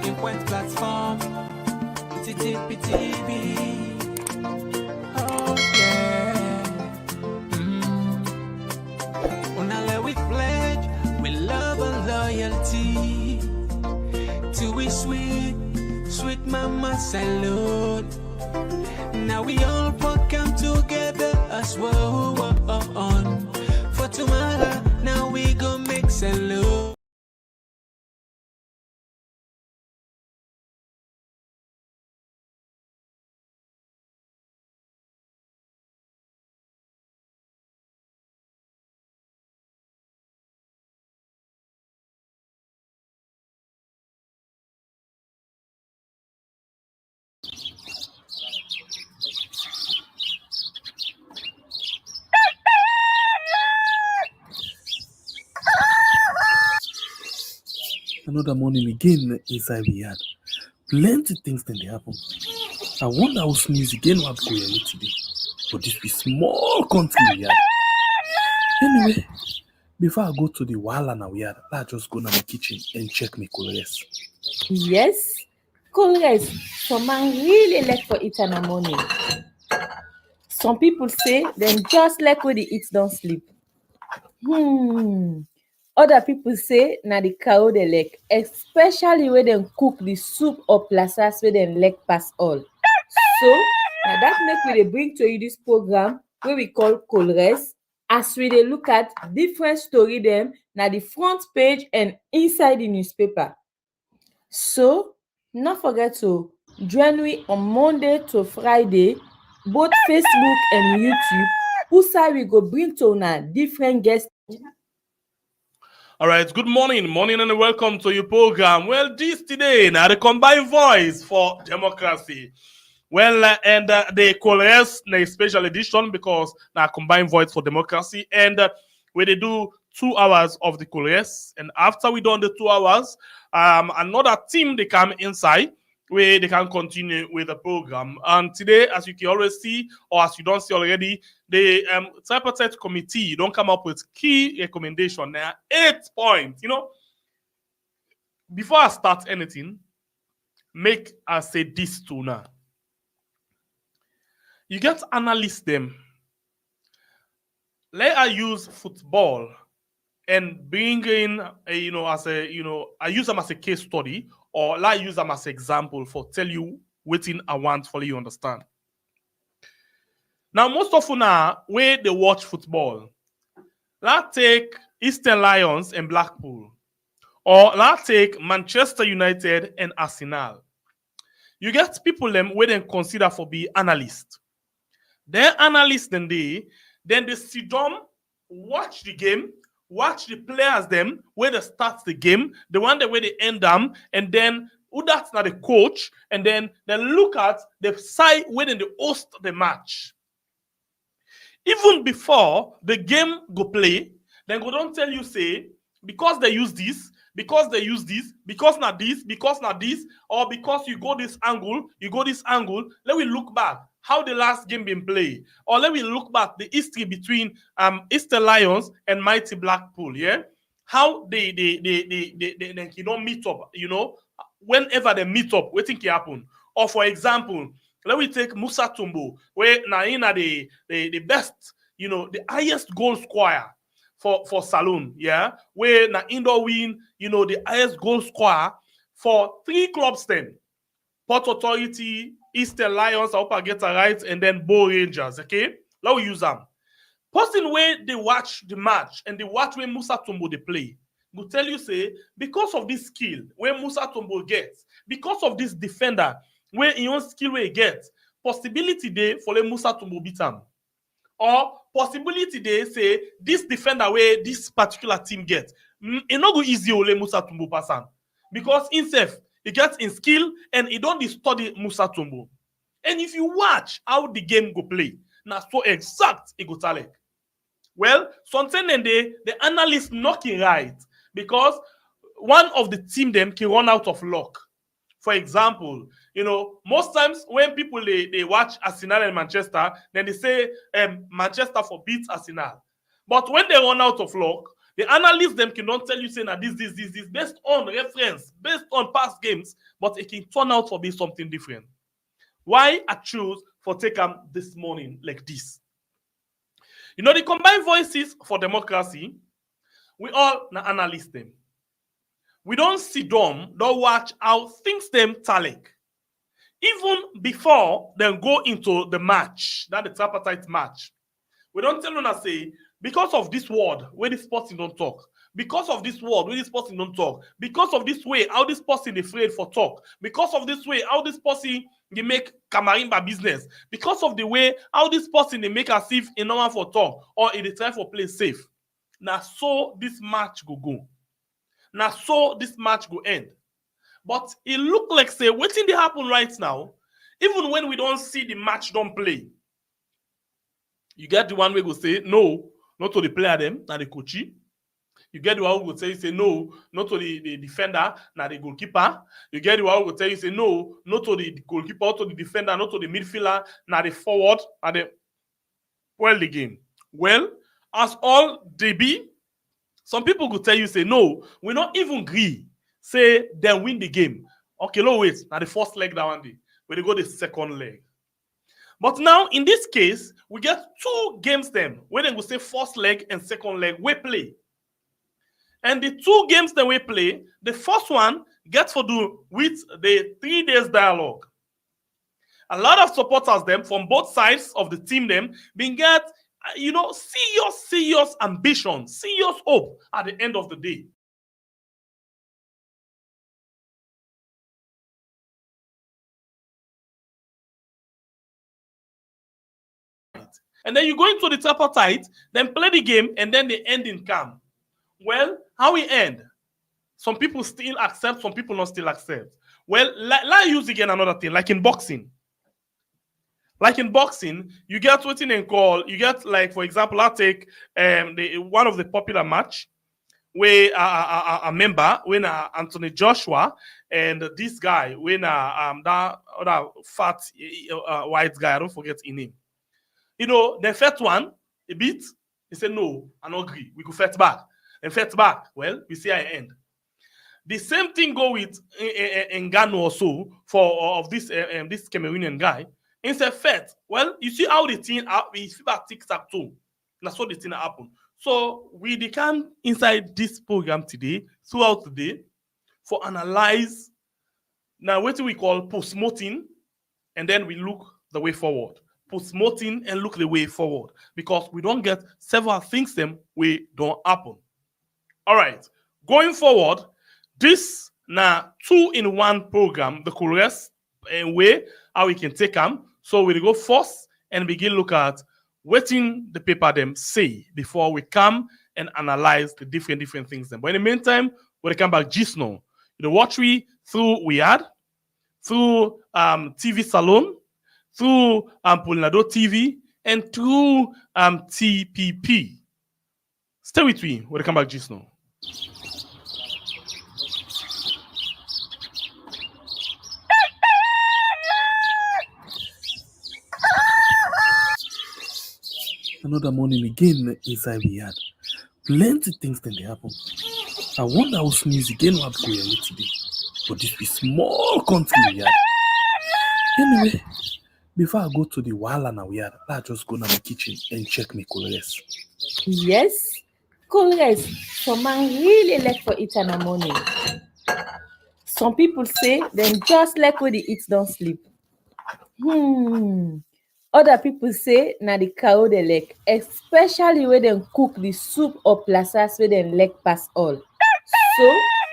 talking point platform. TTPTB. Oh yeah. Unale we pledge with love and loyalty to we sweet, sweet mama salute. Now we all come together as one. For tomorrow, now we go make salute. Another morning again inside the yard. Plenty things then they happen. I wonder how sneeze again what go here today. But this be small country we yard. Anyway, before I go to the wahala now yard, I just go to my kitchen and check my colors. Yes, colors. Some man really like for it in the morning. Some people say them just like when they eat don't sleep. Other people say na the cow they like, especially when they cook the soup or plasas where they like pass all. So now that make we dey bring to you this program where we call Colres, as we dey look at different story them na the front page and inside the newspaper. So not forget to join me on Monday to Friday, both Facebook and YouTube. Usa we go bring to una different guests. All right, good morning and welcome to your program. Well, this today, now the combined voice for democracy. Well, and they call us a special edition because now combined voice for democracy. And where they do 2 hours of the Colores. And after we done the 2 hours, another team they come inside where they can continue with the program. And today, as you can always see, or as you don't see already, the Tripartite committee don't come up with key recommendation. There are 8 points. You know, before I start anything, make I say this to now. You get to analyze them. Let I use football and bring in, I use them as a case study, or let I use them as an example for tell you what I want for you understand. Now, most of you now, where they watch football, let's take Eastern Lions and Blackpool, or let's take Manchester United and Arsenal. You get people them where they consider for be analysts. They're analysts then they sit down, watch the game, watch the players them where they start the game, the one that where they end them, and then who that's not the coach, and then they look at the side where they host the match. Even before the game go play, then go don't tell you say because they use this, because they use this, because not this, or because you go this angle, let me look back how the last game been played, or let me look back the history between Eastern Lions and Mighty Blackpool, yeah, how they meet up, whenever they meet up, what think can happen? Or for example, let me take Musa Tumbo, where Naina the best, the highest goal scorer for Saloon, yeah, where na indoor win, the highest goal scorer for 3 clubs then. Port Authority, Eastern Lions, I hope I get it right, and then Bow Rangers, okay? Let me use them. Person where they watch the match and they watch where Musa Tumbo they play, will tell you, say, because of this skill where Musa Tumbo gets, because of this defender where he own skill where he gets, possibility they for let Musa Tumbo beat him. Or possibility they say, this defender where this particular team gets, it not go easy to let Musa Tumbo pass him. Because himself, he gets in skill and he don't study Musa Tumbo. And if you watch how the game go play, now so exact it go talk. Well, something and the analyst knocking right because one of the team them can run out of luck. For example, most times when people they watch Arsenal and Manchester, then they say Manchester for beats Arsenal. But when they run out of luck, The analysts them cannot tell you saying that this, based on reference, based on past games, but it can turn out to be something different. Why I choose for take them this morning like this? You know, the combined voices for democracy, we all analyze them. We don't sit down, don't watch how things them talk. Even before they go into the match, that the tripartite match, we don't tell them say, because of this word, where this person don't talk, because of this word, where this person don't talk, because of this way, how this person is afraid for talk, because of this way, how this person they make Kamarimba business, because of the way, how this person they make as if in no one for talk, or in the try for play safe. Now, so this match go. Now, so this match go end. But it look like, say, what's in the happen right now, even when we don't see the match don't play. You get the one way go say, no, not to the player them, not the coachy. You get the one who will say no, not to the defender, not the goalkeeper. You get the one who will tell you, say no, not to the goalkeeper, not to the defender, not to the midfielder, not the forward, not the the game. Well, as all they be, some people could tell you, say no, we not even agree. Say then win the game. Okay, no wait, now the first leg that one day. When they go the second leg. But now, in this case, we get two games then, where they will say first leg and second leg, we play. And the two games that we play, the first one gets to do with the 3 days dialogue. A lot of supporters them from both sides of the team them being get, serious ambition, serious hope at the end of the day. And then you go into the tripartite, then play the game, and then the ending come. Well, how we end? Some people still accept, some people not still accept. Well, let's use again another thing, like in boxing. Like in boxing, you get what in call, you get like, for example, I'll take one of the popular match where a member, when Anthony Joshua and this guy, when that other fat white guy, I don't forget his name. You know, the first one, a bit, he said, no, I don't agree. We could fight back. And fight back, well, we see I end. The same thing go with Ngannou also for of this Cameroonian guy. He said, fight. Well, you see how the thing we see that tic-tac too. That's what the thing happen. So we can inside this program today, throughout the day, for analyze now what we call post-mortem, and then we look the way forward. Post-mortem and look the way forward, because we don't get several things them we don't happen. All right, going forward, this now 2-in-1 program, the coolest way how we can take them. So we go first and begin look at what in the paper them say before we come and analyze the different things them. But in the meantime, we'll come back just now. You know, watch we through we had through TV Salon, through Polinado TV, and through TPP. Stay with me. We'll come back just now. Another morning again inside the yard. Plenty things can happen. I wonder how sneeze again what go here today. But this be small country we yard. Anyway, before I go to the wahala now we yard, I just go to my kitchen and check my colors. Yes, colors. Some man really like for it in the morning. Some people say them just like when they eat don't sleep. Other people say na the cow they like, especially when they cook the soup or plasas where they like pass all. So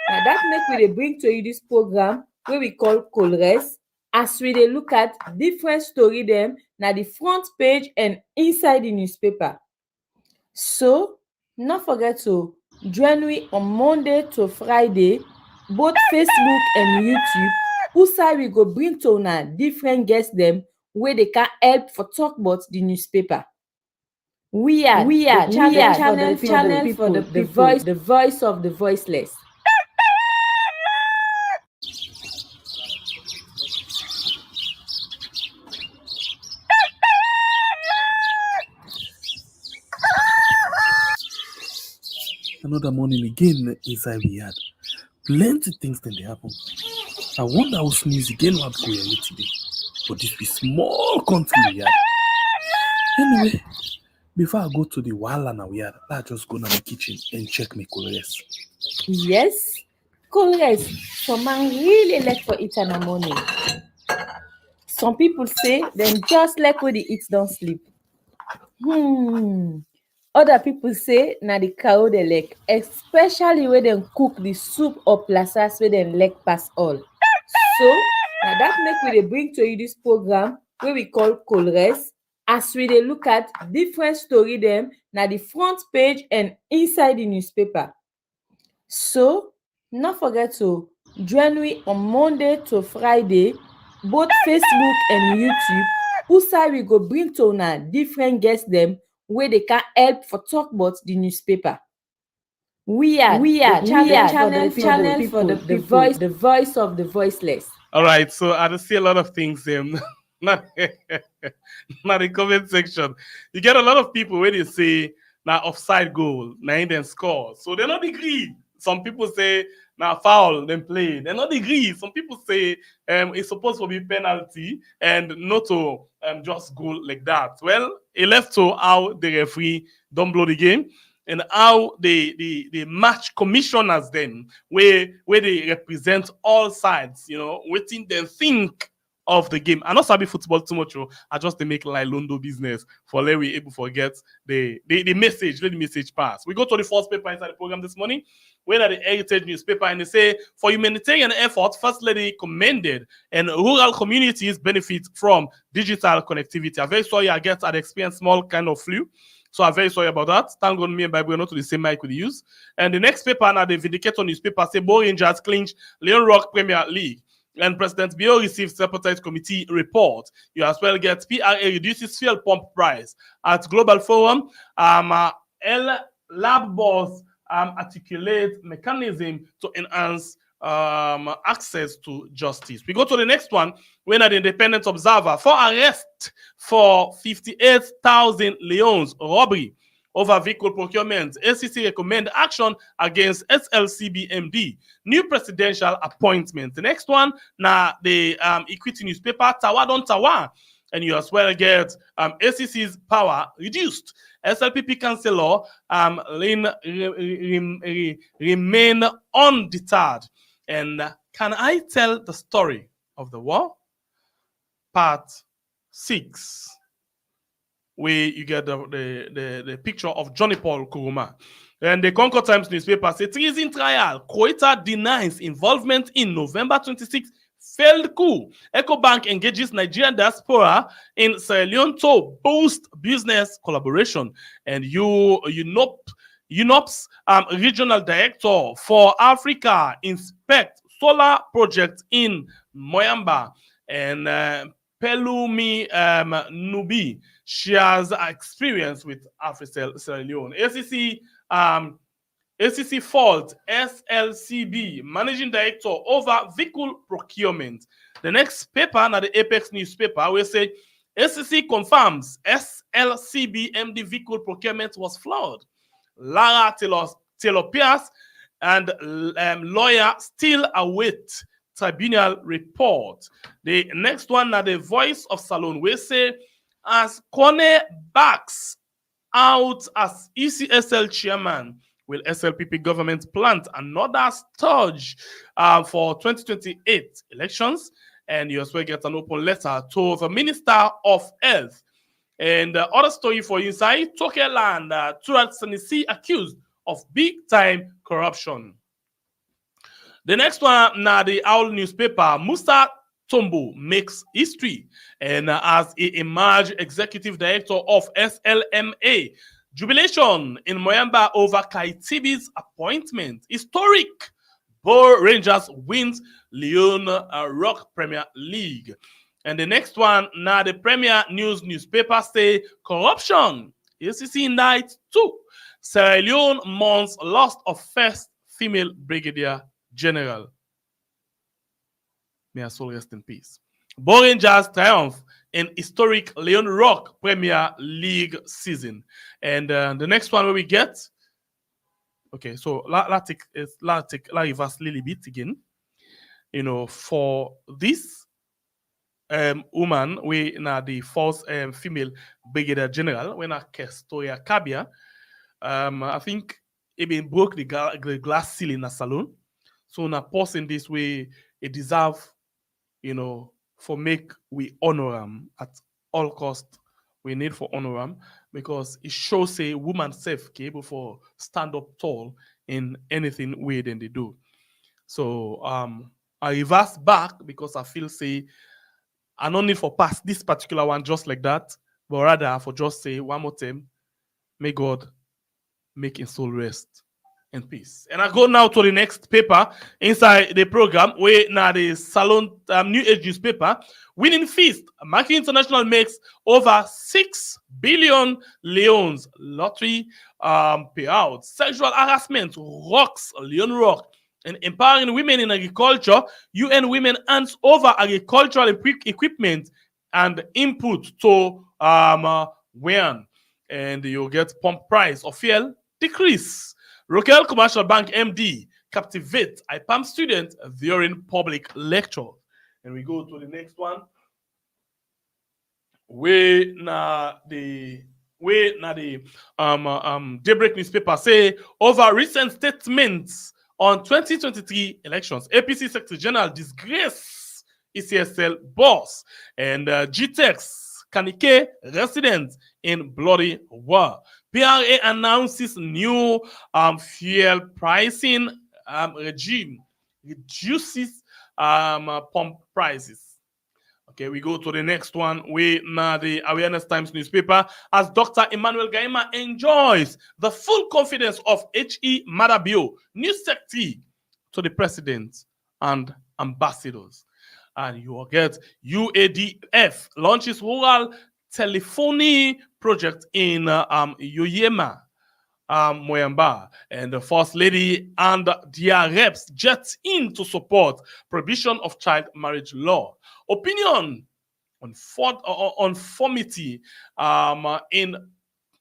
now that make we dey bring to you this program where we call Colres, as we dey look at different story them na the front page and inside the newspaper. So not forget to join me on Monday to Friday, both Facebook and YouTube. Usai we go bring to una different guests them where they can help for talk about the newspaper. We are channel for the people, the voice of the voiceless. Another morning again inside the yard. Plenty things then they happen. I wonder how sneeze again what go here today. But this be small country we yard. Anyway, before I go to the wala now yard, I just go to my kitchen and check my colors. Yes, colors. Some man really like for it in the morning. Some people say them just like when they eat don't sleep. Other people say na the cow they like, especially when they cook the soup or plasas where they like pass all. So now that make we dey bring to you this program where we call Colres, as we dey look at different story them na the front page and inside the newspaper. So not forget to join me on Monday to Friday, both Facebook and YouTube. Usai we go bring to una different guests them where they can help for talk about the newspaper. We are channel for the people, the voice of the voiceless. All right, so I see a lot of things not the comment section. You get a lot of people where they say now offside goal, now then score. So they're not agree. Some people say now foul, then play. They're not agree. Some people say it's supposed to be penalty and not to just go like that. Well, it left to how the referee don't blow the game. And how the match commissioners then, where they represent all sides, waiting they think of the game. I not sabi football too much. I just they make like Londo business for let we able forget the message. Let the message pass. We go to the first paper inside the program this morning. Where the Heritage newspaper and they say for humanitarian effort, First Lady commended and rural communities benefit from digital connectivity. I'm very sorry I'd experienced small kind of flu. So I'm very sorry about that. Thank God me and Bible are not to the same mic we use. And the next paper now the Vindicator newspaper say Bo Rangers clinch Leon Rock Premier League. And President Bio receives Tripartite Committee report. You as well get PRA reduces fuel pump price. At Global Forum, Lab Boss articulate mechanism to enhance access to justice. We go to the next one. When an independent observer for arrest for 58,000 leons robbery over vehicle procurement. ACC recommend action against SLCBMD. New presidential appointment. The next one, now the Equity newspaper, Tawa don Tawa. And you as well get ACC's power reduced. SLPP councillor remain undeterred. And can I tell the story of the war? Part 6. Where you get the picture of Johnny Paul Kuruma. And the Concord Times newspaper says treason trial. Croatia denies involvement in November 26 failed coup. EcoBank engages Nigerian diaspora in Sierra Leone to boost business collaboration. And UNOPS regional director for Africa inspect solar project in Moyamba. And Pelumi Nubi shares experience with Africell Sierra Leone. ACC fault SLCB managing director over vehicle procurement. The next paper, now the Apex newspaper, will say ACC confirms SLCB MD vehicle procurement was flawed. Lara Taylor Pierce and lawyer still await tribunal report. The next one, now the Voice of Salon, will say as Kone backs out as ECSL chairman, will SLPP government plant another sturge for 2028 elections? And you as well get an open letter to the Minister of Health. And the other story for you inside, Tokeland, Turat Senisi accused of big-time corruption. The next one, now the Owl newspaper, Musa Tombo makes history. And as he emerged executive director of SLMA, jubilation in Moyamba over Kaitibi's appointment. Historic. Bo Rangers wins Leon Rock Premier League. And the next one, now the Premier News newspaper say corruption. ACC indicts 2. Sierra Leone mourns loss of first female brigadier general. May her soul rest in peace. Bo Rangers triumph in historic Leon Rock Premier League season. And the next one where we get Okay, so let's reverse a little bit again. For this woman, we na the first female brigadier general, when a Kestoria Kabia, I think it been broke the glass ceiling in a saloon. So na person this way, it deserve, for make we honor him at all cost. We need for honor him because it shows a woman self capable for stand up tall in anything way than they do. So I reverse back because I feel say I don't need for pass this particular one just like that, but rather for just say one more time, may God make his soul rest in peace. And I go now to the next paper inside the program, where now the Salon New Age newspaper, winning feast, Market International makes over 6 billion leons lottery payout. Sexual harassment rocks Leon Rock. And empowering women in agriculture, UN Women hands over agricultural equipment and input to WEAN. And you'll get pump price of fuel decrease. Rokel Commercial Bank MD captivate IPAM students during public lecture. And we go to the next one. Daybreak newspaper say over recent statements on 2023 elections, APC Secretary General disgrace ECSL boss and GTEX Kanike residents in bloody war. PRA announces new fuel pricing regime, reduces pump prices. Okay, we go to the next one. We now the Awareness Times newspaper as Dr. Emmanuel Gaima enjoys the full confidence of H.E. Madabio, new secretary to the president and ambassadors. And you will get UADF launches rural telephony project in Yoyema, Moyamba, and the First Lady and their reps jet in to support prohibition of child marriage law. Opinion on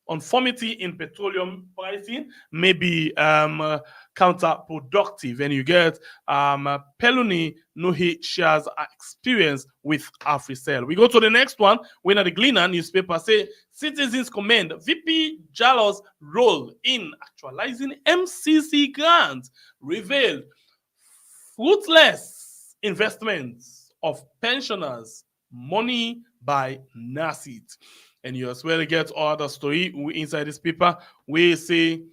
conformity in petroleum pricing may be counterproductive, and you get Peluni Nuhi shares experience with AfriCell. We go to the next one. When the Gleaner newspaper say citizens commend VP Jallo's role in actualizing MCC grants, revealed fruitless investments of pensioners, money by NASIT. And you as well get all the story inside this paper. We say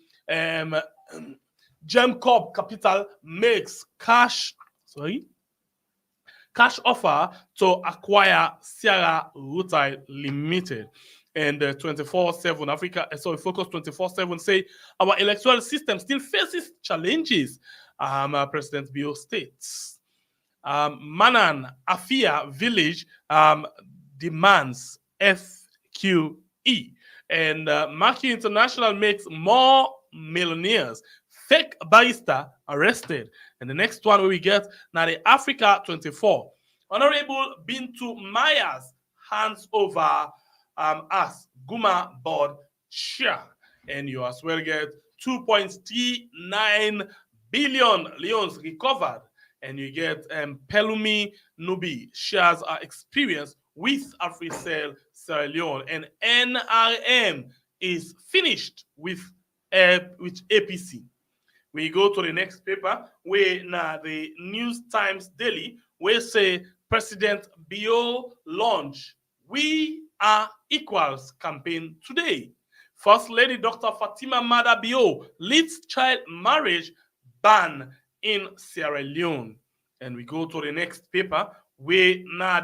GemCorp Capital makes cash offer to acquire Sierra Rutile Limited. And 24/7 Africa, Focus 24/7 say our electoral system still faces challenges. President Bio states. Manan Afia Village demands FQE. And Market International makes more millionaires. Fake barrister arrested. And the next one we get now the Africa 24. Honorable Bintu Myers hands over as Guma board chair. And you as well get 2.39 billion leons recovered. And you get Pelumi Nubi shares our experience with AfriCell Sierra Leone, and NRM is finished with APC. We go to the next paper where now the News Times Daily where say President Bio launch We Are Equals campaign today. First Lady Dr. Fatima Mada Bio leads child marriage ban in Sierra Leone. And we go to the next paper where now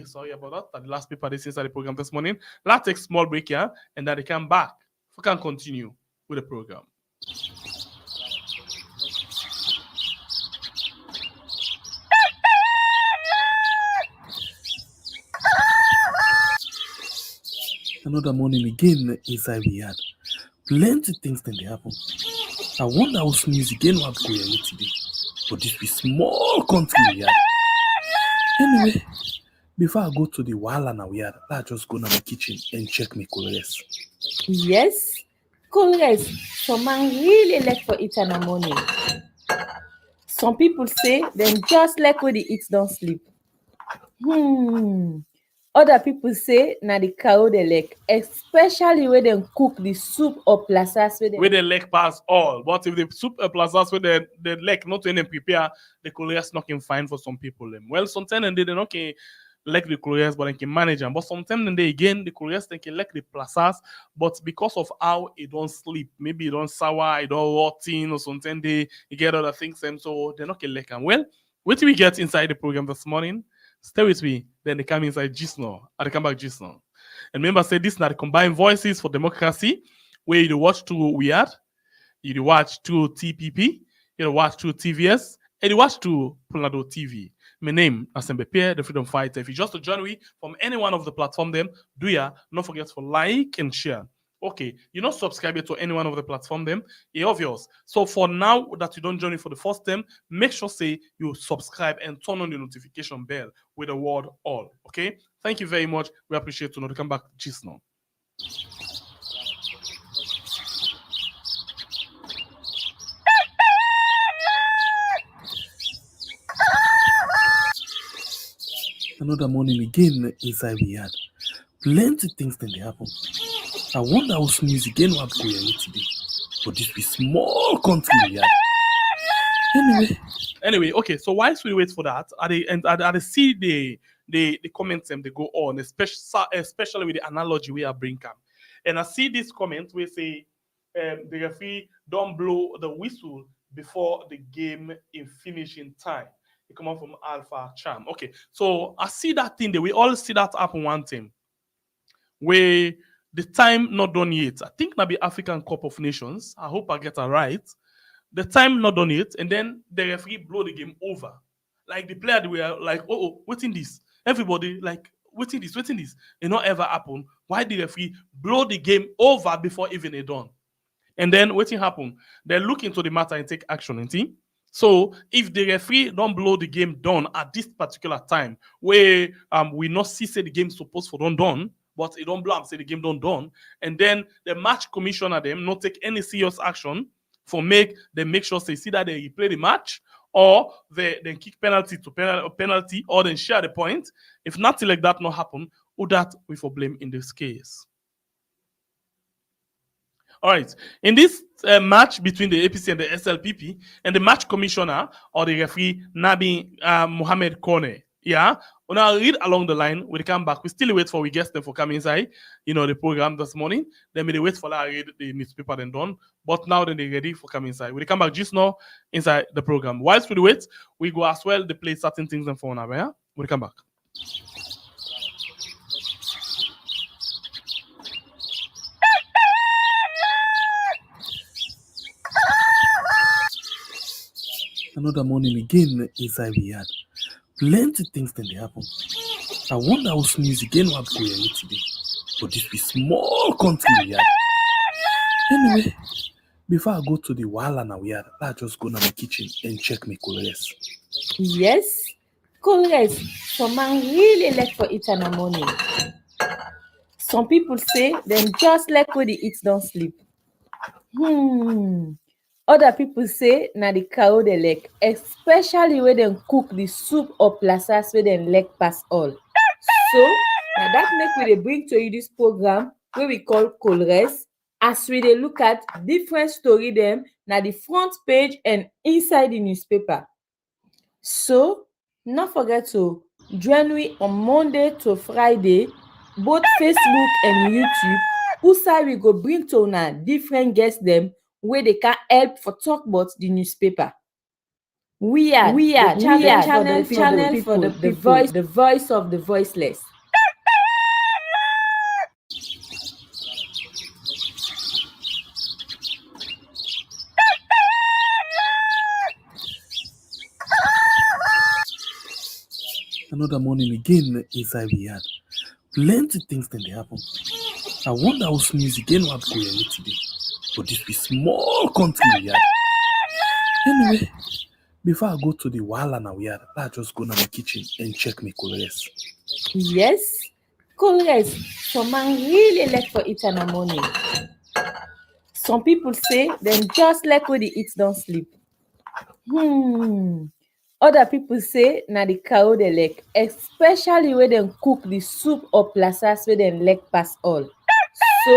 sorry about that. The last paper this inside the program this morning. Let's take a small break here and then they come back. We can continue with the program. Another morning again inside the yard. Plenty things then they happen. I wonder how sneeze again what go here today. But this be small country we yard. Anyway, before I go to the Wala now yard, I just go to my kitchen and check my colors. Yes, Correct. Some man really like for it in the morning. Some people say them just like when the eat don't sleep. Other people say na the cow they like, especially when they cook the soup or plasas Where they leg pass all. But if the soup plus us with the leg not when they prepare, the couriers not can find for some people. Well, sometimes they not can like the couriers, but they can manage them. But sometimes they again the couriers they can like the plazas, but because of how it don't sleep, maybe it don't sour, it don't rotten, or sometimes they get other things, and so they're not can like them. Well, what do we get inside the program this morning? Stay with me. Then they come inside just now. I come back just now. And remember, say this now the combined voices for democracy. Where you watch through Weird, you watch through TPP, you watch through TVS, and you watch through Pulado TV. My name is Mbepe, the Freedom Fighter. If you just to join me from any one of the platform them, do ya? Don't forget to like and share. Okay, you're not subscribed to any one of the platform them, it's obvious. So for now that you don't join me for the first time, make sure say you subscribe and turn on the notification bell with the word all. Okay, thank you very much. We appreciate to know to come back just now. Another morning again inside we had plenty things then they happen. I wonder how sneeze again what go here today. But this be small country we had. Anyway, okay. So whilst we wait for that, I see the comments and they go on, especially with the analogy we are bringing. And I see this comment where say the referee don't blow the whistle before the game in finishing time. It come out from Alpha Charm. Okay, so I see that thing. We all see that happen one time where the time not done yet. I think maybe African Cup of Nations. I hope I get it right. The time not done yet, and then the referee blow the game over. Like the player, they were like, oh, waiting this. Everybody like waiting this. It not ever happen. Why the referee blow the game over before even it done? And then waiting happen. They look into the matter and take action. So if the referee don't blow the game done at this particular time, where we not see say the game supposed for done, but it don't blow up say the game don't done, and then the match commissioner them not take any serious action for make sure they see that they replay the match, or they kick penalty to penalty, or then share the point. If nothing like that not happen, who that we for blame in this case? All right. In this match between the APC and the SLPP, and the match commissioner or the referee Nabi Mohammed Kone, yeah. When I read along the line, we come back. We still wait for we guests them for coming inside, the program this morning. Then we wait for that read the newspaper then done. But now then they ready for coming inside. We come back just now inside the program. Whilst we wait, we go as well. They play certain things and for now. Yeah, we come back. Another morning again inside we had plenty things then they happen. I wonder how sneeze again what go here today. But this be small country we had. Anyway, before I go to the Wala now we had, I just go to my kitchen and check my colors. Yes, correct. Some man really like for it in the morning. Some people say them just like when the eat don't sleep. Other people say na the cow they like, especially when they cook the soup or plasas where they like pass all. So now that make we dey bring to you this program where we call Colres, as we dey look at different story them na the front page and inside the newspaper. So not forget to join me on Monday to Friday, both Facebook and YouTube. Usai we go bring to una different guests them where they can help for talk about the newspaper. We are channel for the people, the voice of the voiceless. Another morning again inside we had plenty things then they happen. I wonder how sneeze again what go here today. But this be small country we had. Anyway, before I go to the Wala now we had, I just go to my kitchen and check my colors. Yes, correct. Some man really like for it in the morning. Some people say them just like when they eat don't sleep. Other people say na the cow they like, especially when them cook the soup or plasas where them like pass all. So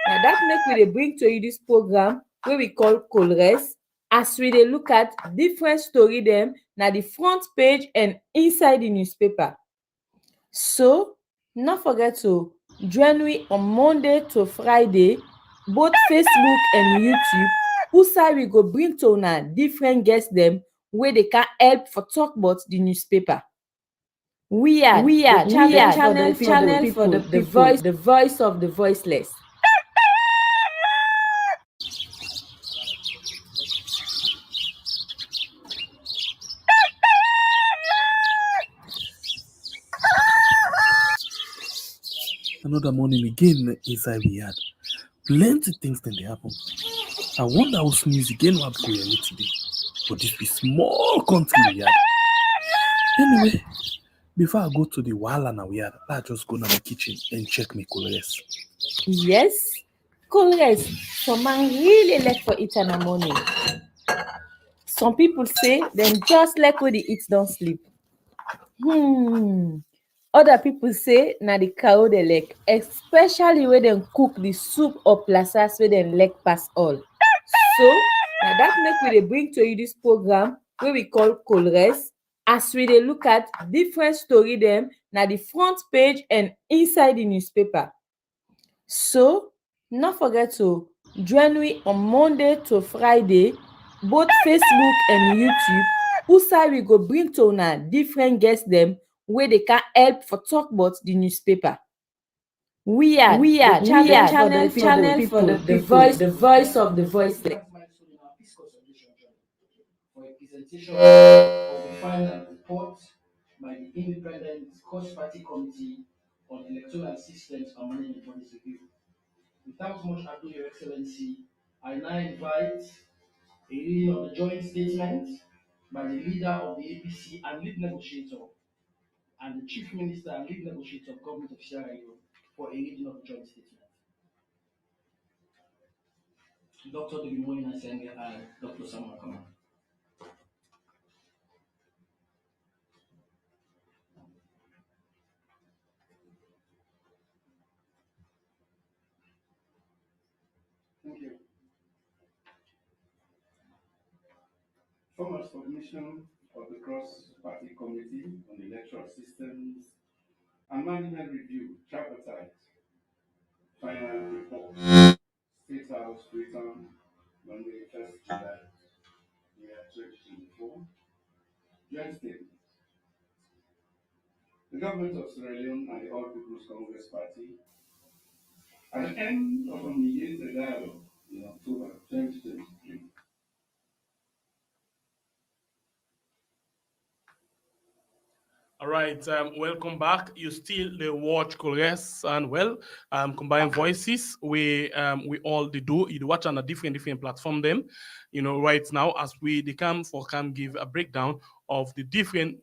now that make we dey bring to you this program where we call Colres, as we dey look at different story them na the front page and inside the newspaper. So not forget to join me on Monday to Friday, both Facebook and YouTube. Usai we go bring to una different guests them where they can help for talk about the newspaper. We are channel for the voice of the voiceless. Another morning again inside the yard. Plenty things then they happen. I wonder how sneeze again what go here today. But this be small country we yard. Anyway, before I go to the wahala now yard, I just go to my kitchen and check my colors. Yes, colors. Some man really like for it in the morning. Some people say them just like when they eat don't sleep. Other people say na the cow they like, especially when them cook the soup or plasas where them like pass all. So now that make we dey bring to you this program where we call Colres, as we dey look at different story them na the front page and inside the newspaper. So not forget to join me on Monday to Friday, both Facebook and YouTube. Usai we go bring to una different guests them where they can help for talk about the newspaper. We are channel for the voice of the voiceless. For a presentation of the final report by the Independent Cross-Party Committee on Electoral Systems and Management Policy Review. Without much ado, Your Excellency, I now invite a reading of the joint statement by the leader of the APC and lead negotiator and the Chief Minister and lead negotiator of Government of Sierra Leone for a reading of the joint statement. Dr. Dubimoy Nasenge and Dr. Samuel Kamara. Thank you. Formal submission of the Cross-Party Committee on Electoral Systems and Management Review, Tripartite, final report, State House return Monday, 1st July, year 2024. Joint statement. The government of Sierra Leone and the All People's Congress Party, at the end of a mediated dialogue in October 2023, All right, welcome back. You still the watch Colres and combined voices. We all do. You watch on a different platform them. Right now as they come give a breakdown of the different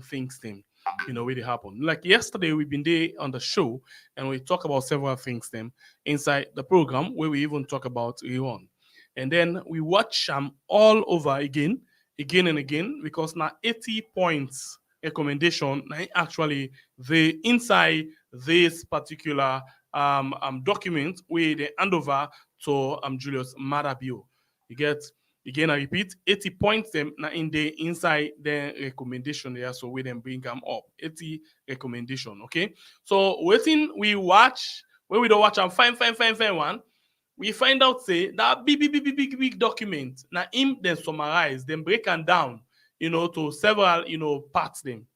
things them. Where they happen. Like yesterday, we've been there on the show and we talk about several things them inside the program where we even talk about Iran. And then we watch them all over again and again because now 80 points recommendation actually the inside this particular document where they hand over to Julius Marabio. You get again I repeat 80 points them now in the inside the recommendation there, so we then bring them up 80 recommendation. Okay, so waiting we watch when we don't watch and find one, we find out say that big document now him then summarize then break them down to several parts them.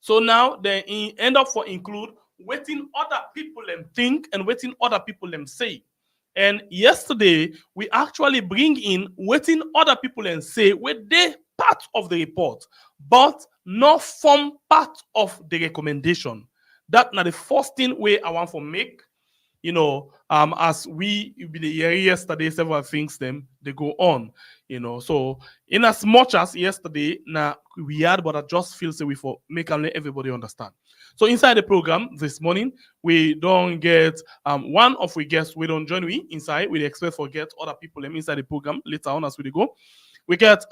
So now they end up for include waiting other people them think and waiting other people them say. And yesterday we actually bring in waiting other people and say where they part of the report, but not form part of the recommendation. That now the first thing way I want to make. as we hear yesterday, several things they go on, So in as much as yesterday, now we had, but I just feel so we for make everybody understand. So inside the program this morning, we don't get one of we guests we don't join we inside. We expect for get other people inside the program later on as we go. We get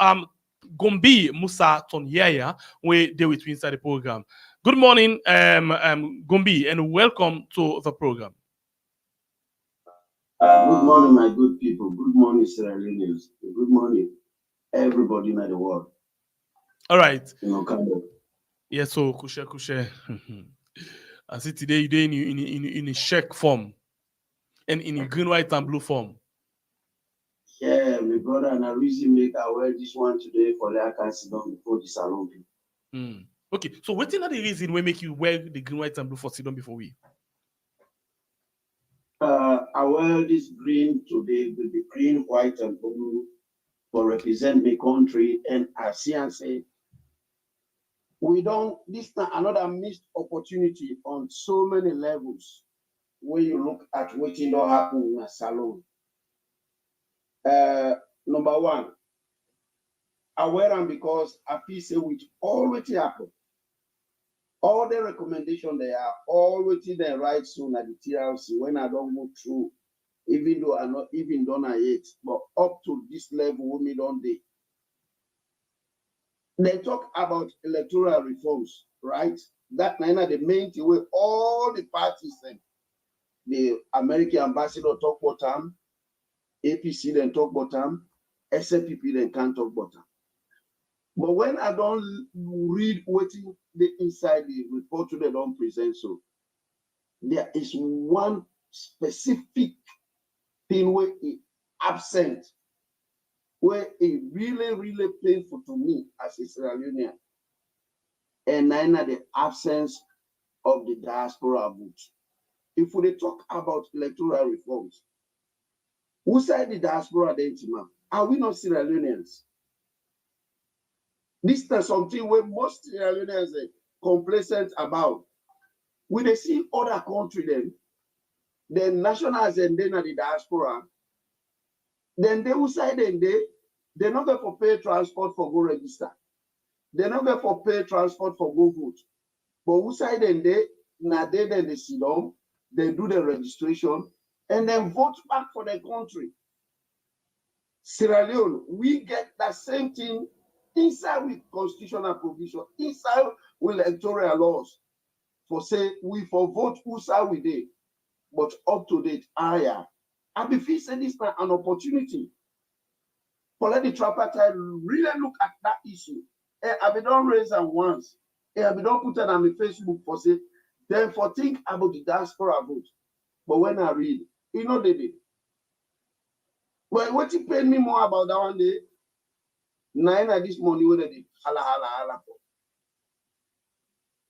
Gombi Musa Tonyaya, we deal with inside the program. Good morning, Gombi, and welcome to the program. Good morning, my good people. Good morning, Sierra Leoneans. Good morning, everybody in the world. All right. Kind of. Yes, so kushe. I see today you're in a check form and in a green, white, and blue form. Yeah, my brother, and I really make I wear this one today for like I sit down before the salon. Okay, so what's another reason we make you wear the green, white, and blue for sit down before we? I wear this green today with the green, white, and blue for represent my country, and I see and say, we don't. This is another missed opportunity on so many levels. When you look at what don't happen in a salon. Number one, I wear them because I feel say with all what happen, all the recommendation they are all waiting the right soon at the TRC when I don't move through, even though I'm not even done yet, but up to this level we don't day. They talk about electoral reforms, right? That now the main thing where all the parties then, the American ambassador talk about them, APC then talk about them, SFPP then can't talk about them. But when I don't read waiting the inside the report they don't present, so there is one specific thing where it absent, where it really, really painful to me as a Sierra Leonean, and then the absence of the diaspora vote. If we talk about electoral reforms, who side the diaspora then, are we not Sierra Leoneans? This is something where most Sierra Leoneans are complacent about. When they see other countries, then nationals and then the diaspora, then they will say they're not going to pay transport for go register. They're not going to pay transport for go vote. But who say then they sit down, they do the registration, and then vote back for the country. Sierra Leone, we get that same thing inside with constitutional provision, inside with electoral laws. For say we for vote who say we did, but up to date higher. And if he said this is an opportunity for let the tripartite really look at that issue. I be don't raise them once. I be don't put it on my Facebook for say, then for think about the diaspora vote. But when I read, they did. Well, what you paid me more about that one day? 9 of this money where they did hala for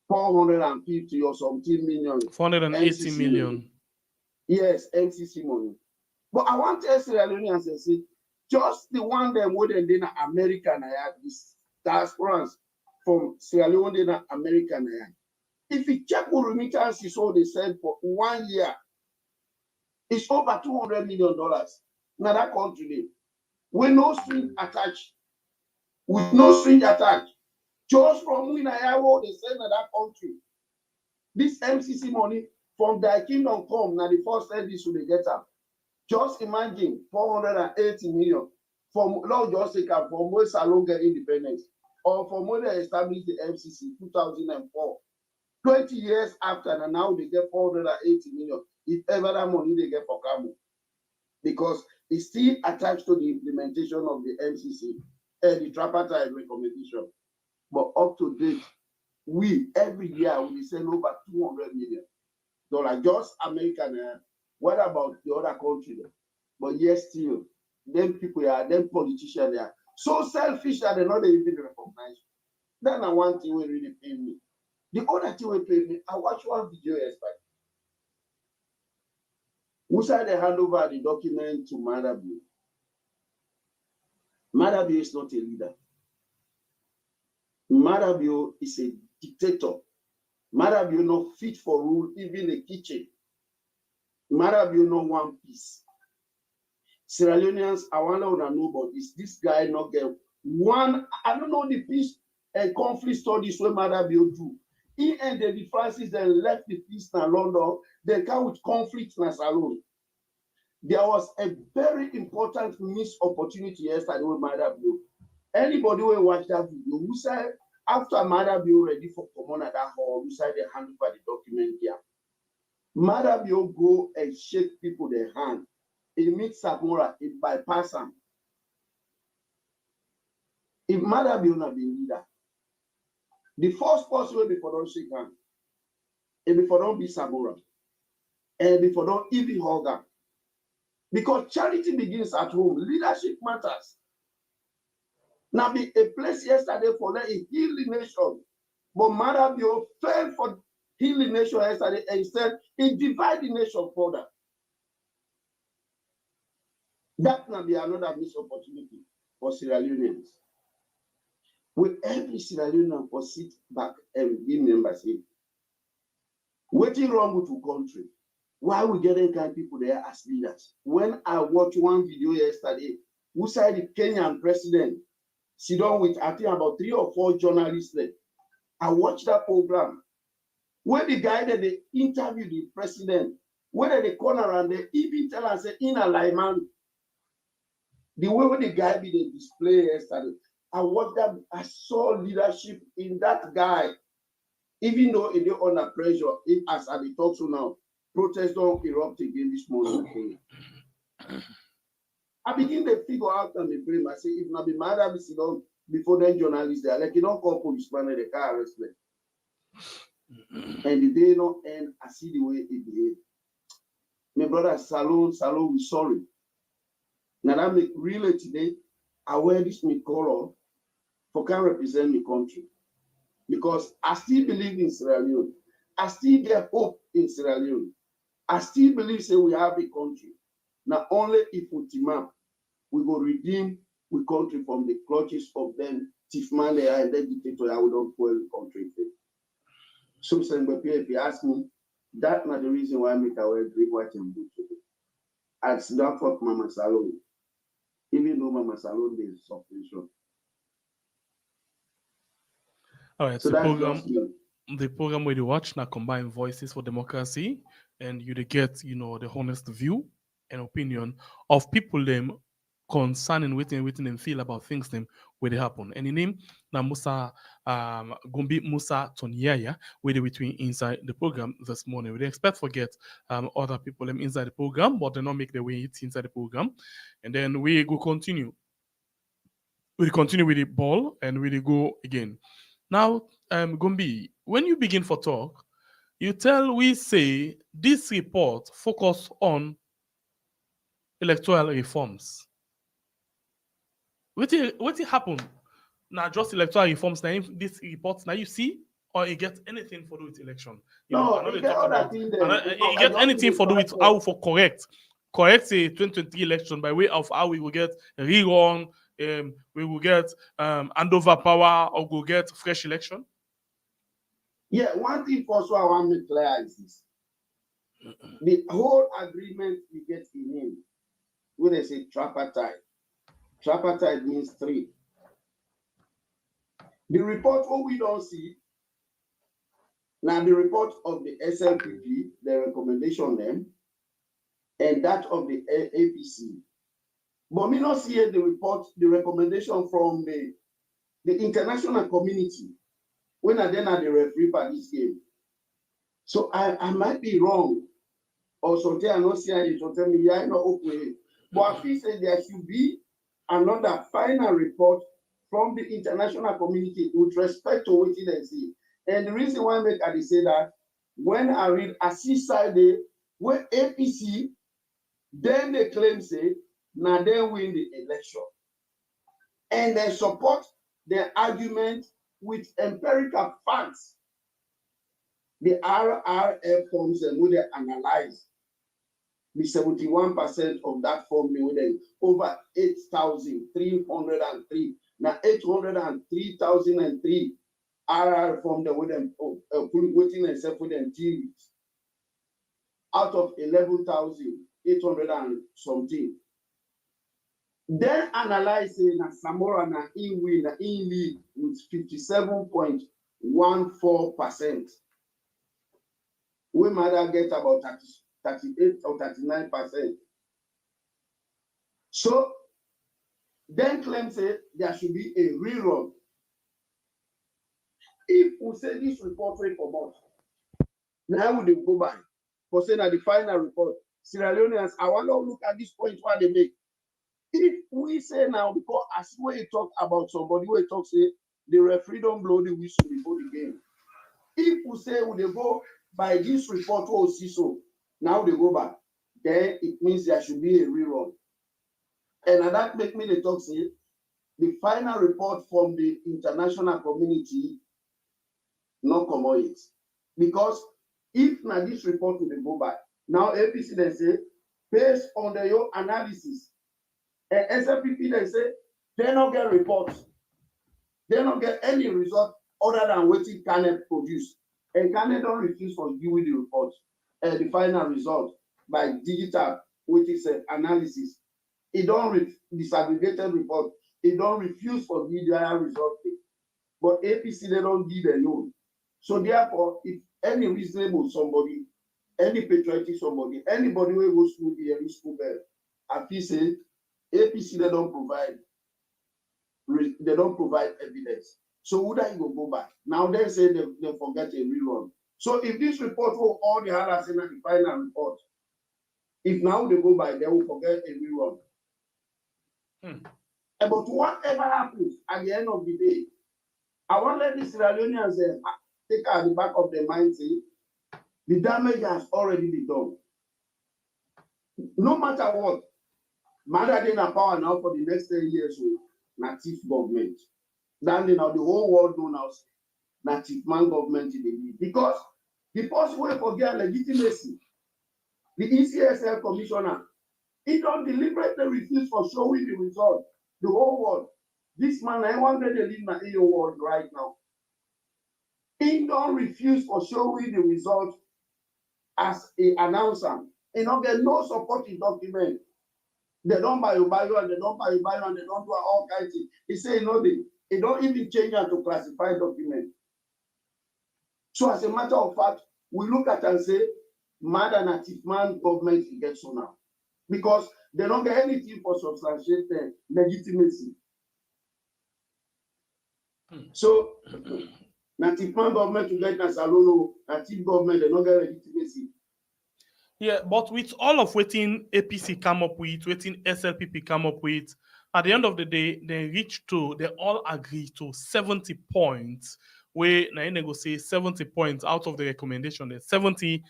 450 or something million. 480 million. Money. Yes, NCC money. But I want to tell Sierra Leoneans and say, just the one them where they in America and I had this diasporans from Sierra Leone in America and I had. If you check what remittances all they send for 1 year, it's over $200 million. Now that country, with no string attached, just from when I they send to that country. This MCC money from their kingdom come, now the first service they get up. Just imagine 480 million from Lord Jessica from where Salon get independence, or from when they established the MCC 2004. 20 years after, and now they get 480 million. If ever that money they get for Cabo, because it's still attached to the implementation of the MCC and the tripartite recommendation. But up to date, we every year we send over $200 million. Just American. What about the other country? But yes, still, them people are, them politicians, they are so selfish that they're not even recognized. That's not one thing will really pay me. The other thing will pay me, I watched one video yesterday. Musa they hand over the document to Madabio. Madabio is not a leader. Madabio is a dictator. Madabio not fit for rule, even the kitchen. Marabio no one piece. Sierra Leoneans, I wonder what I know about this guy not get one. I don't know the peace and conflict studies where Marabio do. He ended the Francis, then left the peace in London, then come with conflict in Salon. There was a very important missed opportunity yesterday with Marabio. Anybody will watch that video, who said after Marabio ready for Komon at that hall, who said they hand over the document here. Marabio go and shake people their hand. He meets Samora, it bypass him. If Marabio not be leader, the first person will be for don't shake hand, and before don't be Samora, and before don't even hug her. Because charity begins at home, leadership matters. Now be a place yesterday for let a heal the nation, but Marabio failed for heal the nation yesterday, and instead he divide the nation further. That can be another missed opportunity for Sierra Leoneans. With every Sierra Leonean for sit back and be members here. Waiting wrong with the country. Why we getting kind of people there as leaders? When I watched one video yesterday, who said the Kenyan president sit down with I think about 3 or 4 journalists there. I watched that program where the guy that they interviewed the president, where they corner and they even tell us in alignment. The way the guy be the display yesterday, I watched that. I saw leadership in that guy, even though it is under pressure. If as I talk to now, protests don't erupt again this morning. I begin to figure out and the brain. I say, if not be mad, I be sit down before then journalists there. Like you don't call policeman and the car arrest them. And the day not end, I see the way it behaves. My brother, Salon, we sorry. Now that make really today, I wear this me color for can represent my country. Because I still believe in Sierra Leone. I still get hope in Sierra Leone. I still believe say we have a country. Not only if we team up, we go redeem the country from the clutches of them thief man there and then dictator. I will not spoil the country. So if you ask me, that's not the reason why I make our drink white and blue today. I sit down for Mama Salon. Even though Mama Salon is substantial. All right, So the program where you watch now combine voices for democracy, and you get the honest view and opinion of people them concerning waiting them feel about things them where they happen. And the name now Musa Gombi Musa Tonyaya where they between inside the program this morning. We expect forget other people them inside the program, but they not make their way inside the program. And then we go continue. We continue with the ball and we go again. Now, Gombi, when you begin for talk, we say this report focus on electoral reforms. What happen? Now, just electoral reforms. Now, this report now you see, or it get anything for do with election? It get anything for do with how for correct a 2023 election by way of how we will get rerun. We will get handover power or go get fresh election. Yeah, one thing for sure I want to clear is this. The whole agreement we get in him, when they say tripartite. Tripartite means 3. The report, what we don't see, now the report of the SLPP, the recommendation them, and that of the APC. But me not see the report, the recommendation from the international community when I then had the referee for this game. So I might be wrong. Or something I not see it, so tell me, yeah, I know okay. But I feel say there should be another final report from the international community with respect to what they see. And the reason why I say that, when I read a side where APC, then they claim say, now they win the election. And they support their argument with empirical facts. The RRF forms and when they analyze the 71% of that form with over 8,303. Now 803,003 RR form the with them waiting and self with them deal with. out of 11,800 and something. Then analyzing Samora na in lead with 57.14%. We might get about 38 or 39%. So then claim say there should be a rerun. If we say this report will come out, now would they go by for saying that the final report, Sierra Leoneans, I want to look at this point where they make. If we say now, because as we talk about somebody, we talk say the referee don't blow the whistle before the game. If we say would they go by this report or see so, now they go back, then it means there should be a rerun. And that make me the talk say the final report from the international community not come on it. Because if now this report will go back, now APC they say, based on their own analysis, and SLPP they say, they don't get reports. They don't get any result other than what Kenema produce. And Kenema don't refuse for giving the report, the final result by digital, which is an analysis. It don't disaggregated report. It don't refuse for the result. But APC they don't give alone. So therefore, if any reasonable somebody, any patriotic somebody, anybody who goes through the school bell, I feel say APC they don't provide evidence. So would I go back? Now they say they forget a rerun. So if this report will all the others in the final report, if now they go by, they will forget a rerun. But whatever happens at the end of the day, I want to let the Sierra Leoneans take at the back of their mind, say, the damage has already been done. No matter what, matter than a power now for the next 10 years, native government. Then now the whole world knows now native man government in the lead. Because the first way for their legitimacy, the ECSL commissioner, he don't deliberately refuse for showing the result. The whole world. This man, I wanted to live in the EU world right now. He don't refuse for showing the result as an announcer. He don't get no supporting document. They don't buy you, and they don't buy you, and they don't do all kinds of things. He say, no, they don't even change it to classified document. So as a matter of fact, we look at and say, Mother Native Man government gets so now. Because they don't get anything for substantiate legitimacy. So, Native Man government to get Nasalono, Native government, they don't get legitimacy. Yeah, but with all of waiting APC come up with, waiting SLPP come up with, at the end of the day, they all agree to 70 points, where they go say 70 points out of the recommendation, 80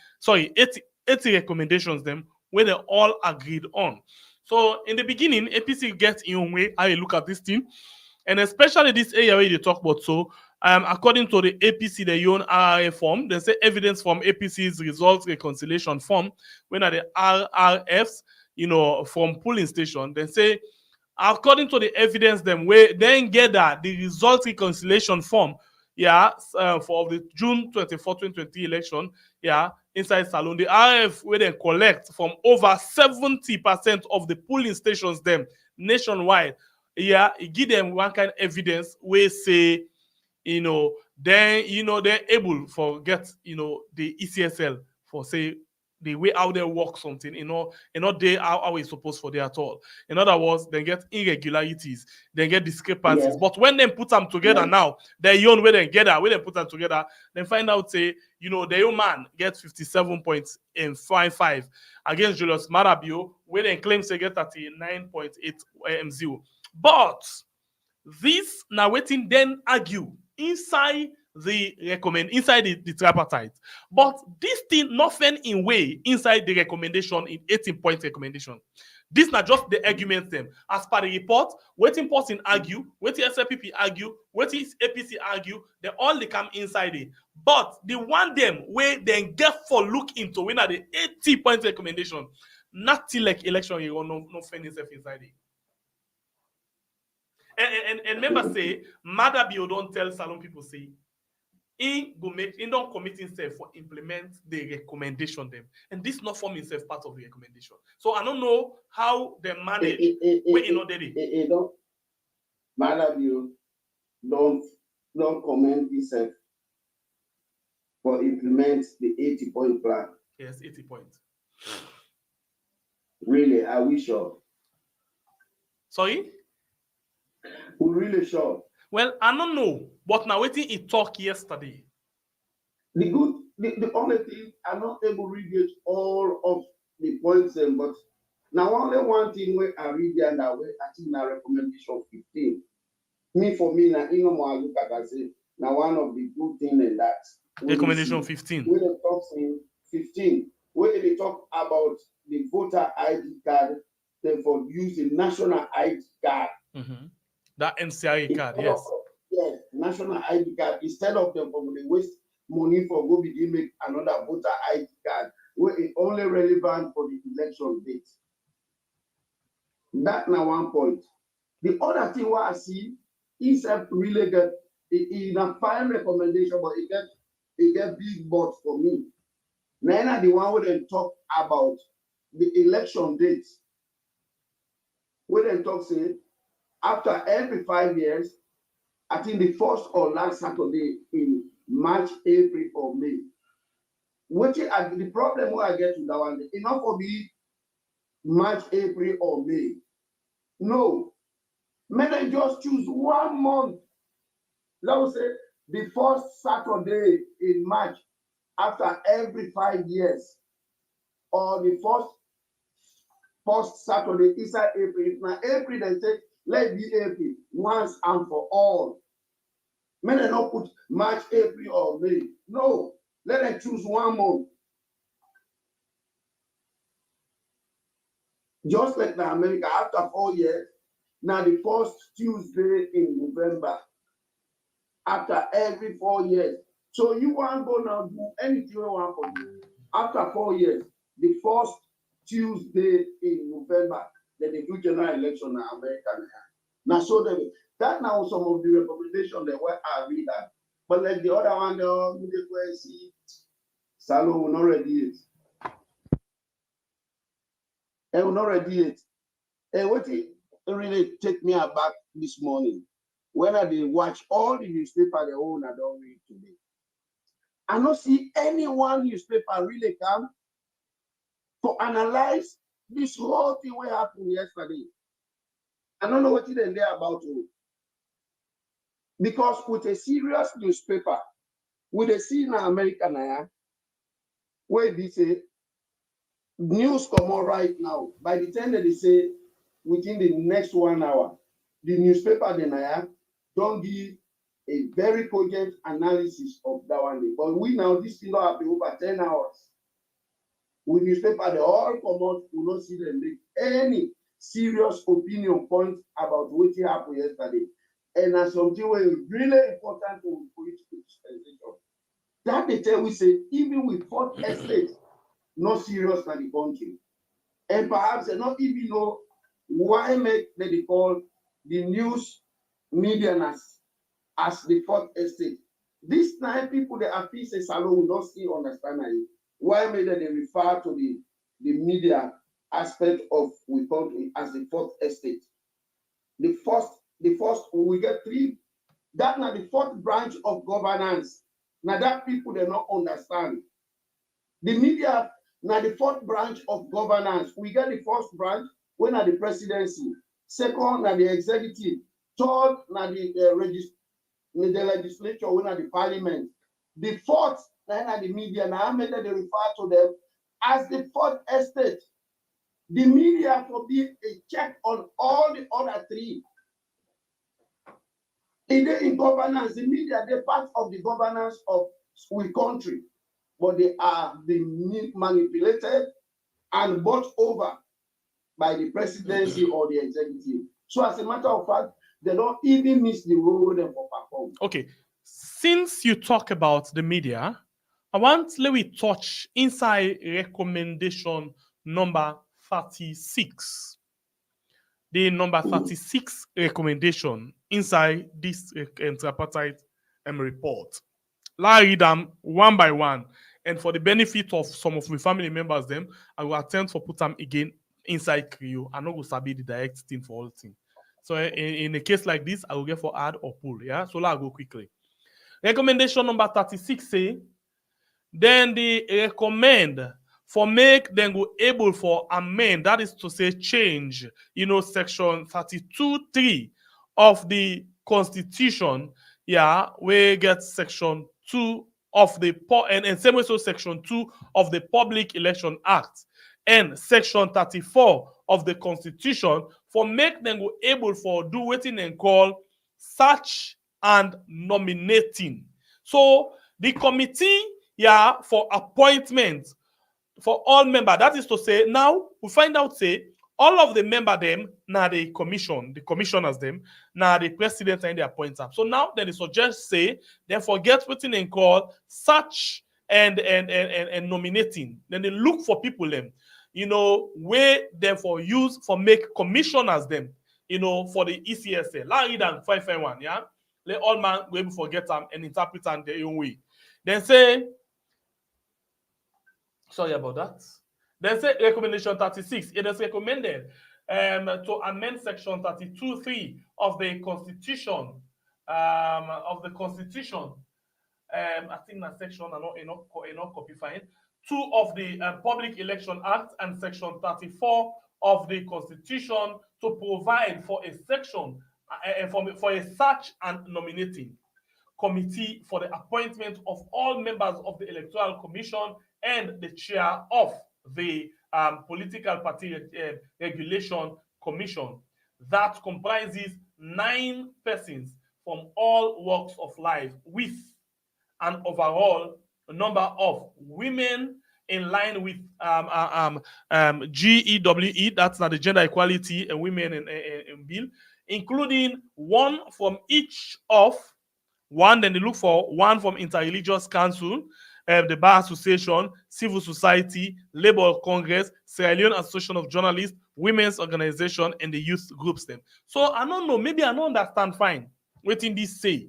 recommendations them, where they all agreed on. So in the beginning, APC gets in your way how you look at this thing, and especially this area where they talk about. So according to the APC, the own RRF form, they say evidence from APC's results reconciliation form, when are the RRFs, from polling station, they say according to the evidence them where then get that the result reconciliation form, for the June 24, 2020 election, inside Salon, the RF where they collect from over 70% of the polling stations them nationwide, it give them one kind of evidence where say, then they're able for get the ECSL for say the way how they work something, they how it's supposed for there at all. In other words, they get irregularities, they get discrepancies. Yes. But when they put them together now, they own where they get that, when they put them together, then find out say, the own man gets 57.55 against Julius Marabio, where they claim they get 39.8 But this now waiting then argue inside the tripartite. But this thing nothing in way inside the recommendation in 18-point recommendation. This not just the arguments them. As per the report, waiting person argue, waiting SLPP argue, waiting APC argue, they all they come inside it. But the one them where they get for look into when are the 80-point recommendation, not till like election you will no find yourself inside it. And remember say, Madabio don't tell Salon people say, he don't commit himself for implement the recommendation them. And this not form himself part of the recommendation. So I don't know how they manage where in order don't matter you don't comment himself for implement the 80-point plan. Yes, 80 points. Really, are we sure? Sorry? We're really sure. Well, I don't know, but now waiting he talked yesterday. The only thing I'm not able to read all of the points, but now only one thing where I read and that way I think na recommendation 15. For me, now you know more look at I say now one of the good thing in that Recommendation 15. when they talk in 15, where they talk about the voter ID card, then for using national ID card. Mm-hmm. That NCIA card, yes. Yes, national ID card instead of them from the waste money for go begin make another voter ID card where it only relevant for the election date. That now one point. The other thing what I see is a really get in a fine recommendation, but it get big but for me. Now the one where they talk about the election date. Where they talk say after every 5 years, I think the first or last Saturday in March, April, or May. The problem where I get to that one, enough for me March, April, or May. No. May they just choose 1 month. Let us say the first Saturday in March after every 5 years, or the first Saturday inside April. If now April, they say, let it be April once and for all. May they not put March, April, or May. No, let them choose 1 month. Just like the America, after 4 years, now the first Tuesday in November, after every 4 years. So you want to go now do anything you want to do. After 4 years, the first Tuesday in November, then they do general election in America. Now, so that now some of the recommendations that were I read that. But like the other one, the see, Salo will not ready it. And will not ready it. And what it really take me aback this morning, when I did watch all the newspaper they own, I don't read today. I don't see any one newspaper really come to analyze this whole thing what happened yesterday. I don't know what it is there about you. Because with a serious newspaper, with a see in America now, where they say news come on right now. By the time that they say within the next 1 hour, the newspaper then don't give a very cogent analysis of that one day. But we now this thing don't happen over 10 hours. With newspaper, they all come out, will not see them make any serious opinion point about what happened yesterday. And that's something where it's really important to political dispensation. That they tell we say, even with fourth estate, not serious in the country. And perhaps they not even know why make they call the news media as the fourth estate. This time people they are say Salo will not still understand it. Why may they refer to the media aspect of we call it as the fourth estate? The first we get three. That now the fourth branch of governance. Now that people they not understand. The media now the fourth branch of governance. We get the first branch when at the presidency. Second now the executive. Third now the legislature when at the parliament. The fourth then at the media. Now I made they refer to them as the fourth estate. The media for be a check on all the other three. In governance, the media, they're part of the governance of our country, but they are being manipulated and bought over by the presidency or the executive. So as a matter of fact, they don't even miss the role them for perform. Okay, since you talk about the media, I want let we touch inside recommendation number 36. The number 36 recommendation inside this tripartite report. Let's read them one by one. And for the benefit of some of my family members, them, I will attempt to put them again inside Creole. I know will sabi the direct thing for all thing. So in a case like this, I will get for add or pull. Yeah. So let's go quickly. Recommendation number 36 say, then they recommend for make them go able for amend, that is to say change, section 32(3) of the Constitution, yeah, we get section 2 of the and same way so section 2 of the Public Election Act and section 34 of the Constitution for make them go able for do wetin and call search and nominating. So the committee, yeah, for appointment for all members, that is to say, now we find out, say, all of the member them, now the commissioners them, now the president and the appointer. So now then they suggest, say, then forget what they call search and nominating. Then they look for people them, where them for use for make commissioners them, for the ECSA. Let's read them 551, yeah? Let all man go able to forget them and interpret them their own way. Then say, sorry about that. Then say recommendation 36. It is recommended to amend section 32(3) of the Constitution. I think that section are not copy fine. 2 of the Public Election Act and section 34 of the Constitution to provide for a section for a search and nominating committee for the appointment of all members of the Electoral Commission and the chair of the Political Party Regulation Commission that comprises 9 persons from all walks of life with an overall number of women in line with GEWE, that's not the Gender Equality and Women in Bill, including one from each of one, then they look for one from Interreligious Council, the Bar Association, Civil Society, Labour Congress, Sierra Leone Association of Journalists, Women's Organization, and the youth groups them. So I don't know, maybe I don't understand fine what in this say.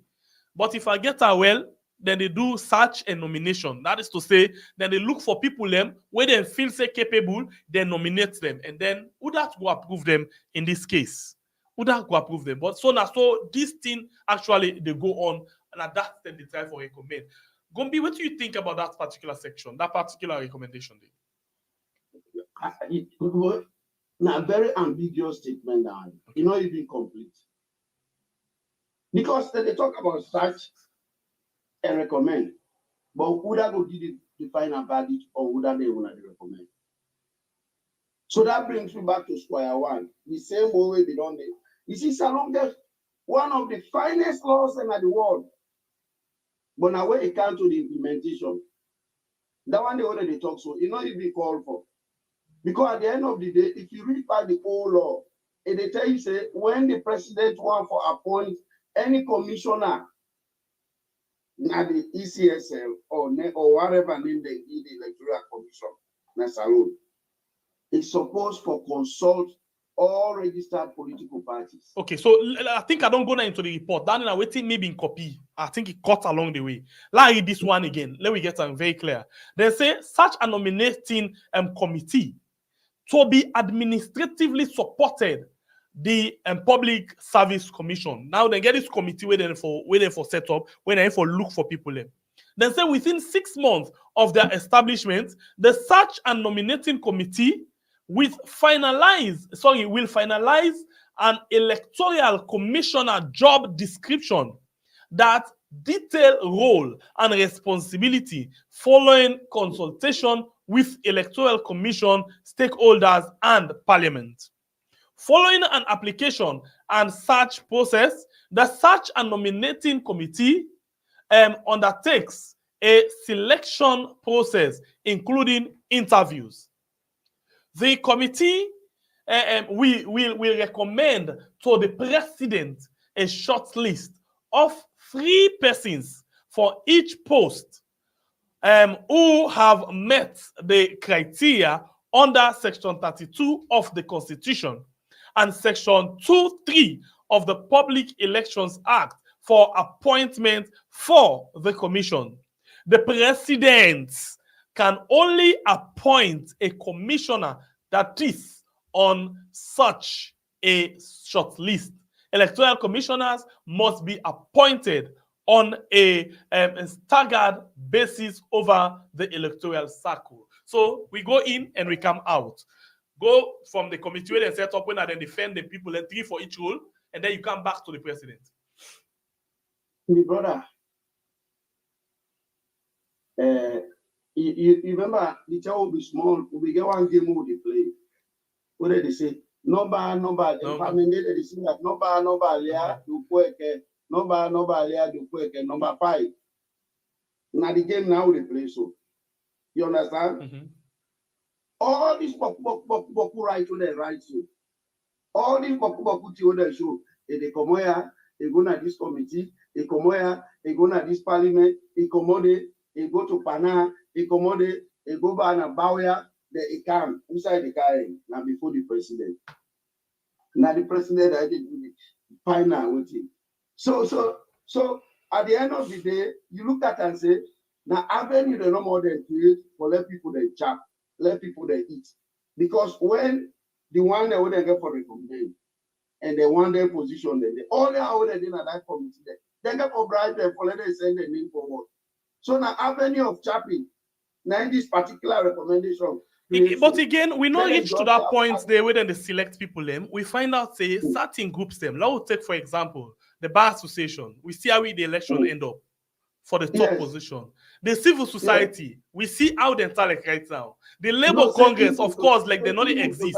But if I get her well, then they do search and nomination. That is to say, then they look for people them where they feel say capable, they nominate them. And then who that go approve them in this case? Who that go approve them? But so now, so this thing actually they go on, and at that then they try for recommend. Gombi, what do you think about that particular section, that particular recommendation? Now, very ambiguous statement, and it's not even complete. Because they talk about search and recommend, but who that go give the final verdict or who that they want to recommend? So that brings me back to square one. The same way they don't. You see, Salon gets one of the finest laws in the world. But now when it comes to the implementation, that one they already talk, so it's not even called for. Because at the end of the day, if you read back the whole law, they tell you, say, when the president wants to appoint any commissioner, now the ECSL or whatever name they give the Electoral Commission, na Salon, it's supposed to consult all registered political parties. Okay, so I think I don't go now into the report. That is waiting maybe in copy. I think it cut along the way. Let's read this one again. Let me get them very clear. They say such a nominating committee to be administratively supported the Public Service Commission. Now they get this committee waiting for set up, waiting for look for people. Then say within 6 months of their establishment, the search and nominating committee will finalize an electoral commissioner job description that detail role and responsibility following consultation with electoral commission, stakeholders, and parliament. Following an application and search process, the search and nominating committee undertakes a selection process, including interviews. The committee will recommend to the president a short list of 3 persons for each post who have met the criteria under Section 32 of the Constitution and Section 2(3) of the Public Elections Act for appointment for the commission. The president can only appoint a commissioner that is on such a short list. Electoral commissioners must be appointed on a staggered basis over the electoral cycle. So we go in and we come out. Go from the committee where they set up when they defend the people and 3 for each role, and then you come back to the president. My brother, you remember the child will be small, we get one game we they play. What did they say? Number, they say that number, yeah, do quick, number, yeah, do quick, number 5. Now the game now they play so. You understand? Mm-hmm. All these boku right to the right so. All these boku to the show. They come here, they go to this committee, they come here, they go to this parliament, they commode, they go to Pana, they commode, they go back and Bawia, they come inside the car now before the president. Now the president I did final with him. So at the end of the day, you look at and say, now avenue the no more than create for let people they chop, let people they eat. Because when the one they wouldn't get for recommendation and they want their position, then they all they are in that committee there. They get for bribe them for let them send the name forward. So now avenue of chopping, now in this particular recommendation. But again, we not reach to that point there where then they select people them. We find out say certain groups them. Now we'll take for example the bar association. We see how the election end up for the top position. The civil society, we see how they talk right now. The Labour Congress, of course, like they not exist.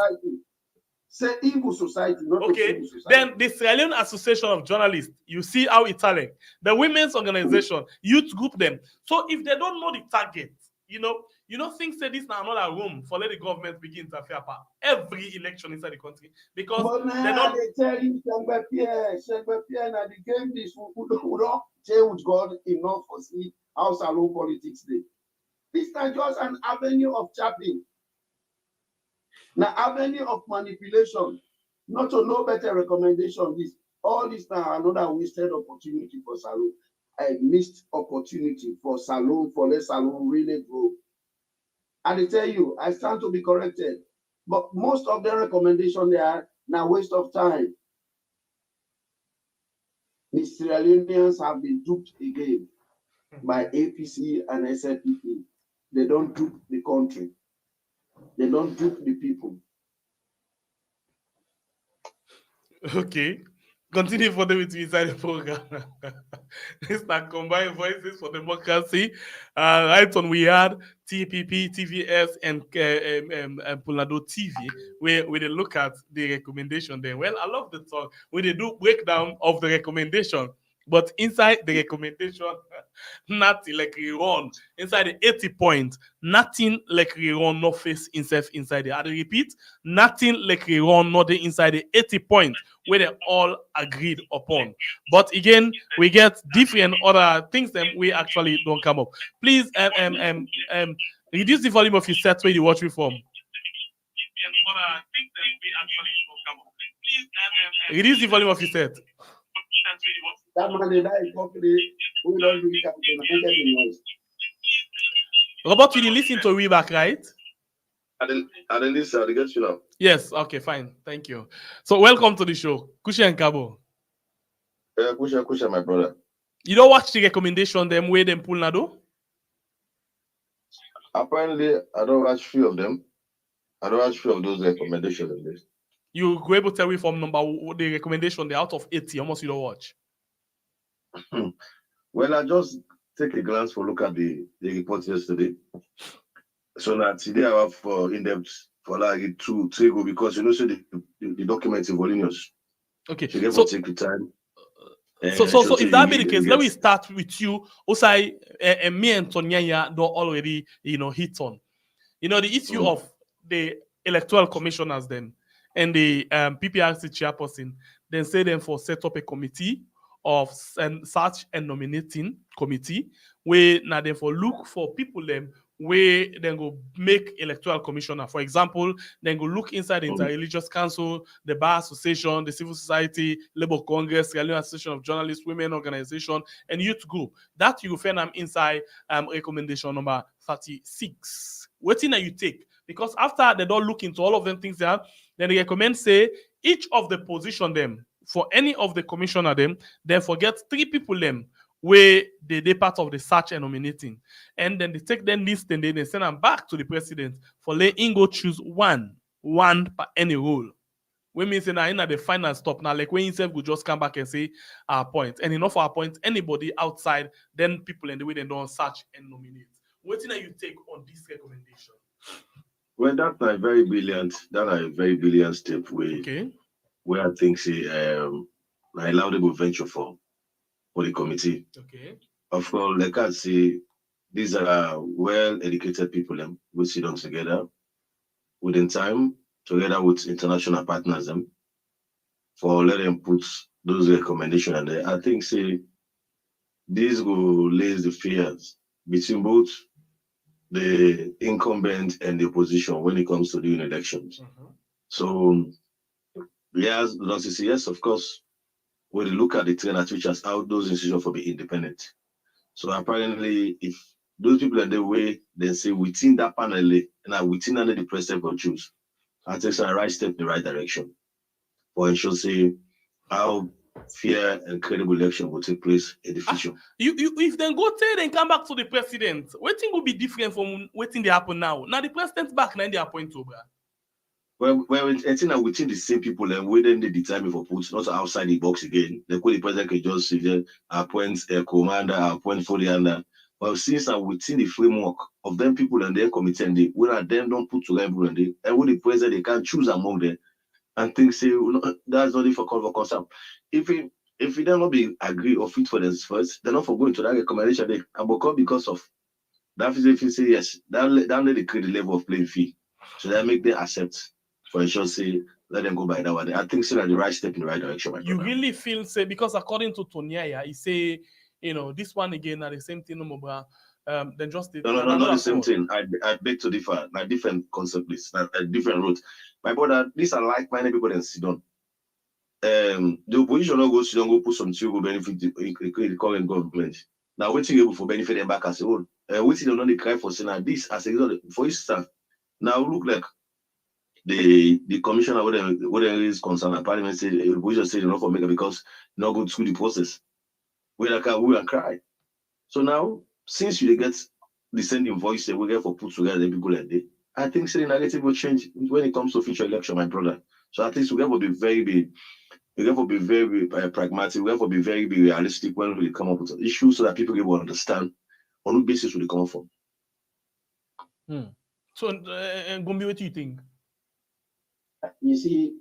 Say evil society, not okay. Society. Then the Sierra Leone Association of Journalists, you see how it's like. The women's organization, youth group them. So if they don't know the target, you know, things say this now another room for let the government begin to affair every election inside the country because they don't. They tell you Pierre, now the game this who don't say with God enough for see how salon politics day. This is just an avenue of chapping. Now avenue of manipulation, not to know better recommendation. This all this now another wasted opportunity for salon. A missed opportunity for salon for let salon really grow. And I tell you, I stand to be corrected. But most of the recommendations they are now waste of time. The Sierra Leoneans have been duped again by APC and SLPP. They don't dupe the country. They don't dupe the people. Okay. Continue for them with me inside the program. This is Combined Voices for Democracy. Right on, we had TPP, TVS, and Pulnado TV, where they look at the recommendation there. Well, I love the talk where they do breakdown of the recommendation. But inside the recommendation, nothing like rerun. Inside the 80 points, nothing like rerun, no face inside the. I repeat, nothing like rerun, not the inside the 80 points where they all agreed upon. But again, we get different other things that we actually don't come up. Please reduce the volume of your set where you watch me from. Reduce the volume of your set. That man they die company who don't really get the noise. Robert, you listen to we back, right? I didn't listen, I get you now. Yes, okay, fine. Thank you. So welcome to the show. Kushi and Kabo. Kusha, my brother. You don't watch the recommendation them way them pull Nado? Apparently, I don't watch few of them. I don't watch few of those recommendations in this. You go able to tell me from number the recommendation, they're out of 80, almost you don't watch. Well, I just take a glance for look at the report yesterday. So now today I have in-depth for like two go because you know so the document is voluminous. Okay. So take the time. So if that be the case, let me start with you. Osai and me and Tonyanya don't already hit on. The issue of the electoral commissioners then and the PPRC chairperson, then say them for set up a committee of search and nominating committee where now therefore look for people them where then go make electoral commissioner. For example, then go look inside the Interreligious Council, the Bar Association, the Civil Society, Labour Congress, the Association of Journalists, Women Organization, and Youth Group. That you find them inside recommendation number 36. What thing that you take? Because after they don't look into all of them things there, then they recommend say each of the position them for any of the commissioner them, then forget 3 people them where they part of the search and nominating. And then they take their list and they send them back to the president for letting go choose one per any role. We mean say now in the final stop now, like when himself will just come back and say appoint. And enough appoint anybody outside, then people in the way they don't search and nominate. What do you take on this recommendation? Well, that's a very brilliant step where I think say I allow them to venture for the committee. Okay. Of course, like I say, these are well-educated people who sit down together within time, together with international partners for let them put those recommendations in there. I think say this will raise the fears between both the incumbent and the opposition when it comes to doing elections. So yes, yes, of course, when you look at the trend at which has how those institutions will be independent. So apparently, if those people are the way they say within that panel and within under the president will choose, I think it's a right step in the right direction. For ensure say how fair and credible election will take place in the future. If then go tell and come back to the president, what thing will be different from what thing they happen now? Now the president's back, now they appoint over. Well, I think that within the same people and within they determine for puts not outside the box again. The president can just appoint a commander, appoint for the under. But since I'm within the framework of them people and their committee and they when them don't put together and when the president they can choose among them and think say that's not for call for concern. If we don't not be agree or fit for this first, they're not for going to that recommendation they and because of that is if you say yes, that let they create the level of playing fee. So that make them accept. For sure, say let them go by that one. I think so that the right step in the right direction. You really feel say because according to Tonyaya, he say this one again are the same thing. Then just no, not the same thing. I beg to differ. Like different concept, please. A different route. My brother, these are like-minded people that sit down. The opposition will go sit down, go put some to go benefit the current government. Now, waiting able for benefit them back as a whole. Waiting on the cry for saying this as a result. For instance, now look like. The commissioner would raise concern and parliament said the opposition said enough for maker because not go through the process. We will cry. So now, since you get the sending voice we get for put together the people like that, I think the narrative will change when it comes to future election, my brother. So I think we have to be very pragmatic, we have to be very realistic when we come up with an issue so that people will understand on what basis will they come from. So Gombe, what do you think? You see,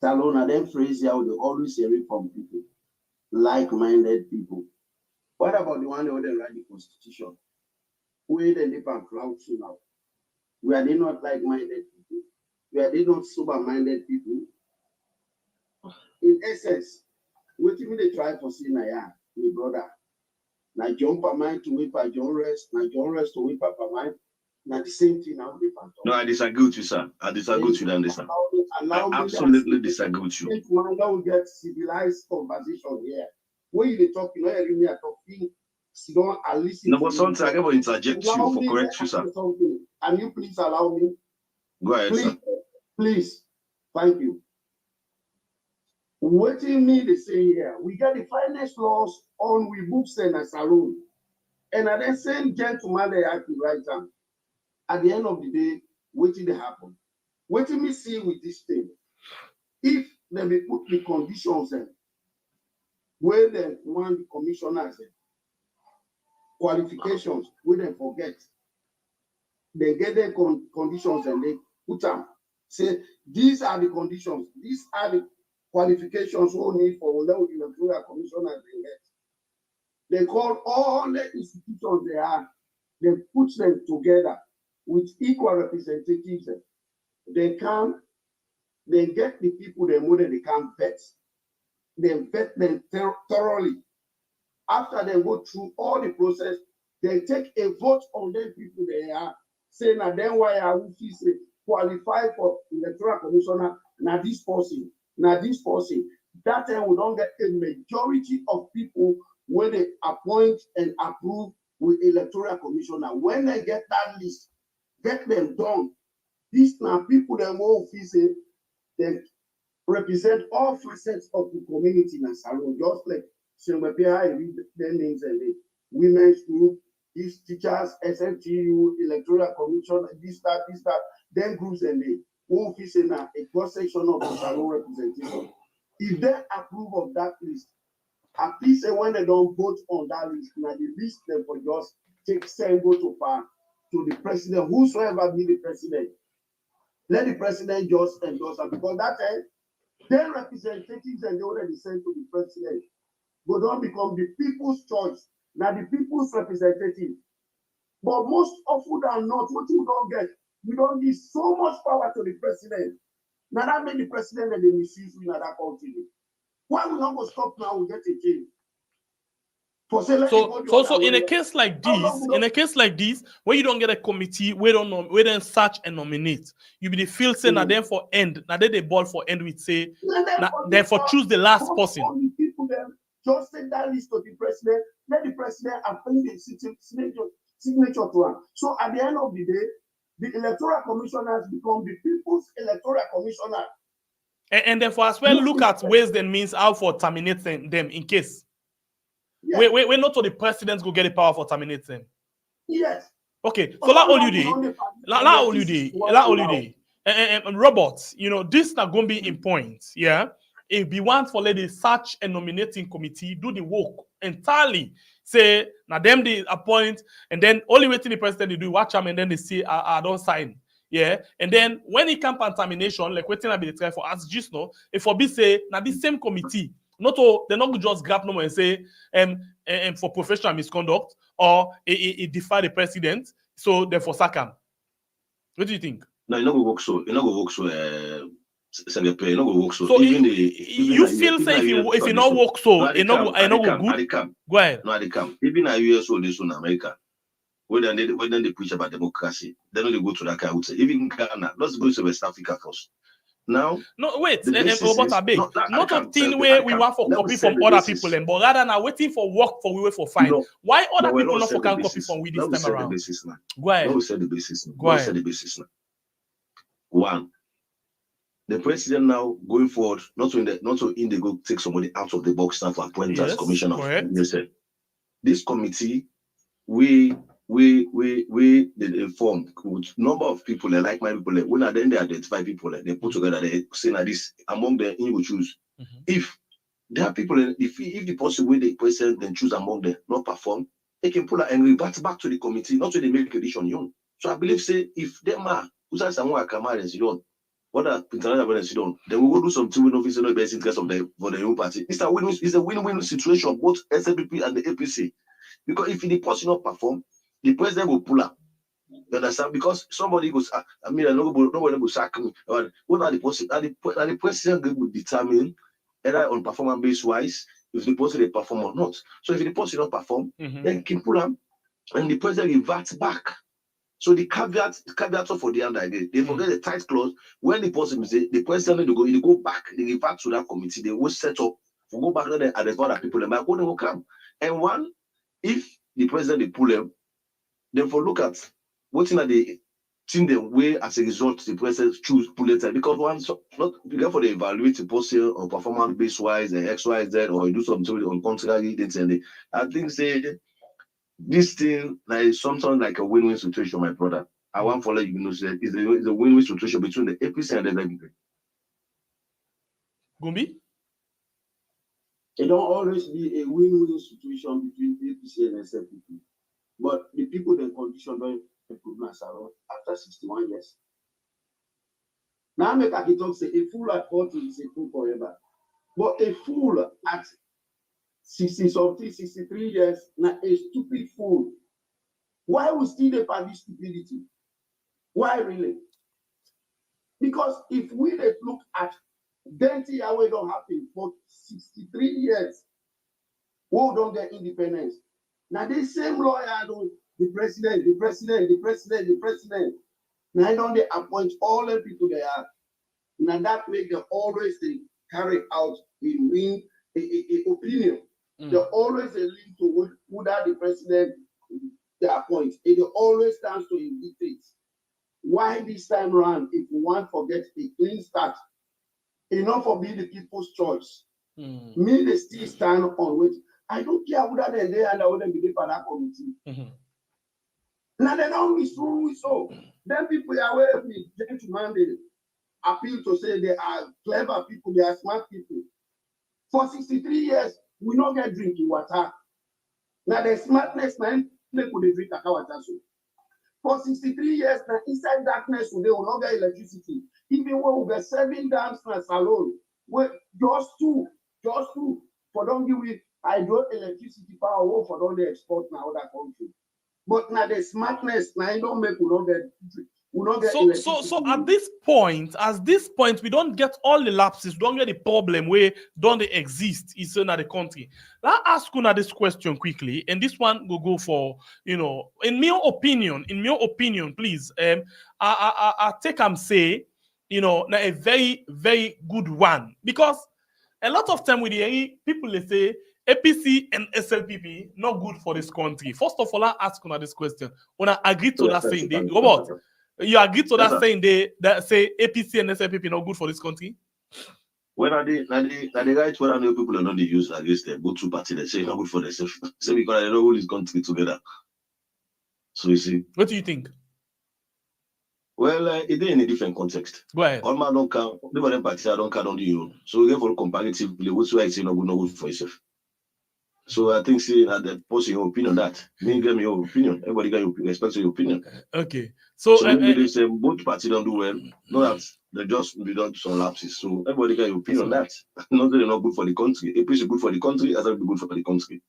Talona, them phrase here will always hear from people, like-minded people. What about the one who didn't write the Constitution? Where they live and cloud now? Were they not like-minded people? Were they not sober-minded people? In essence, what do you mean they try for see Naya, my brother? Now jump a mind to whip a John rest, now John rest to whip up a mind. Now the same thing now. No, I disagree with you, sir. I disagree with you on this. I absolutely disagree with you. Now we get civilized conversation here. When you talk, you know, you are talking. Sit down and listen. No, but sometimes I will interject you for correct you, sir. Can you please allow me? Go ahead, please, sir. Please, thank you. What do you mean they say here? We got the finest laws on we books and a saloon. And at the same gentleman they have to write down. At the end of the day, what did happen? What do we see with this thing? If they be put the conditions in, where they want the commissioners qualifications, where they forget, they get their conditions and they put them. Say, these are the conditions, these are the qualifications we need for the electoral commissioners they get. They call all the institutions they are, they put them together with equal representatives. They come, they get the people they know that they can vet. They vet them thoroughly. After they go through all the process, they take a vote on them people they are saying that then why I will say qualify for electoral commissioner, now this person, that time we don't get a majority of people when they appoint and approve with electoral commissioner. When they get that list, get them done. These now people that won't say they represent all facets of the community in Salon, just like I read their names and the women's group, these teachers, SMTU, electoral commission, this, that, then groups and they won't say now a cross section of the Salon representation. If they approve of that list, at least when they don't vote on that list, now the list them for just send go to the president, whosoever be the president. Let the president just endorse them because that time their representatives and they already sent to the president go don't become the people's choice. Now the people's representative. But most often than not, what you don't get, we don't give so much power to the president. Now that made the president that they misuse in that country. Why we not go stop now? We get a change. So in a case like this, when you don't get a committee, we don't search and nominate. You be the field saying that then for end, now they ball for end with say, therefore choose the last person. The people then just send that list to the president, let the president appoint the signature to him. So at the end of the day, the electoral commissioners become the people's electoral commissioner. And therefore as well look at ways and means how for terminating them in case. Yes. We're not so the presidents go get the power for terminating them. Yes. Okay, so that all you day. And robots, you know, this not going to be in point. Yeah. If we want for let the search and nominating committee do the work entirely, say now them they appoint and then only waiting the president they do watch them and then they say I don't sign. Yeah, and then when it comes on termination, like waiting I be the try for us just know if for be say now this same committee, not all they're not just grab no and say for professional misconduct or it defy the president, so therefore sack him. What do you think? No, it not go work so. It not go work so. It not go work so. So you feel safe if it not work so, it not go good. Go ahead. No, they come. Even a US or this in America, when they preach about democracy, then they go to that kind of say. Even Ghana, let's go to West Africa first. Now, no wait, Robert Abeg. Not a thing where we want for copy from other people, but rather now waiting for work for we wait for fine. No, why other people not for can copy from we this time around? Go ahead. Let me say the basis. Go ahead. One, the president now going forward, not so in they go take somebody out of the box now for appointment as commissioner. This committee, we inform with number of people like my people. When then they identify people, they put together. They say that this among them you will choose. If there are people, if the person with the president then choose among them not perform, they can pull out and revert back to the committee. Not to the make edition young. So I believe say if them are who's someone come out and sit down, what are international and sit down, then we will do something with office in the best interest of the for the new party. It's a win-win situation both SNPP and the APC. Because if the person not perform, the president will pull up. You understand? Because somebody goes, nobody will sack me. What are the person? The president will determine either on performance base wise if the person they perform or not. So if the person not perform, then he can pull up, and the president reverts back. So the caveat for the end idea, they forget the tight clause. When the person say the president they go back, they revert to that committee, they will set up, we go back there and there's other people, they might go come. And one, if the president they pull them, then for look at what in the team the way as a result the president choose pull it because one not for the evaluate the person on performance base wise and XYZ or you do something on contrary things and I think say this thing like sometimes like a win-win situation, my brother. I want to let you know that it's a win-win situation between the APC and the LGB. Gumbi? It don't always be a win-win situation between APC and SNPP. But the people in condition don't improve after 61 years. Now make a talk say a fool at 40 is a fool forever. But a fool at 60-something, 63 years, now a stupid fool. Why we still have this stupidity? Why really? Because if we look at Denti Yahweh don't happen for 63 years, who don't get independence. Now this same lawyer the president, the president, the president, the president. Now I don't they appoint all the people they are. Now that make them always they carry out a win a opinion. They always they lean to who that the president they appoint. It always stands to indicate. Why this time around, if we want forget a clean start, enough for be the people's choice. Me they still stand on which I don't care who that they and I wouldn't believe for that committee. Now they don't misrule so. Then people are aware of me, gentlemen, they appeal to say they are clever people, they are smart people. For 63 years, we don't get drinking water. Now the smartness man, they could drink water. So for 63 years, now inside darkness, they will not get electricity. Even when we get 7 dams in a salon, just two, for don't give we hydro electricity power for don't they export now other country. But now the smartness now don't make we not get electricity. So at this point, we don't get all the lapses, we don't get the problem where don't they exist is in the country. Let's ask you this question quickly, and this one will go for, in my opinion, please, I take say, a very, very good one, because a lot of time with the people they say APC and SLPP not good for this country. First of all, I ask you this question. When I agree to that saying, Robert, you agree to that saying that say APC and SLPP not good for this country? When are they right when I know people are not the use against them, go to party, they say not good for themselves. Say because they don't hold this country together. So you see. What do you think? Well, it is in a different context. Go ahead. All man don't count, nobody party, I don't count on you. So we get for comparatively, what's why I say no good for yourself. So I think see that posting your opinion on that. Me give me your opinion. Everybody got your respect to your opinion. Okay. So maybe they say both parties don't do well. No, that they just be done some lapses. So everybody got your opinion on that. Not that they're not good for the country. APC good for the country, as well be good for the country.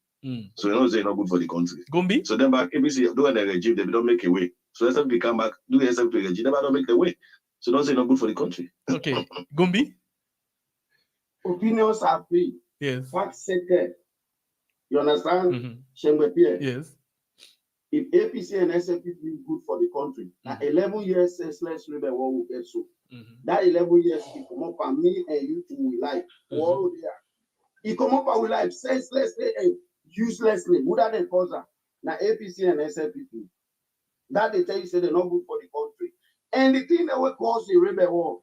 So you know they're not good for the country. Gumbi? So then back APC doing the regime, they don't make a way. So as they come back, do the SFP regime, they don't make the way. So don't say not good for the country. Okay. Gumbi? Opinions are free. Yes. Fact second. You understand? Yes. If APC and SFP is good for the country, now 11 years senseless rebel what will get so. That 11 years, it come up and me and you two will like. All there. It come up and we like senselessly and uselessly. Would that then cause that? Now APC and SFP. That they tell you say they're not good for the country. And the thing that will cause the rebel war,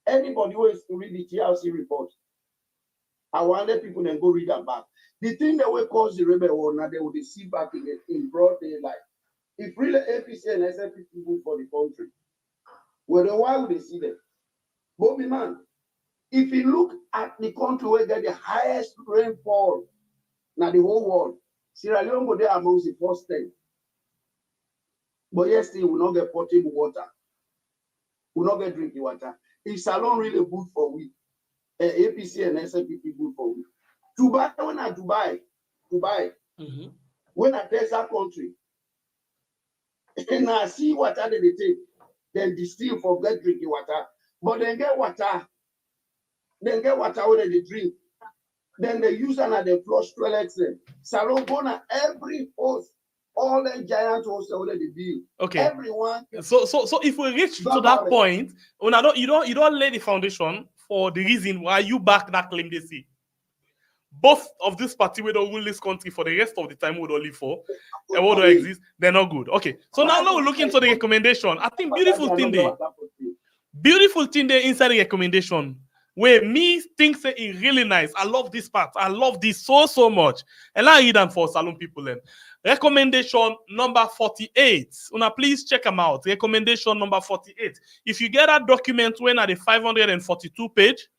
anybody who is to read the TLC report, I want let people then go read that back. The thing that will cause the rebel war now, they will see back in broad daylight. If really APC and SFP good for the country, well, then why would they see them? Bobby man, if you look at the country where they get the highest rainfall now the whole world, Sierra Leone go there amongst the first 10. But yes, still will not get potable water. Will not get drinking water. If Salon really good for we, APC and SFP good for we. Dubai, when I Dubai, when I desert country, and I see water they take, then distill for get drinking water, but then get water when they drink, then they use another flush toilets. Salon gonna every host, all the giant hosts already build. Okay. Everyone. So if we reach to that point, you don't lay the foundation for the reason why you back that claim they see. Both of this party we don't rule this country for the rest of the time we don't live for and what don't exist, they're not good. Okay. So now we look into the recommendation. I think beautiful thing there inside the recommendation where me thinks that it's really nice. I love this part. I love this so much. And I read them for Salon people then. Recommendation number 48. Una please check them out. Recommendation number 48. If you get that document when at the 542 page,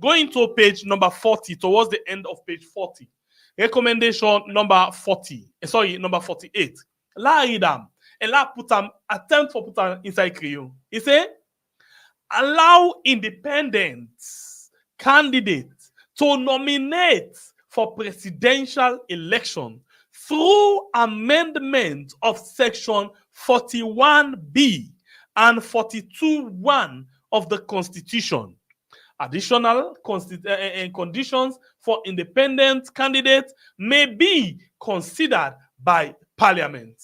go into page number 40 towards the end of page 40. Recommendation number 48. La read them and la put them attempt for put them inside Creole. He say allow independent candidates to nominate for presidential election through amendment of section 41B and 42(1) of the Constitution. Additional conditions for independent candidates may be considered by Parliament.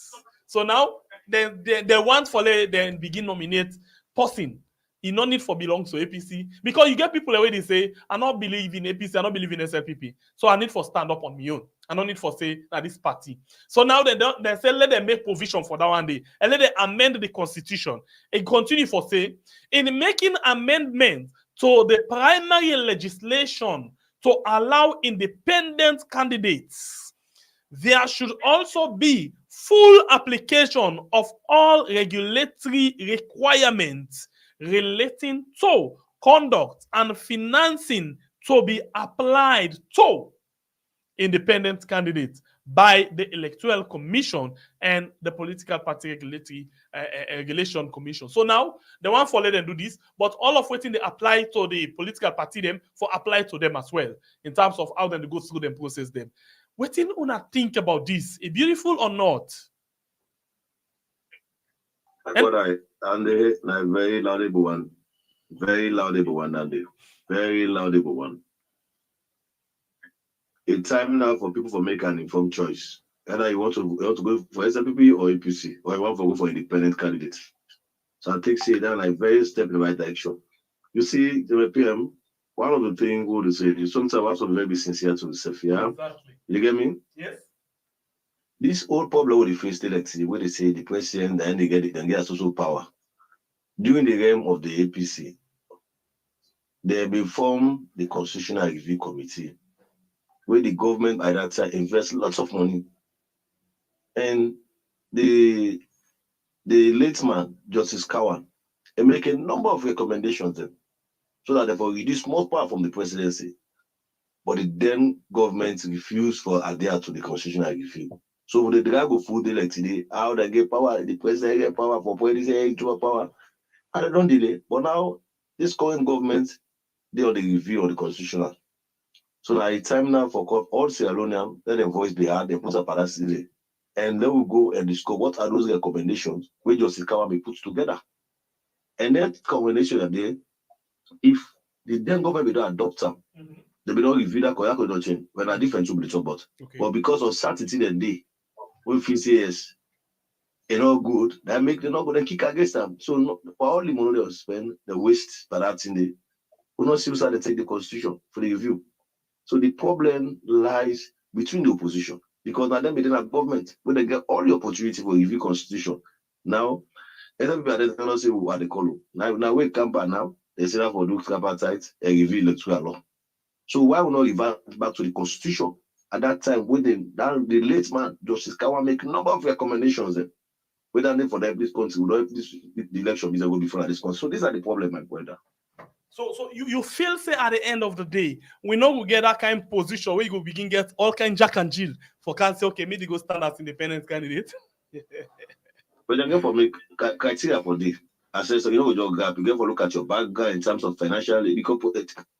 So now they want for then begin nominate person. You no need for belong to APC because you get people the way they say I not believe in APC, I not believe in SLPP, so I need for stand up on my own. I don't need for say that this party. So now they say let them make provision for that one day and let them amend the constitution and continue for say in making amendments to the primary legislation to allow independent candidates. There should also be full application of all regulatory requirements relating to conduct and financing to be applied to independent candidates by the Electoral Commission and the Political Party Regulation Commission. So now, the one for let them do this, but all of waiting they apply to the political party them for apply to them as well, in terms of how they go through them, process them. Waiting una think about this, is beautiful or not? And they a very laudable one. Very laudable one, Andy. Very laudable one. It's time now for people to make an informed choice. Either you want to go for SLPP or APC, or you want to go for independent candidates. So I think say that like very step in the right direction. You see, the PM, one of the things we would say is sometimes also very sincere to yourself, yeah? Exactly. You get me? Yes. This old problem with the face election, where they say the president and they get social power. During the realm of the APC, they will form the Constitutional Review Committee, where the government by that time invests lots of money. And the late man, Justice Cowan, make a number of recommendations then, so that they will reduce more power from the presidency. But the then government refused for adhere to the Constitutional Review. So when the drag of food like today, how they get power, the president get power for president to power, and they don't delay. But now this current government, they on the review of the constitutional. So now it's time now for all Sierra Leoneans, let their voice be heard, they put up a delay. And then we go and discuss what are those recommendations which Justice Kawa be put together. And that recommendation are there, if the then government will not adopt them, they will not review that correct change when a different to be talk about. Okay. But because of certainty that day, we feel say yes, it's not good, that make them not go and kick against them. So no, for all the money they spend, the waste by that thing they will not see how they take the constitution for the review. So the problem lies between the opposition. Because now them within a government, when they get all the opportunity for review constitution. Now, everybody don't say what they call them. Now we come back now, they say that for do tripartite and review electoral law. So why would not revert back to the constitution? At that time, when the late man, Justice Kawa, make a number of recommendations then. Whether they for this country, the election is going to be for this country. So these are the problem, my brother. So you feel say at the end of the day, we know we get that kind of position where you go begin get all kind Jack and Jill for can say, okay, maybe go stand as independent candidate. But then for me, criteria for this. I say so you know your gap, you get for look at your background in terms of financial because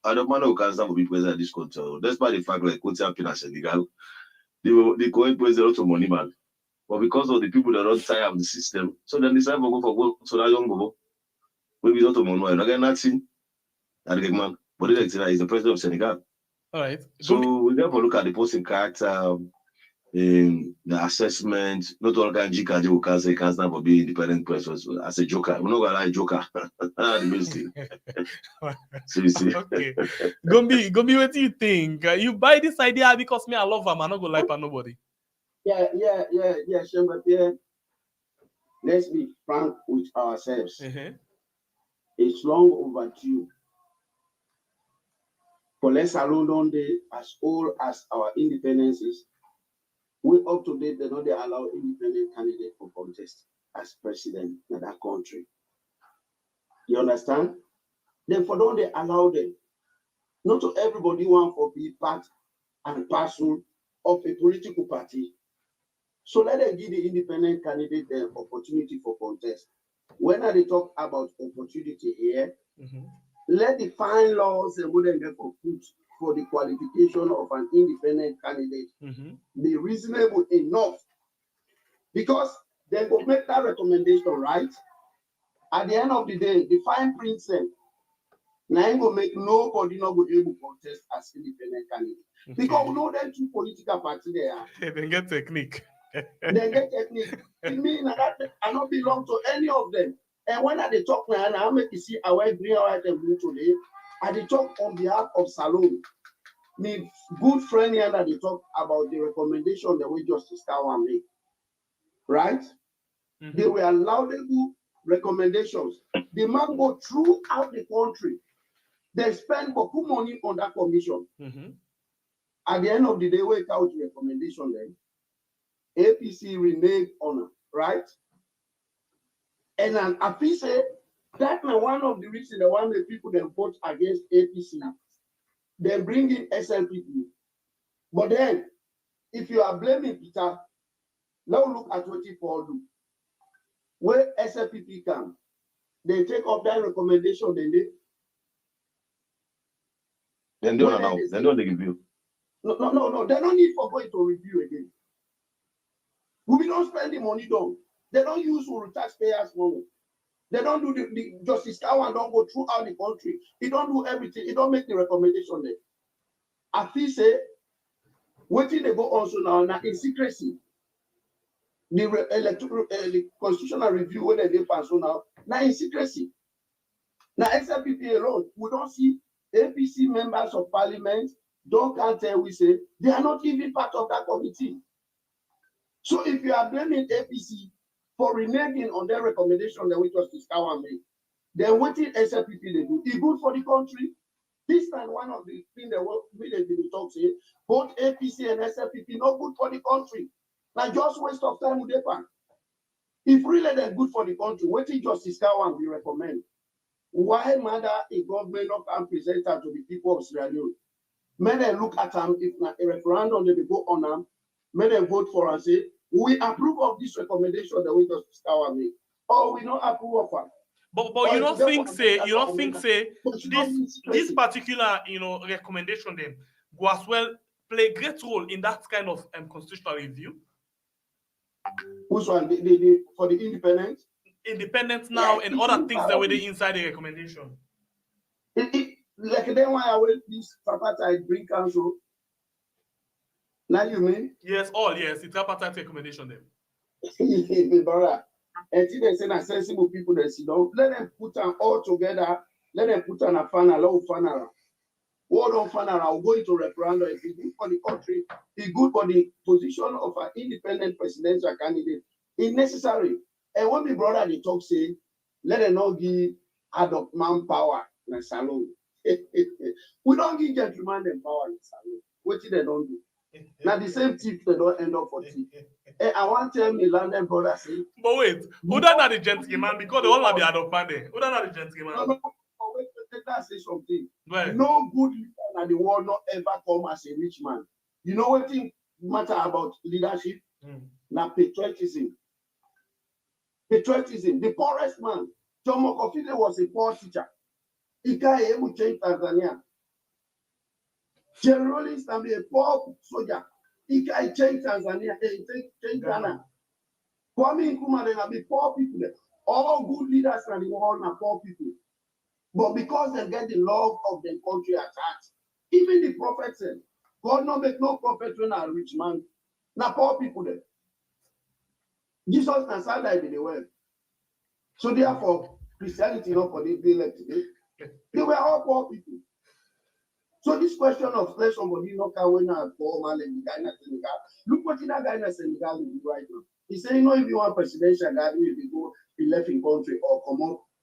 I don't know who can stand for be president of this country. Despite the fact like what's happening as Senegal, the current president also money man. But because of the people that don't tire of the system, so then decide to go for so that young bobo. Maybe not to money, not get nothing. Man, but is the president of Senegal. All right. So we therefore look at the posting character, the assessment, not all kind of GKJ who can say can't stand for being independent person as a joker. We're not gonna like joker. The best thing. So you see. Okay. Gombi, what do you think? You buy this idea because me I love him, I'm not gonna lie for nobody. Yeah, Shemba, yeah. Let's be frank with ourselves. It's long overdue. For less alone on the as old as our independence is, we up to date they don't allow independent candidate for contest as president in that country. You understand? Therefore, don't they allow them? Not to everybody want to be part and parcel of a political party. So let them give the independent candidate the opportunity for contest. When they talk about opportunity here, let the fine laws and what they get for put for the qualification of an independent candidate be reasonable enough. Because they will make that recommendation, right? At the end of the day, the fine print said, now will make nobody not be able to contest as independent candidate. Because we know them two political parties there. They get technique. They get ethnic. It means that I don't belong to any of them. And when I talk now, and I make you see our green, white, and blue today, I talk on behalf of Salome. Me good friend here that they talk about the recommendation that we Justice Kawan make. Right? They were laudable recommendations. The man go throughout the country. They spend beaucoup money on that commission. At the end of the day, we count the recommendation then. APC reneged on it, right? And then I say that now one of the reasons the one the people that vote against APC, they bring in SLPP. But then, if you are blaming Peter, now look at what people do. Where SLPP come, they take up that recommendation, Then they don't know. Then don't they review? No. They don't need for going to review again. We don't spend the money down. They don't use our taxpayers' money. They don't do the Justice Kawan don't go throughout the country. He don't do everything. He don't make the recommendation there. I feel say, waiting they go also now in secrecy. The constitutional review when they pass on now in secrecy. Now SLPP alone, we don't see APC members of parliament can't tell we say they are not even part of that committee. So if you are blaming APC for reneging on their recommendation that we Justice Kawan made, then what did SLPP they do? It's good for the country. This time one of the things that we did talk say both APC and SLPP not good for the country. Now just waste of time with them. If really they're good for the country, what did Justice Kawan be recommend? Why matter a government not can present her to the people of Sierra Leone? May they look at them if not a referendum they go on them, may they vote for and say, we approve of this recommendation that we Justice Kawan make, or we don't approve of it. But you don't think this particular recommendation then go as well play a great role in that kind of constitutional review? Which one? For the independence? Independence now and other things that were inside the recommendation. Like then why I will this Tripartite bring council. Now you mean? Yes, it's Tripartite recommendation then. And they say that sensible people that sit down, let them put them all together, let them put on a funnel, low funnel. What on funnel, I'll go into referendum. If it's good for the country, it's good for the position of an independent presidential candidate. It's necessary. And when my brother they talk say, let them not give adult manpower in a salon. We don't give gentlemen them power in a salon. What did they don't do? Now the same tip they don't end up for tip. And I want to tell me London brother say. But wait, who don't know the gentleman because they all have the adult pandey. Who don't know the gentleman? No, wait, let say something. Right. No good leader in the world not ever come as a rich man. You know what thing matter about leadership? Now patriotism. Patriotism. The poorest man, Jomo Kofide was a poor teacher. He can't able to change Tanzania. General Rawlings can be a poor soldier. He can change Tanzania, change Ghana. Kwame Nkrumah, they can be poor people. All good leaders in the world are poor people. But because they get the love of the country at heart, even the prophet said, God not make no prophet when a rich man. Now poor people there. Jesus and Sunday in the world. So therefore, Christianity not for the like today. They were all poor people. So this question of let somebody not can win a poor man and the guy in Senegal. Look what that guy in Senegal will do right now. He said, you know, if you want presidential guy, if you go be left in country or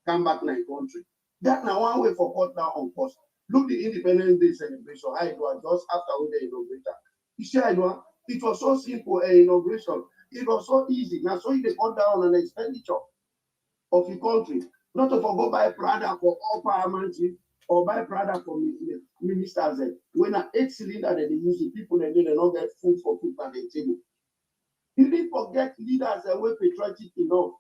come back in country. That now one way for cut down on cost. Look the Independence Day celebration. I do just after we the inauguration. You see, it was so simple an inauguration. It was so easy. Now so you can cut down on the expenditure of the country. Not to go buy Prada for all parliamentary or buy Prada for ministers. When an 8-cylinder that they use, the people they don't get food for food at the table. You didn't forget leaders that were patriotic enough.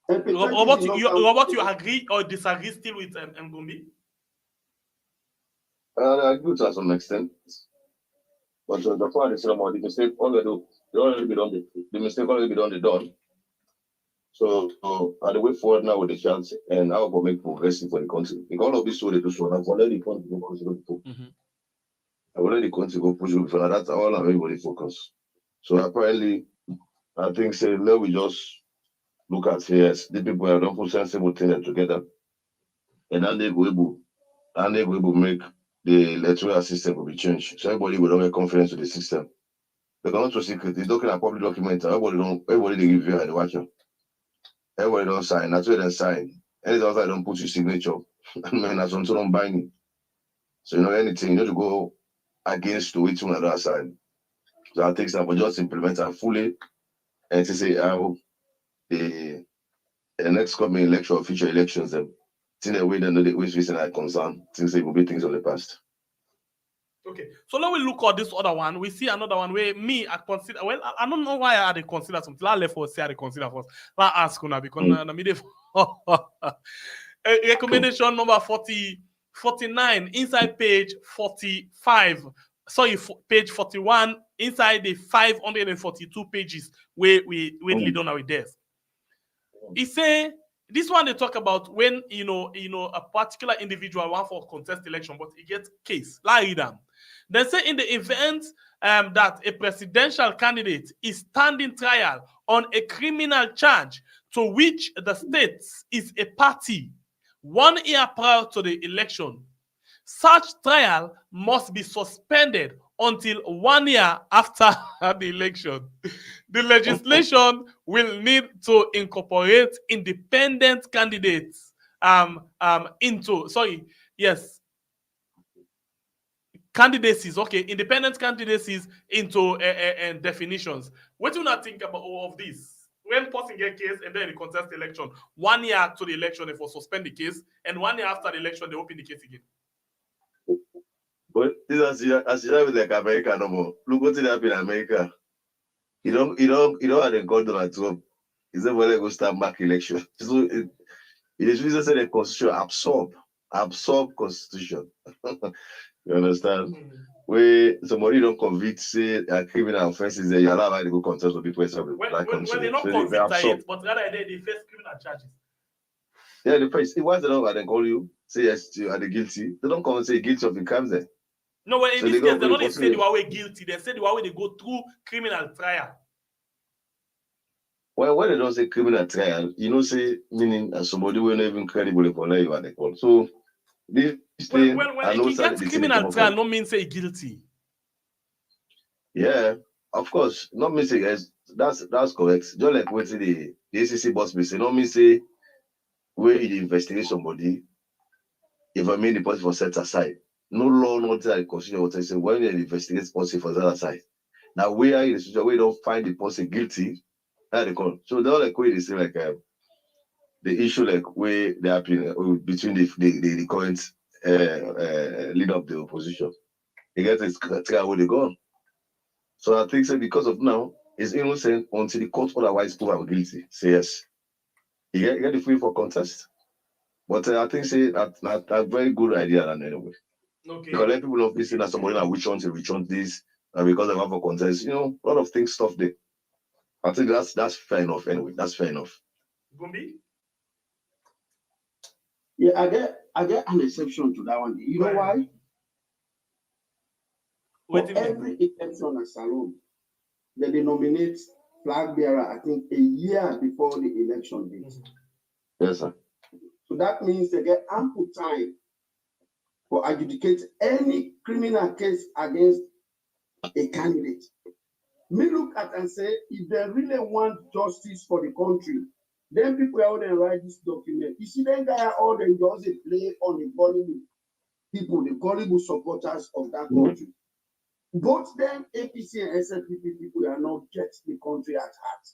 Robert, you agree or disagree still with Ngumbi? I agree to some extent. But the part is about the mistake already be done. The mistake already be done. So I wait forward now with the chance and I will make progressive for the country. Because all of this story to show, I've already come to go push before. I've already come to go push before. That's all I'm everybody focus. So apparently, I think say let we just look at yes, the people who don't put sensible things together, and then they go able make the electoral system will be changed. So everybody will don't have confidence with the system. They cannot trust secret. It's looking at public document. Everybody they give you and they watch you. Everybody don't sign. That's why they sign. Anything else I don't put your signature. I mean, that's something don't bind you. So you know anything, you know to go against to which one on the other side. So I think that we just implement it fully and to say how the next coming election or future elections them. In the way they know the which reason I concern, things they will be things of the past. Okay, so let we look at this other one. We see another one where me I consider. Well, I don't know why I had to consider something. I left for say I had to consider first. I ask una because na me dey recommendation number 49 inside page 45. Sorry, page 41 inside the 542 pages where we lead on our desk. He say this one they talk about when you know a particular individual want for contest election, but he gets case. Like them. They say in the event that a presidential candidate is standing trial on a criminal charge to which the state is a party 1 year prior to the election, such trial must be suspended until 1 year after the election. The legislation will need to incorporate independent candidates candidacies, okay, independent candidacies into definitions. What do you not think about all of this? When person get case and then they contest the election, 1 year to the election they will suspend the case, and 1 year after the election they open the case again. But this as you have like America no more. Look what happened in America. You don't have the God Donald Trump. Is that when they go start back election? So it is reason say the constitution absorb constitution. You understand? Where somebody don't convict say a criminal offenses there, you allow to go contest with people when they not convict it, but rather they face criminal charges. Yeah, the first why they don't call you, say yes, you are the guilty. They don't come and say guilty of the crimes there. No, well, in this case, they don't say the way guilty. They say the way they go through criminal trial. Well, when they don't say criminal trial, you know, say meaning somebody will not even credible for you are they call. So this thing, when it gets criminal trial, no mean say guilty. Yeah, of course, not mean say yes. That's correct. Just like what the ACC boss be say, not mean say where you investigate somebody. If I mean the person for set aside, no law, not that consider what I say. When you investigate person for that aside, now where in the situation where you don't find the person guilty, that they call. So they're like where they say like the issue like where they happen between the current leader of the opposition. They get this trial where they go. So I think so because of now it's innocent until the court otherwise prove I'm guilty. Say yes. You get the free for contest. But I think say that's a very good idea than anyway. Okay. Because let people not be saying that somebody like which one this because they have a contest, you know, a lot of things stuff there. I think that's fair enough anyway. That's fair enough. Gumbi? Yeah, I get an exception to that one. You know why? For every election at Salon, they nominate flag bearer, I think, a year before the election date. Yes, sir. So that means they get ample time for adjudicate any criminal case against a candidate. Me look at and say, if they really want justice for the country, then people out there write this document. You see, then guy all them just play on the gullible people, the gullible supporters of that country. Both them, APC and SLPP people are not get the country at heart.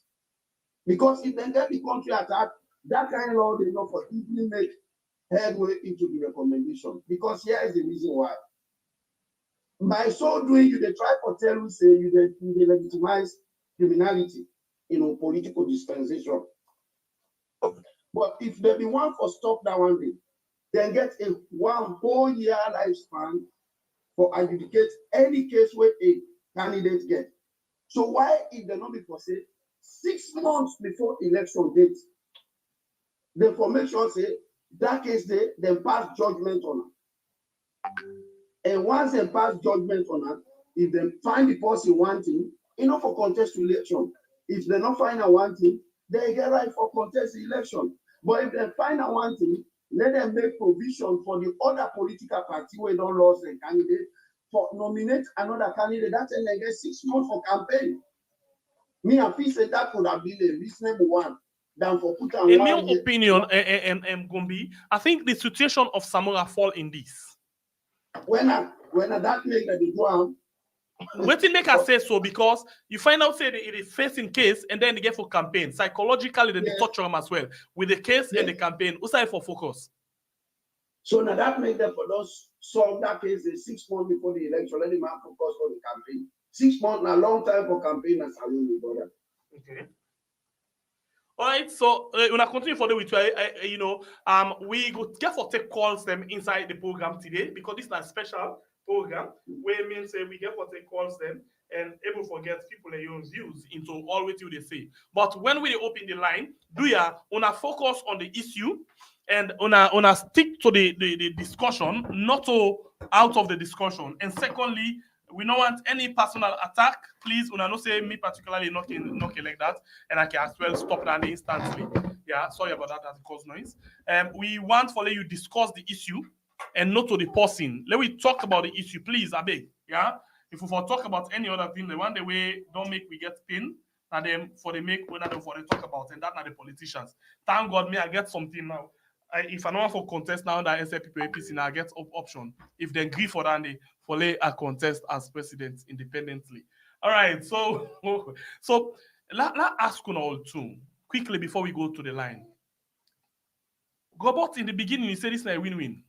Because if they get the country at heart, that kind of law they know for easily make headway into the recommendation. Because here is the reason why. By so doing, you they try to tell you say you they legitimize criminality, political dispensation. But if they be one for stop that one day, then get a 1 whole year lifespan for adjudicate any case where a candidate get. So why if they not be for say 6 months before election date, the information say that case they pass judgment on it. And once they pass judgment on it, if they find the person wanting, enough for contest election. If they don't find out one thing, they get right for contest the election. But if they find out one thing, let them make provision for the other political party where don't lose a candidate for nominate another candidate. That's and they get 6 months for campaign. Me and P said that would have been a reasonable one than for put on In one. my opinion, Gombi, I think the situation of Samora fall in this. When I that make that they do What it make us say so because you find out say it is facing case and then they get for campaign. Psychologically, then they touch them as well. With the case and the campaign, who's for focus? So now that make them for those solve that case 6 months before the election. Let the man focus on the campaign. 6 months now long time for campaign as I will brother. Okay. All right, so when I continue for the with we go get for take calls them inside the program today because this is a special program where means we get for take calls them and able to get people their own views into all what you they say. But when we open the line, do ya wanna focus on the issue and wanna stick to the discussion, not to out of the discussion. And secondly, we don't want any personal attack. Please, when I not say me particularly not like that, and I can as well stop that instantly. Yeah, sorry about that. That caused noise. We want for you discuss the issue and not to the person. Let we talk about the issue, please. I beg. Yeah. If we for talk about any other thing, the one the way don't make we get pain, and them for the make when them for the talk about, and that not the politicians. Thank God, me I get something now. If I don't want for contest now that SLP APC now I get option. If they agree for that, they for lay a contest as president independently. All right, so let ask you all too quickly before we go to the line. Gobot, in the beginning you say this is a win-win.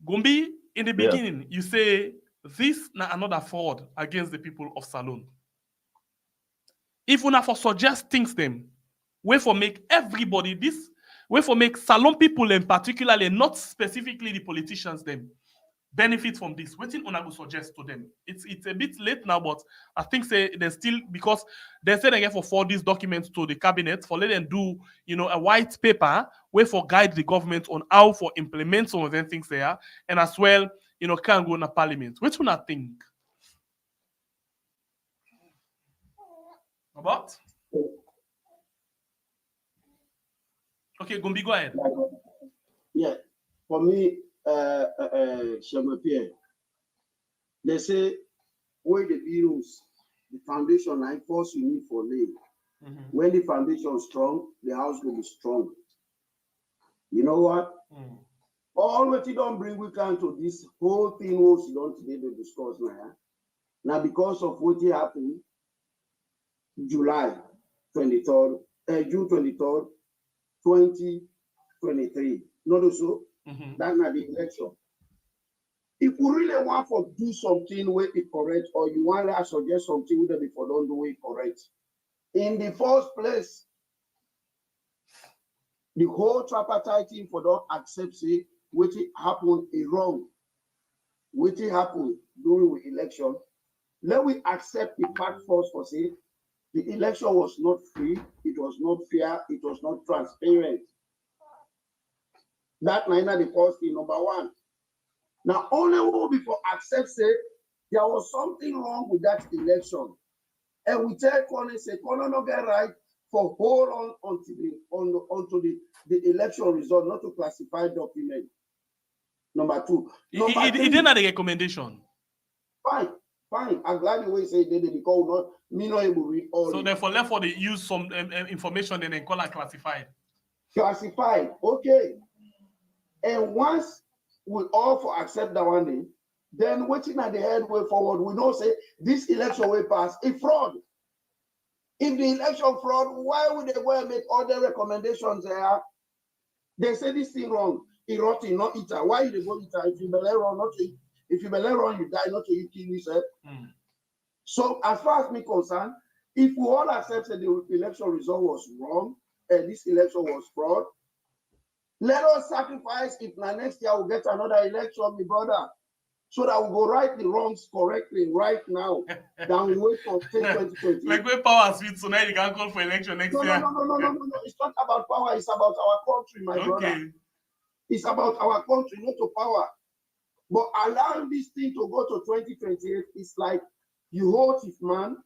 Gombi, in the beginning you say this is another fraud against the people of Salone. If we not for suggest things them, way for make everybody this. Way for make Salon people and particularly not specifically the politicians them benefit from this. What thing una go suggest to them? It's a bit late now, but I think say they still because they said again for forward these documents to the cabinet for let them do a white paper way for guide the government on how for implement some of them things there and as well can go in a parliament. What do you think about? Okay, Gombi, go ahead. Yeah, for me, they say where the bills, the foundation I force you need for lay. When the foundation is strong, the house will be strong. You know what? All what you don't bring we can to this whole thing was you don't today to discuss now. Now because of what happened July 23rd, June 23rd. 2023. Not also that's not the election. If we really want to do something where it correct, or you want to suggest something that before don't do it correct. In the first place, the whole tripartite team for don't accept say what happened is wrong. What happened during the election. Let we accept the part first for say the election was not free, it was not fair, it was not transparent. That might not the first thing, number one. Now, only will before accept say there was something wrong with that election. And we tell Colin, say, Colin not get right for hold on onto the election result, not to classify document. Number two. It didn't have the recommendation. Fine. I'm glad the way you say they because not me not able to read all. So therefore, left for the use some information and then call it classified. Classified, okay. And once we all for accept that one day, then waiting at the head way forward, we know say this election way pass a fraud. If the election fraud, why would they go and make other recommendations there? They say this thing wrong. It rotten, not eat. Why they go eat? If you believe wrong, not to eat. If you believe wrong, you die, not to eat yourself. So as far as me concerned, if we all accept that the election result was wrong and this election was fraud, let us sacrifice if next year we'll get another election, my brother, so that we'll go right the wrongs correctly right now than we wait for 2020. Like when power sweet, so now you can call for election next year. No. It's not about power, it's about our country, my brother. It's about our country, not to power. But allowing this thing to go to 2028 is like You hold chief man,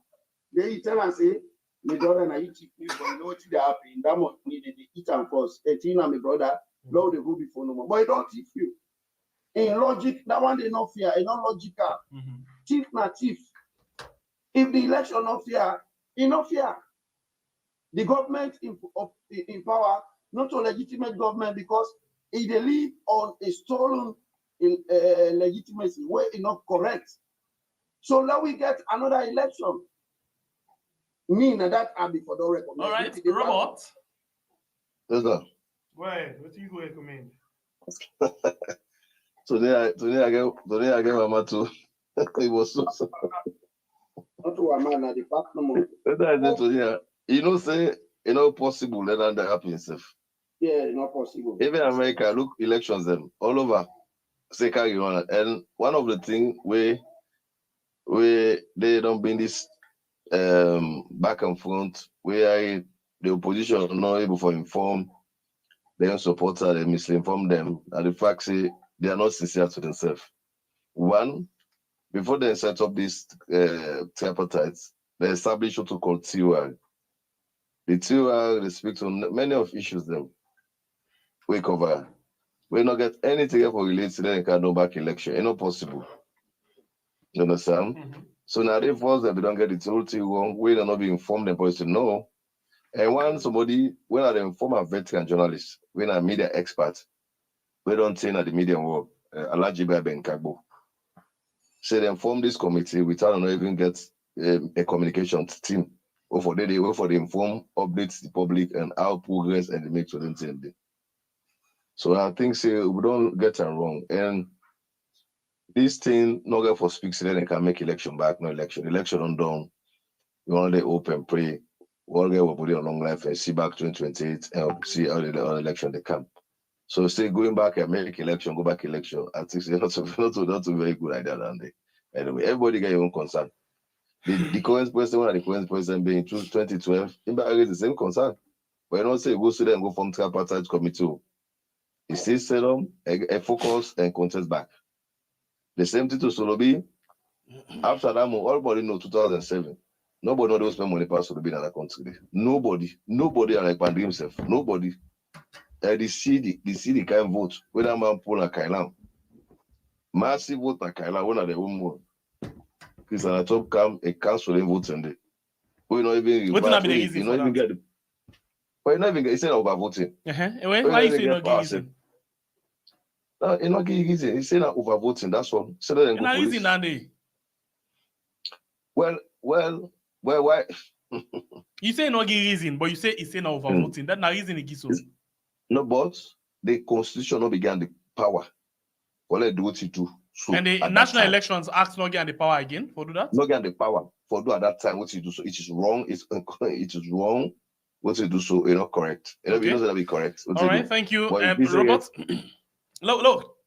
then you tell and say, my brother, now you chief me, but you know what they happen. That must need to eat and first. And you know, my brother, Lord, they go before no more. But it don't chief you. In logic, that one they not fear, it's not logical. Chief na chief. If the election not fair, it's not fair. The government in power, not a legitimate government, because it they live on a stolen legitimacy where it's not correct. So now we get another election. Me and that Abby for the record. All right, Robert. Yes, sir. Why? What do you go recommend? Today I get Mama too. It was so. Not to a man at the back no more. You know, say possible let that happen itself. Yeah, it's not possible. Even America, look elections them all over. Say carry on, and one of the things where they don't bring this back and front where the opposition are not able to inform their supporters, they misinform them, and the fact say they are not sincere to themselves. One, before they set up this tripartite, they established what to call TUR. The TUR they speak on many of issues them we cover. We not get anything for related to them can no back election. It's not possible. You understand? So now they force that we don't get the whole thing wrong. We don't be informed them to know. And when somebody, when I inform a veteran journalist, when I media expert, we don't say that the media work, Alajiba Ben Kagbo. So they inform this committee without not even get a communication team. Or for they inform, updates the public and how progress and they make certain things. So I think say we don't get it wrong. And this thing not get for speaks then they can make election back, no election. Election on down. We want to open, pray. We'll get what put it on long life and see back 2028 and see how the election they come. So say going back and make election, go back election. I think it's not a very good idea. Anyway, everybody get your own concern. The current president and the current president being 2012, is the same concern. But you don't say go to them and go from tripartite committee. It still set them a focus and contest back. The same thing to Solobi. After that, everybody know 2007. Nobody knows spend money past Solobi in that country. Nobody like Pandey himself. Nobody. They see the kind of vote. Whether man pull a Kailan. Massive vote a Kailan, one of the home vote. Because at the top come a council vote and we not even what not be the reason for even get the but you not even get it's not overvoting. Why you say not get reason? No, it's not getting reason. He's saying that overvoting, that's one. So then go police. Reason, Andy. Well, why? You say not getting reason, but you say it's saying overvoting. That's not reason it gives us. No, but the constitution not began the power. For let do what you do. So and the national elections ask not get the power again for do that? Not get the power for do at that time what you do. So it is wrong. It is wrong. What you do so you're not correct. It doesn't be correct. All right, thank you, Robert. Look,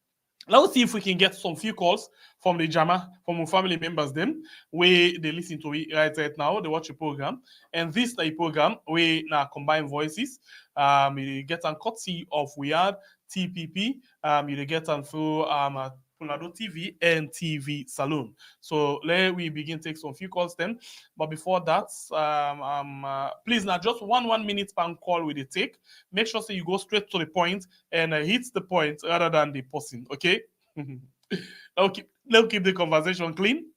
let's see if we can get some few calls from the JAMA, from our family members them, where they listen to it right now, they watch the program. And this is a program where now combine voices. You get a courtesy of Weird, TPP, you get on through Punado TV and TV Saloon. So let we begin take some few calls then. But before that, please now just one minute per call with the take. Make sure so you go straight to the point and hit the point rather than the person. Okay. Let's keep the conversation clean.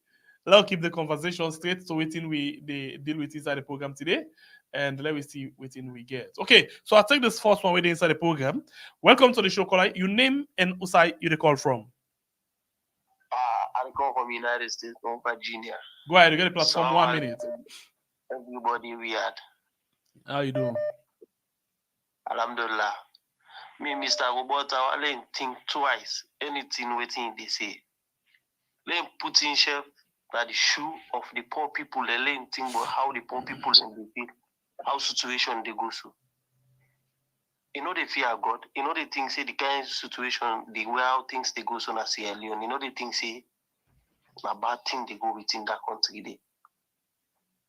Let's keep the conversation straight to waiting they deal with inside the program today. And let me see what we get. Okay, so I'll take this first one waiting inside the program. Welcome to the show, caller. Your name and Usai you call from. I call from United States, from Virginia. Go ahead, you get the platform. So 1 minute. Everybody weird. How you doing? Alhamdulillah. Me, Mr. Roberta, I think twice anything waiting they say. Let put in chef that the shoe of the poor people, they learn think about how the poor people in the field, how situation they go through. You know they fear God. You know they think say the kind of situation, the way how things they go so na Sierra Leone. You know they think say a bad thing they go within that country there.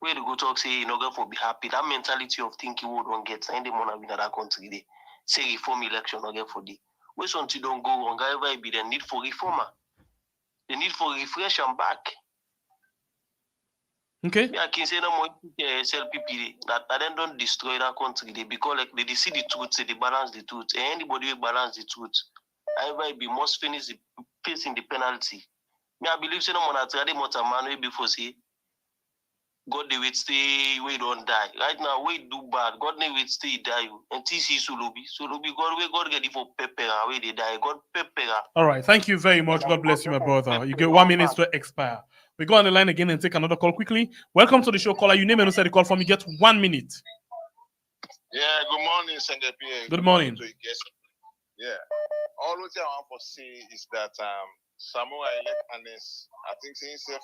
Where they go talk say you know go for be happy. That mentality of thinking we don't get any money in that country there. Say reform election or get for the. Where something don't go on, however be the need for reformer. The need for refresh and back. Okay. Me, I can say no more SLPP that then don't destroy that country. They because like they see the truth, say they balance the truth. And anybody will balance the truth. However, be must finish facing the penalty. Me, I believe say no more that they must man before say God they wait stay we don't die. Right now we do bad. God they wait stay die. And TC Sulubi God get it for pepper where they die. God pepper. All right. Thank you very much. God bless you, my brother. You get 1 minute to expire. We go on the line again and take another call quickly. Welcome to the show, caller. You name and who said the call from. You get 1 minute. Yeah, good morning, Senator Pierre. Good morning. To you guys. Yeah. All what I want to say is that Samoa elect Anes, I think saying self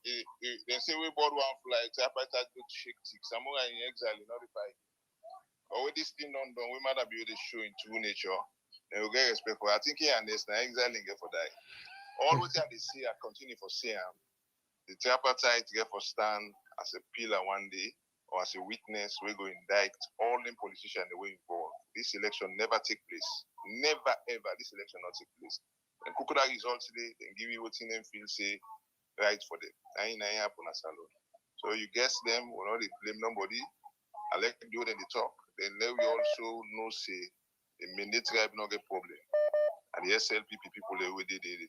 they say we board one flight, Tripartite to shake tick. Samoa in exile, not the fight. But with this thing done, we might have built a show in true nature. They will get respect for. I think he and this now exiling get for that. All what they see, I continue for saying the Tripartite get for stand as a pillar one day. Or as a witness, we're going to indict all the politicians that were involved. This election never take place. Never, ever. This election not take place. And Kukuda results today, then give you what in them feel say right for them. I ain't happen as alone. So you guess them, we not blame nobody. I like to do it in the talk. Then let we also know say the mandate tribe not get problem. And the SLPP people they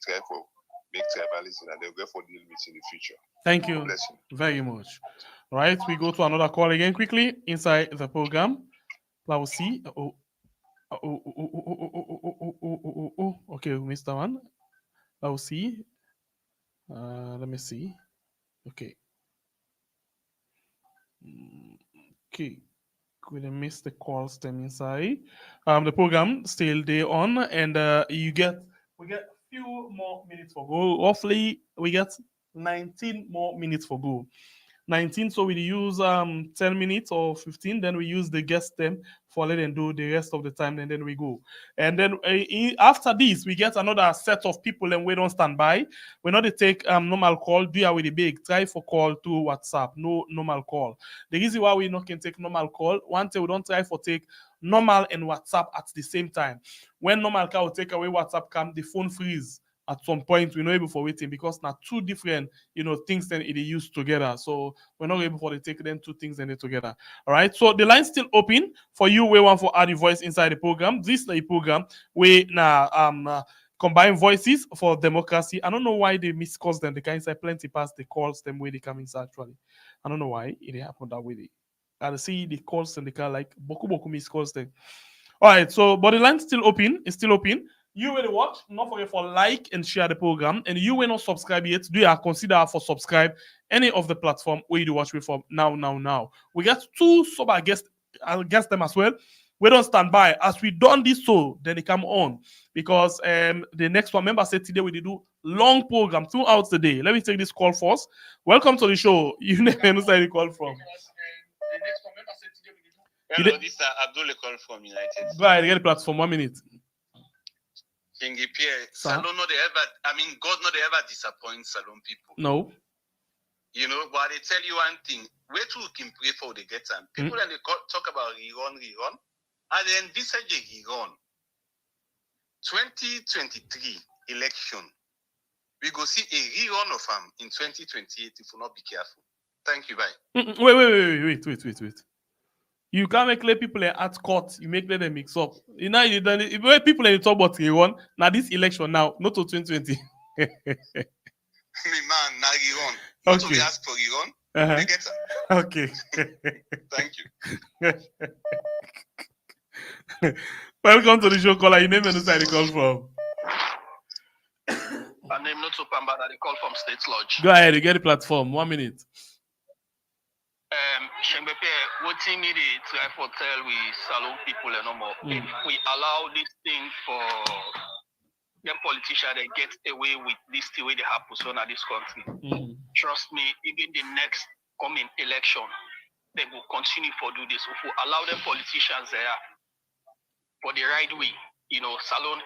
try for make tribalism and they'll get for deal with in the future. Thank you very much. All right, we go to another call again quickly inside the program. Let's see. Okay, we missed that one. Let's see. Let me see. Okay. Okay. We missed the calls them inside. The program still there on, and we get a few more minutes for go. Roughly, we get 19 more minutes for go. 19, so we use 10 minutes or 15, then we use the guest them for let them do the rest of the time, and then we go. And then after this, we get another set of people and we don't stand by. We not take normal call, do it with the big, try for call through WhatsApp, no normal call. The reason why we not can take normal call, one thing we don't try for take normal and WhatsApp at the same time. When normal call will take away WhatsApp cam, the phone freeze. At some point, we're not able for waiting because now two different, things that it use together. So we're not able for to take them two things and they together. All right. So the line's still open for you. We want for add the voice inside the program. This is the program we now combine voices for democracy. I don't know why they miscalls them. They can inside plenty past the calls them way they come inside actually. I don't know why it happened that way. I see the calls and they can like boku miscalls them. All right. So but the line's still open. It's still open. You will watch, not forget for like and share the program. And you will not subscribe yet, do you consider for subscribe any of the platform where you do watch with from now. We got two sub guests, I'll guess them as well. We don't stand by. As we done this so, then they come on. Because the next one, member said today we do long program throughout the day. Let me take this call first. Welcome to the show. You never know where you call from. Hello, this is Abdul call from United. Go ahead, get the platform, 1 minute. King Pierre, Salon not ever, God not ever disappoints Salon people. No. But they tell you one thing, where to can pray for the get time. People and they talk about rerun, and then this is a rerun. 2023 election, we go see a rerun of them in 2028 if we not be careful. Thank you, Wait. You can't make let people at court. You make them mix up. You done it. When people talk about Iran, now this election now, not to 2020. Me man, now Iran. Not to be asked for Iran. They get okay. Thank you. Welcome to the show, caller. Your name and where you call from. My name not so Pamba. They call from State Lodge. Go ahead. You get the platform. 1 minute. Shembepe, what team it is try for tell we salon people and no more. If we allow this thing for them politicians they get away with this the way they have put on this country. Trust me, even the next coming election, they will continue for do this. If we allow them politicians there for the right way, salon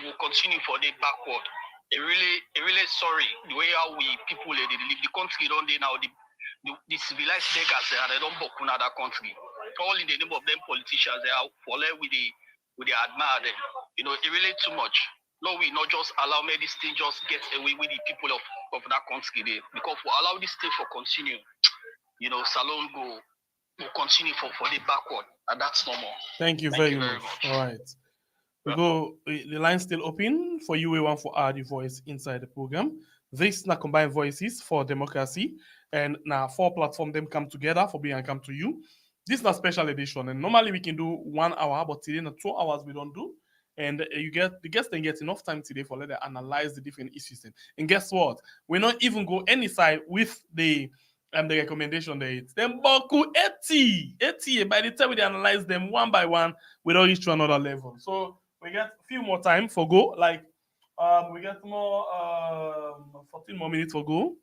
will continue for the backward. Really sorry the way how we people they live the country don't they now the civilized beggars they don't book another country. All in the name of them politicians they are for with the admire them. It really too much. No, we not just allow me this thing just get away with the people of of that country there, because we allow this state for continue. Salon will continue for the backward, and that's normal. Thank you very much. All right. We go, the line's still open for you. We want to add your voice inside the program. This now combined voices for democracy, and now 4 platforms them come together for being and come to you. This is a special edition, and normally we can do 1 hour, but today, 2 hours we don't do. And you get the guests then get enough time today for let them analyze the different issues. And guess what? We not even go any side with the recommendation there. Them boku 80. By the time we analyze them one by one, we don't reach to another level. So we get a few more time for go. Like we get more 14 more minutes for go.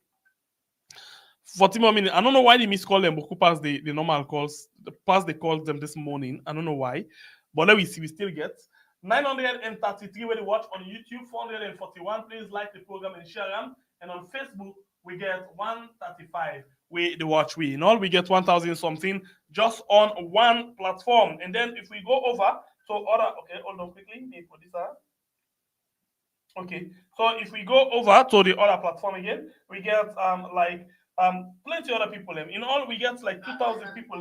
40 more minutes. I don't know why they miscall them, but past the normal calls, past the calls them this morning. I don't know why. But let me see, we still get 933 when you watch on YouTube, 441. Please like the program and share them. And on Facebook, we get 135. The watch we. In all, we get 1,000 something just on one platform. And then if we go over to other, okay, hold on quickly. For this, okay, so if we go over to the other platform again, we get plenty other people. In all, we get like 2,000 people.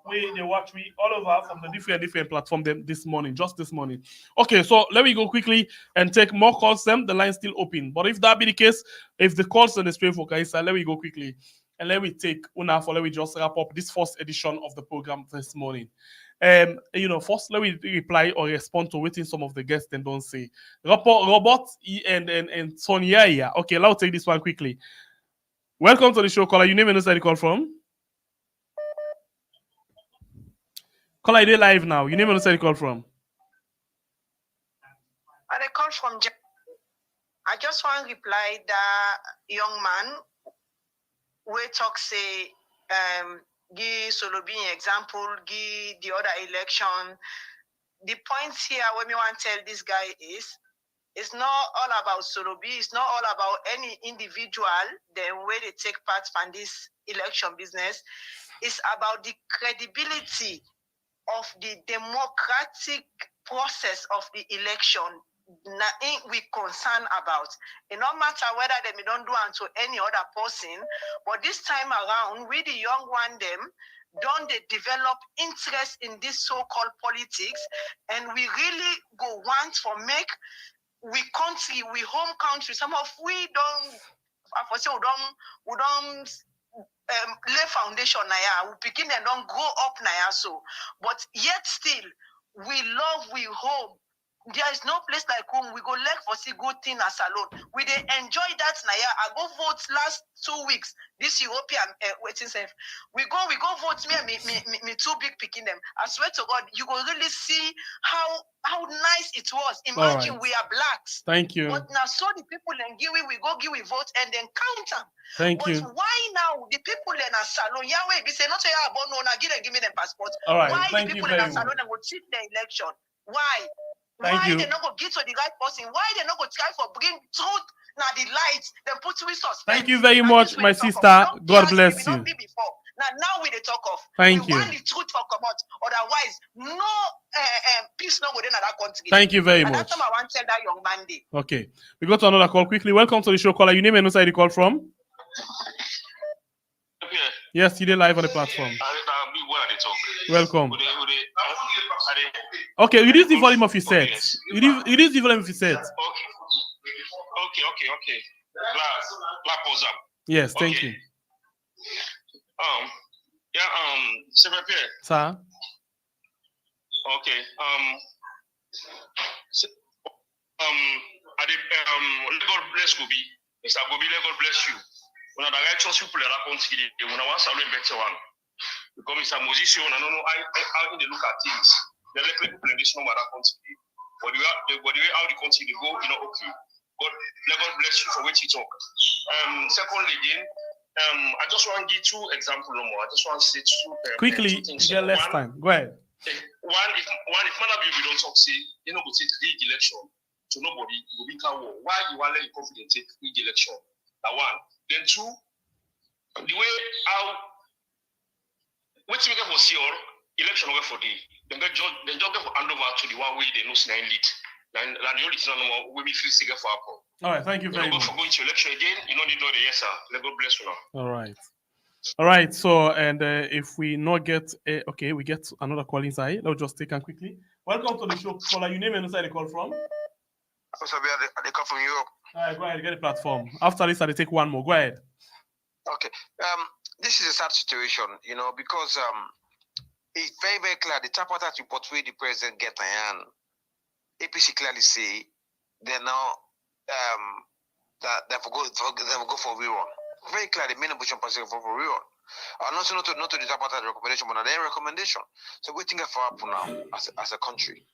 They watch we all over from the different platform them this morning, just this morning. Okay, so let me go quickly and take more calls. The line's still open. But if that be the case, if the calls on the straight focus, let me go quickly and let me take una for let me just wrap up this first edition of the program this morning. First let me reply or respond to waiting some of the guests and don't say. Robert and Sonia. Okay, let's take this one quickly. Welcome to the show, caller. Your name and where you call from? Caller, you live now. Your name and where you call from? I call from. I just want to reply that young man. We talk say give Solobi example, give the other election. The point here when we want to tell this guy is it's not all about Solobi, it's not all about any individual, the way they take part in this election business. It's about the credibility of the democratic process of the election. Nothing we concern about. It no matter whether they don't do unto any other person, but this time around, we the young one them don't they develop interest in this so-called politics, and we really go want for make we country, we home country. Some of we don't, I say we don't lay foundation now. We begin and don't grow up now. So, but yet still we love we home. There is no place like home. We go leg for see good thing as alone. We they enjoy that naya. I go vote last 2 weeks. This European waiting safe. We go vote me 2 big picking them. I swear to God, you go really see how nice it was. Imagine we are blacks. Thank you. But now so the people in Giwi, we vote and then count them. Thank but you. Why now the people in a salon? Yahweh, we say not say about no, give me them passport. All right. Why Thank the people you in very a salon much. and go cheat the election? Why? Thank you. They not go get to the right person? Why they not go try for bring truth now the light? Then put we suspense. Thank you very much, my sister. God bless you. Be before. Now we they talk of. Thank we you. Want the truth for come out. Otherwise, no peace no within that country. Thank you very and much. That's time I want to tell that young man day. Okay. We got to another call quickly. Welcome to the show, caller. Your name and where you call from? Okay. Yes, you did live on the platform. Welcome. Okay, reduce the volume of your set. Reduce the volume of your set. Okay. Black pause up. Yes, thank you. Secretary. Sir. Okay. God bless Gobi. Mr. Gobi, God bless you. When I direct you people that are considered, when I want to learn better one. Because Mr. Moses, I don't know how they look at things. They let people in this number that country. But the way how the country they go, okay. God bless you for what you talk. Secondly, again, I just want to give 2 examples no more. I just want to say 2 quickly. 2 things. Get less time. Go ahead. One, if man of you don't talk, say you know go take league election to nobody, you will be war. Why you want to let confident take league election? That one. Then 2, the way how what you get for see or election over for the then just get for hand over to the one way they know sign lead. And the only thing we be free to for Apple. All right, thank you very much. For going to election again, you know the door, yes, sir. Let God bless you now. All right. All right, so, and if we not get, okay, we get another call inside. Let's just take them quickly. Welcome to the show, caller. Your name and where the call from? They come from Europe. All right, go ahead, get the platform. After this, I'll take one more. Go ahead. Okay. This is a sad situation, you know, because it's very, very clear. The Tripartite report where the president get an APC clearly say they're now that they will go for rerun. Very clear, the main opposition party for rerun. Not to the Tripartite recommendation, but their recommendation. So we think for Apple now as a country.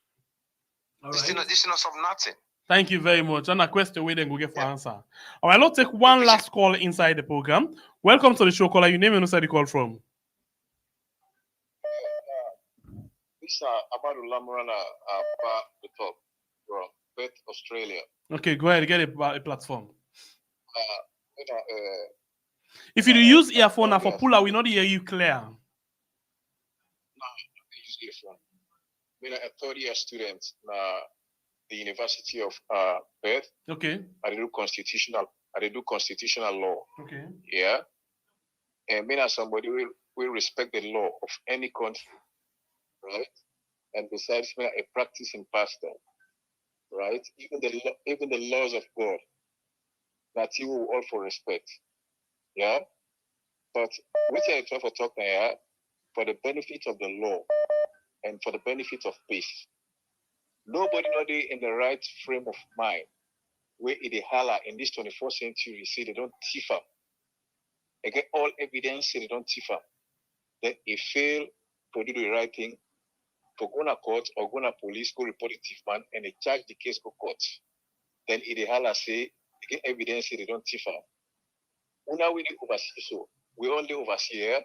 All this right. is not some nothing. Thank you very much. And a question we then go get for answer. All right, let's take one last call inside the program. Welcome to the show, caller. Your name and where the call from? This is Amadu Lamurana the top from Perth, Australia. Okay, go ahead, get a platform. If you use earphone now for puller, we not hear you clear. No, I use earphone. I'm a third-year student at the University of Perth. Okay. I do constitutional law. Okay. Yeah. And me as somebody will respect the law of any country, right? And besides, me a practicing pastor, right? Even the laws of God, that you will all for respect. Yeah. But which I try for talk now, for the benefit of the law and for the benefit of peace. Nobody in the right frame of mind where it holla in this 24th century say they don't tiffer. They get all evidence say they don't tiffer. Then it fail to do the right thing, to go to court or go to police, go report the thief man, and they charge the case go court. Then it holla say they get evidence say they don't tiffer. Una we oversee so. We only oversee here.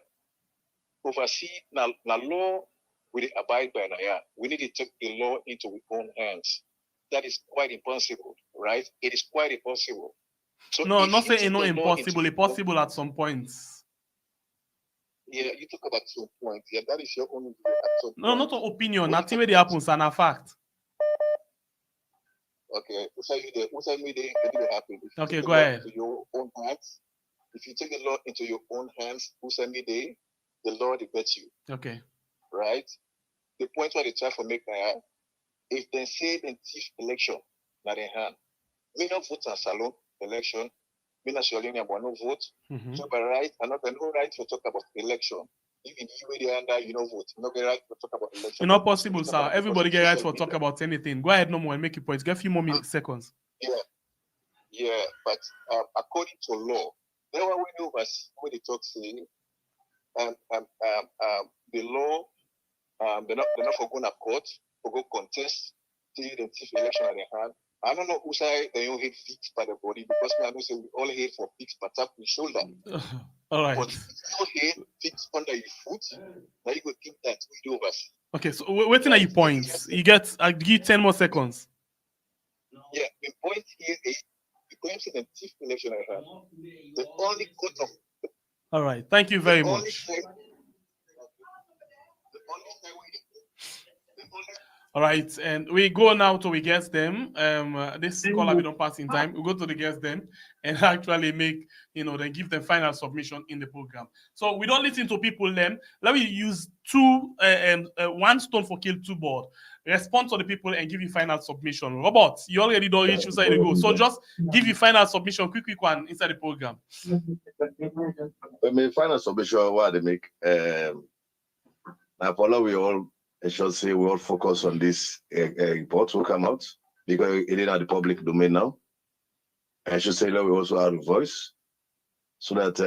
Oversee na law we abide by now. We need to take the law into our own hands. That is quite impossible, right? It is quite impossible. So no, not saying it's not impossible. It's possible at some points. Yeah, you talk about some point. Yeah, that is your own view at some No, point. not an opinion. Nothing really happens, and a fact. Okay, who say me they happen? Okay, go ahead. Into your own hands. If you take the law into your own hands, who say me the law they bet you. Okay. Right? The point where they try to make now, if they say the thief election, na their hand. We not vote in salon election. We not surely no vote. So by right, and not no right to talk about election. Even you the under, you know vote. No get right to talk about election. It's not possible, sir. Everybody get right for talk about anything. Go ahead, no more and make your points. Get a few more seconds. Yeah, but according to law, there were we oversee when they talk saying the law they're not for going to court for go contest till the chief election at their hand. I don't know who say they don't hate fixed by the body because I don't say we all hate for fixed but tap the shoulder. All right. But if you don't hate fixed under your foot, now you go think that we do oversee. Okay, so waiting at your points. You get I'll give you 10 more seconds. Yeah, the point here is because the chief election at hand, the only court of all right, thank you very much. All right, and we go now to we guess them. This caller we don't pass in time. We go to the guess them and actually make then give them final submission in the program. So we don't listen to people. Then let me use one stone for kill, two bird. Respond to the people and give you final submission. Robert, you already don't reach inside the go. So just give you final submission, quick one inside the program. I mean, final submission what they make. Now for now we all. I should say we all focus on this report will come out because it is at the public domain now. I should say that we also have a voice so that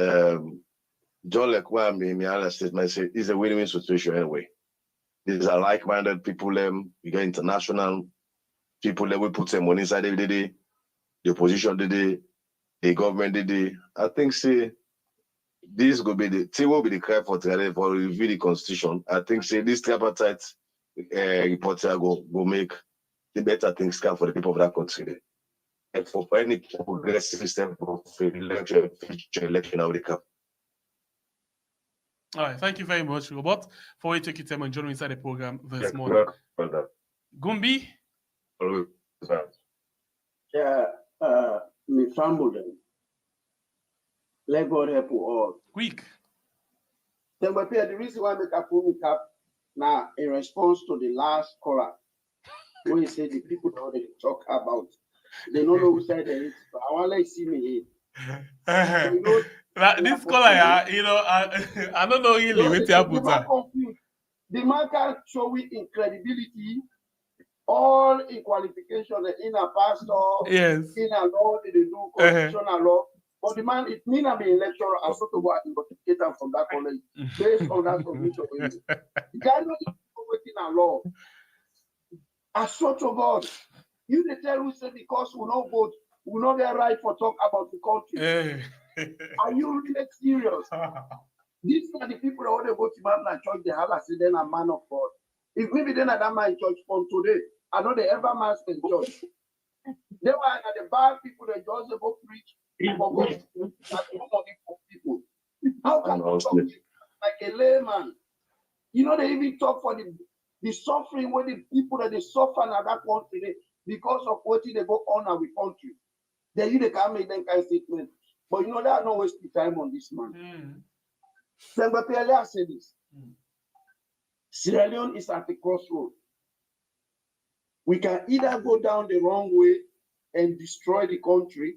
John Lekwame, my other statement say it's a win-win situation anyway. These are like-minded people, we get international people that we put some money inside every day, the opposition the government I think this will be the cry for review the constitution. I think this tripartite reporter go make the better things come for the people of that country. And for any progressive system of election, future election how they come. All right, thank you very much, Robert, for taking time and joining inside the program this morning. Gumbi, Me family them. Let God help you all. Quick. Then the reason why I make a pull up now in response to the last caller, when you say the people that they talk about, they don't know who said it. So I want to see me here. So, you know, This caller, I don't know really what happened. The man can show it in credibility, all in qualification, in a pastor, yes, in a law, they do constitutional law. But the man, it means I'm an lecturer, I sort of got investigator from that college based on that submission. The guy not working a law. I swear to God, you the tell who say because we not vote, we not get right for talk about the country. Are you really serious? These are the people that want to go to man church, they have a say then a man of God. If maybe then that man in church from today, I know they ever mask in church. They were the bad people that just go preach for God for people. How can you talk like a layman? You know, they even talk for the suffering where the people that they suffer in that country because of what they go on our country. Then they can't make them kind of statement. But you know, they are not wasting time on this man. I say this. Sierra Leone is at the crossroad. We can either go down the wrong way and destroy the country,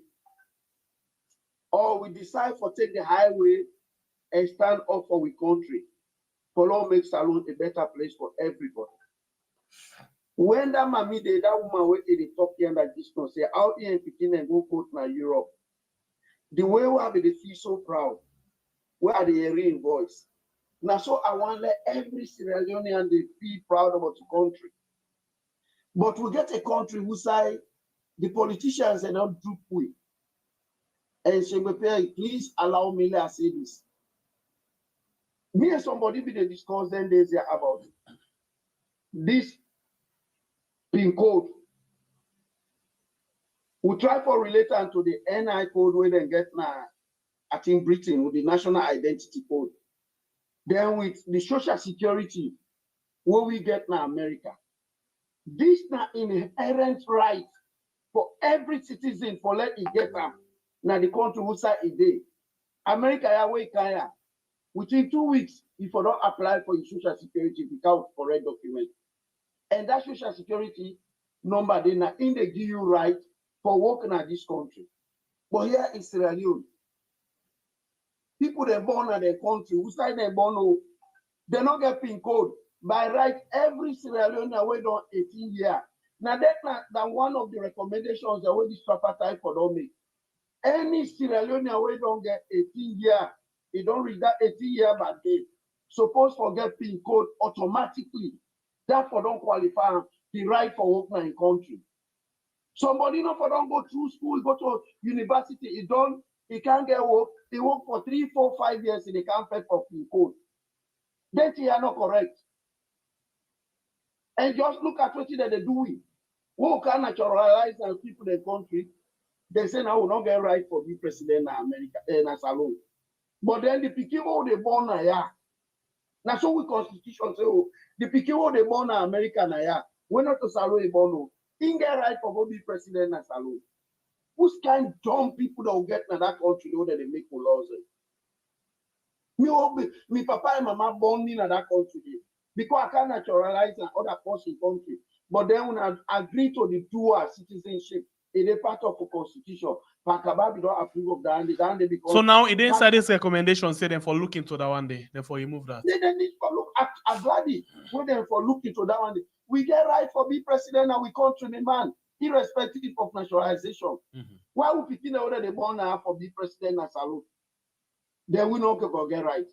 or we decide for take the highway and stand up for our country. For Lord make Salon a better place for everybody. When that mommy did, that woman went in the top here and that distance say out here in Pekin and go to Europe. The way we have they feel so proud. Where are they hearing voice? Now, so I want to let every Sierra Leonean they feel proud about the country. But we get a country who say the politicians are not droop with. And Shembepe, please allow me to say this. Me and somebody be the discuss 10 days here about this PIN code. We try for related to the NI code where they get now, I think Britain with the national identity code. Then with the social security, where we get now America. This now inherent right for every citizen for let it get them. Now the country who say a day. America ya way kaya. Within 2 weeks, if you don't apply for your social security without correct document. And that social security number they now in they give you right for working at this country. But here in Sierra Leone, people they born at their country, who say they born, they don't get PIN code. By right, every Sierra Leonean wait on 18 years. Now that one of the recommendations that we this Tripartite for don't make. Any Sierra Leonean wait don't get 18 years, they don't read that 18 years by day. Suppose for get PIN code automatically. That for don't qualify the right for work in country. Somebody not for don't go through school, go to university, he can't get work. He work for 3, 4, 5 years and they can't pay for PIN code. Then they are not correct. And just look at what they're doing. Who can naturalize and people in the country? They say now will not get right for the president in America and Salon. But then the people they born now. Now so we constitution say the people they born in America now. When not to Salon born, he get right for be president in Salon. Who's kind of dumb people that will get in that country know that they make laws? Me papa and mama born in that country. Because I can't naturalize another person country. But then when I agree to the dual citizenship, it is part of the constitution. Pakababi don't approve of that, and they become. So now it inside this recommendation say them for look into that one day, therefore you move that. They need for look at Glady, we them for look into that one day. We get right for be president and we country the man, irrespective of naturalization. Why would people know that they born now for be president and Salon? Then we not go get right.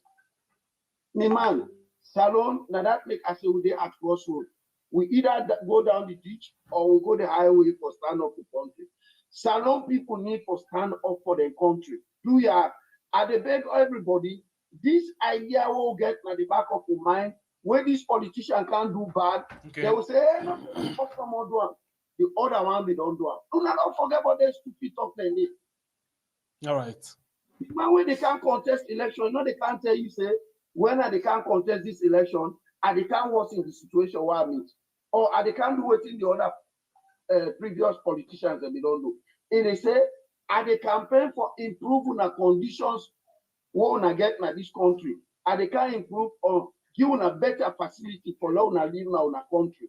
Me man. Salon, now that make us say we dey at crossroad. We either go down the ditch or we go the highway for stand up for country. Salon people need for stand up for their country. Do ya? At the beg everybody, this idea will get at the back of your mind. When this politician can't do bad, they will say, hey, no, some more do it. The other one we don't do it. Do not forget about that stupid talk they need. All right. Man, when they can't contest election, you know they can't tell you say. When they can't contest this election, and they can't work in the situation where I mean, or they can't do it in the other previous politicians and we don't know. And they say, at the campaign for improving the conditions we wanna get in this country, and they can improve or give a better facility for how live now in our country.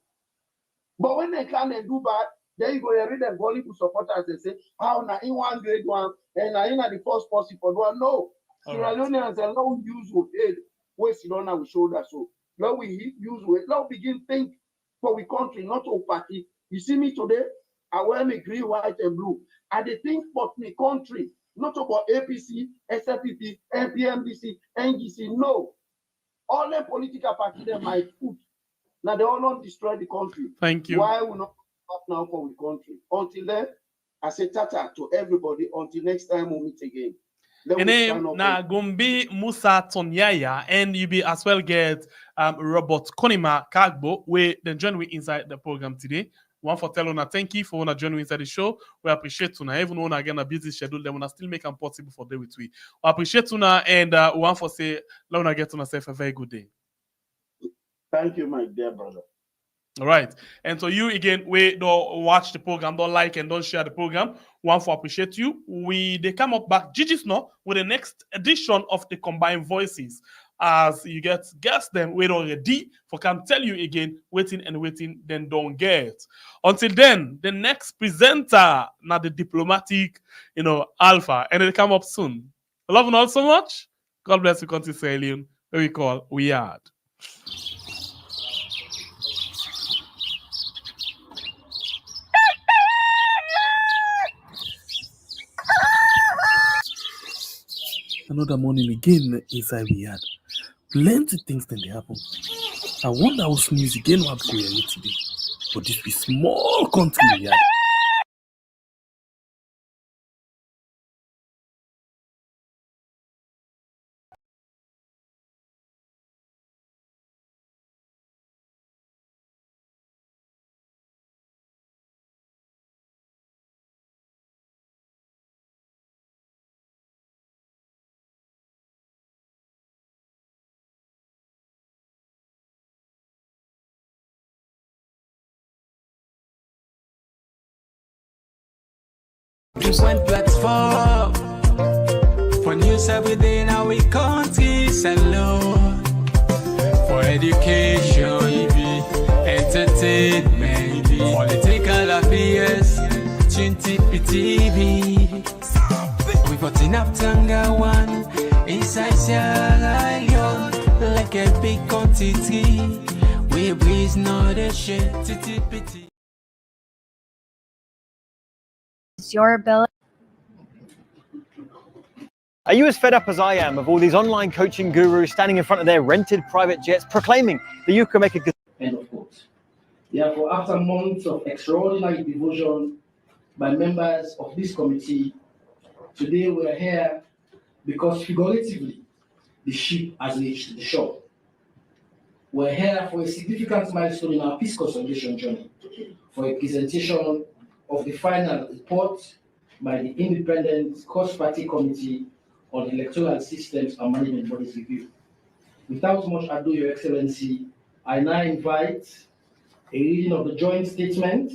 But when they can't do that, then you go and read them calling for supporters and say, how now in one grade one, and I in the first possible for one. No, Sierra Leoneans are not use with aid, where Sierra Leone will shoulder. So now we use with, now begin think for we country, not all party. You see me today, I wear me green, white, and blue. And they think for me country, not about APC, SFPP, NPMDC, NGC. No, all the political parties they might put. Now they all not destroy the country. Thank you. Why we not up now for the country? Until then, I say tata to everybody. Until next time we meet again. And then na Gombe Musa Tonyaya, and you be as well get Robert Kenema Kagbo, where then join we inside the program today. One for telling una thank you for wanna join inside the show. We appreciate una. Even when again a busy schedule, them wanna still make them possible for day with we. We appreciate una, and one for say let una get una self a very good day. Thank you, my dear brother. All right. And so you again, we don't watch the program, don't like and don't share the program. One for appreciate you. They come up back Gigi's now with the next edition of the Combined Voices. As you get guess them, wait already for can tell you again, waiting and waiting, then don't get. Until then, the next presenter, not the diplomatic, alpha, and it'll come up soon. I love you all so much. God bless you, country Sierra Leone. We call Weird. Another morning again inside we had plenty things that they happen. I wonder how news again will go here today. But this be small country we had. One platform for news every day now we countries alone. For education, entertainment, political affairs, TV. We got enough Tanga one inside Sierra Leone, like a big quantity. We breeze not a shit, TTPT. Your ability. Are you as fed up as I am of all these online coaching gurus standing in front of their rented private jets proclaiming that you can make a good... End of quote. Therefore, after months of extraordinary devotion by members of this committee, today we are here because figuratively, the ship has reached the shore. We're here for a significant milestone in our peace consolidation journey, for a presentation of the final report by the Independent Cross-Party Committee on Electoral Systems and Management Bodies Review. Without much ado, Your Excellency, I now invite a reading of the joint statement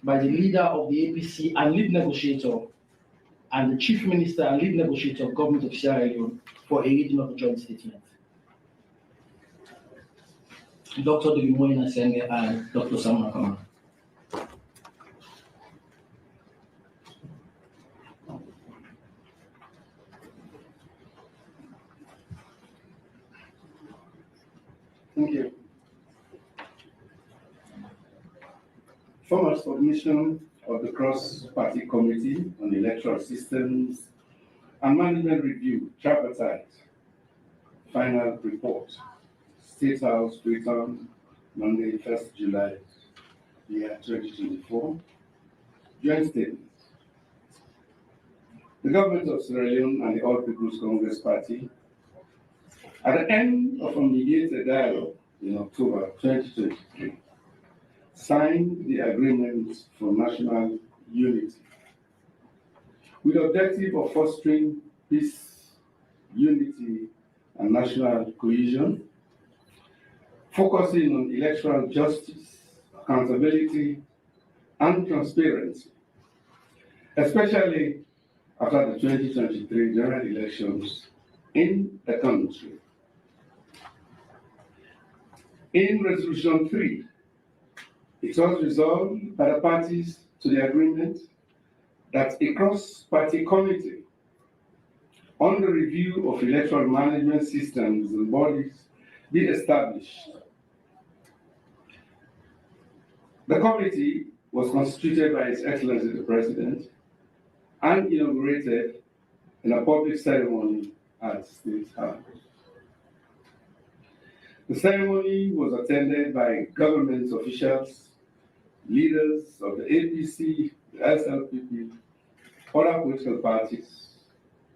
by the leader of the APC and lead negotiator and the Chief Minister and lead negotiator of Government of Sierra Leone for a reading of the joint statement. Dr. Dugimoy Nasenge and Dr. Samuel Kamara. Thank you. Formal submission of the Cross-Party Committee on Electoral Systems and Management Review, Tripartite, final report, State House, Britain, Monday, 1st July, year 2024. Joint statement. The government of Sierra Leone and the All People's Congress Party, at the end of a mediated dialogue in October 2023, signed the agreement for national unity with the objective of fostering peace, unity, and national cohesion, focusing on electoral justice, accountability, and transparency, especially after the 2023 general elections in the country. In Resolution 3, it was resolved by the parties to the agreement that a cross-party committee on the review of electoral management systems and bodies be established. The committee was constituted by His Excellency the President and inaugurated in a public ceremony at State House. The ceremony was attended by government officials, leaders of the APC, the SLPP, other political parties,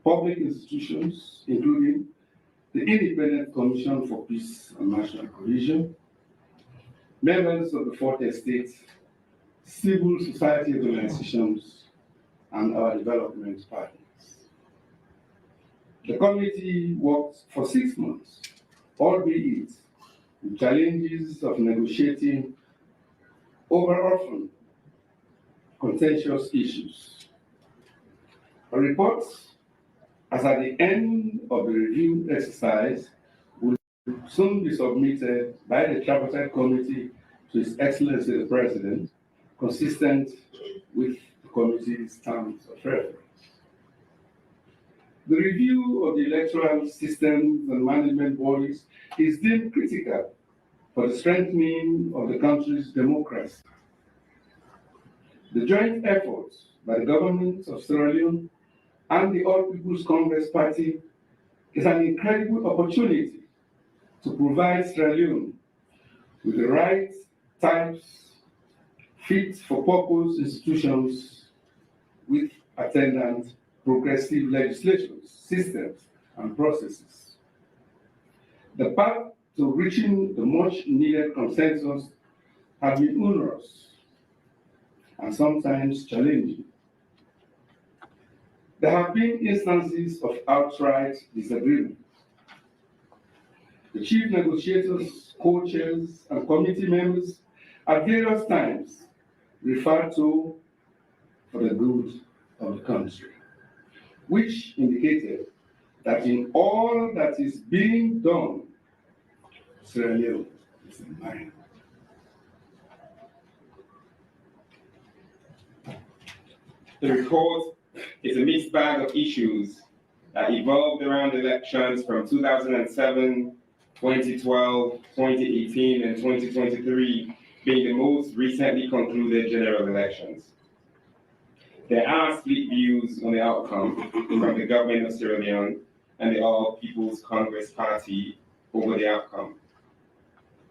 public institutions, including the Independent Commission for Peace and National Cohesion, members of the Fourth Estate, civil society organizations, and our development partners. The committee worked for 6 months, albeit with challenges of negotiating over often contentious issues. A report, as at the end of the review exercise, will soon be submitted by the Tripartite Committee to His Excellency the President, consistent with the committee's terms of reference. The review of the electoral systems and management bodies is deemed critical for the strengthening of the country's democracy. The joint efforts by the government of Sierra Leone and the All People's Congress Party is an incredible opportunity to provide Sierra Leone with the right types, fit-for-purpose institutions with attendant progressive legislations, systems, and processes. The path to reaching the much-needed consensus has been onerous and sometimes challenging. There have been instances of outright disagreement. The chief negotiators, co-chairs, and committee members at various times referred to for the good of the country, which indicated that in all that is being done, Sierra Leone is in mind. The report is a mixed bag of issues that evolved around elections from 2007, 2012, 2018, and 2023 being the most recently concluded general elections. There are split views on the outcome from the government of Sierra Leone and the All People's Congress Party over the outcome.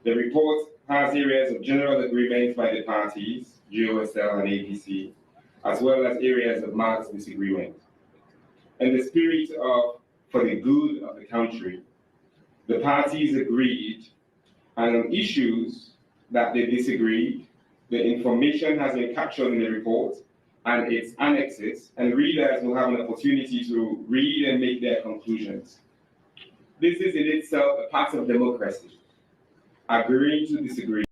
The report has areas of general agreement by the parties, GOSL and APC, as well as areas of marked disagreement. In the spirit of for the good of the country, the parties agreed, and on issues that they disagreed, the information has been captured in the report and its annexes, and readers will have an opportunity to read and make their conclusions. This is in itself a part of democracy, agreeing to disagree.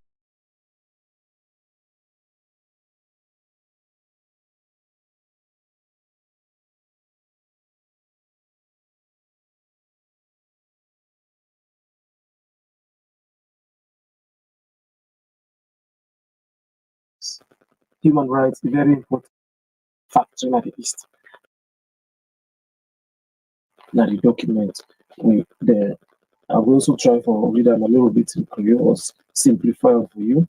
Human rights, very important factor in the East. Now the document I will also try for read them a little bit in Korean or simplify for you.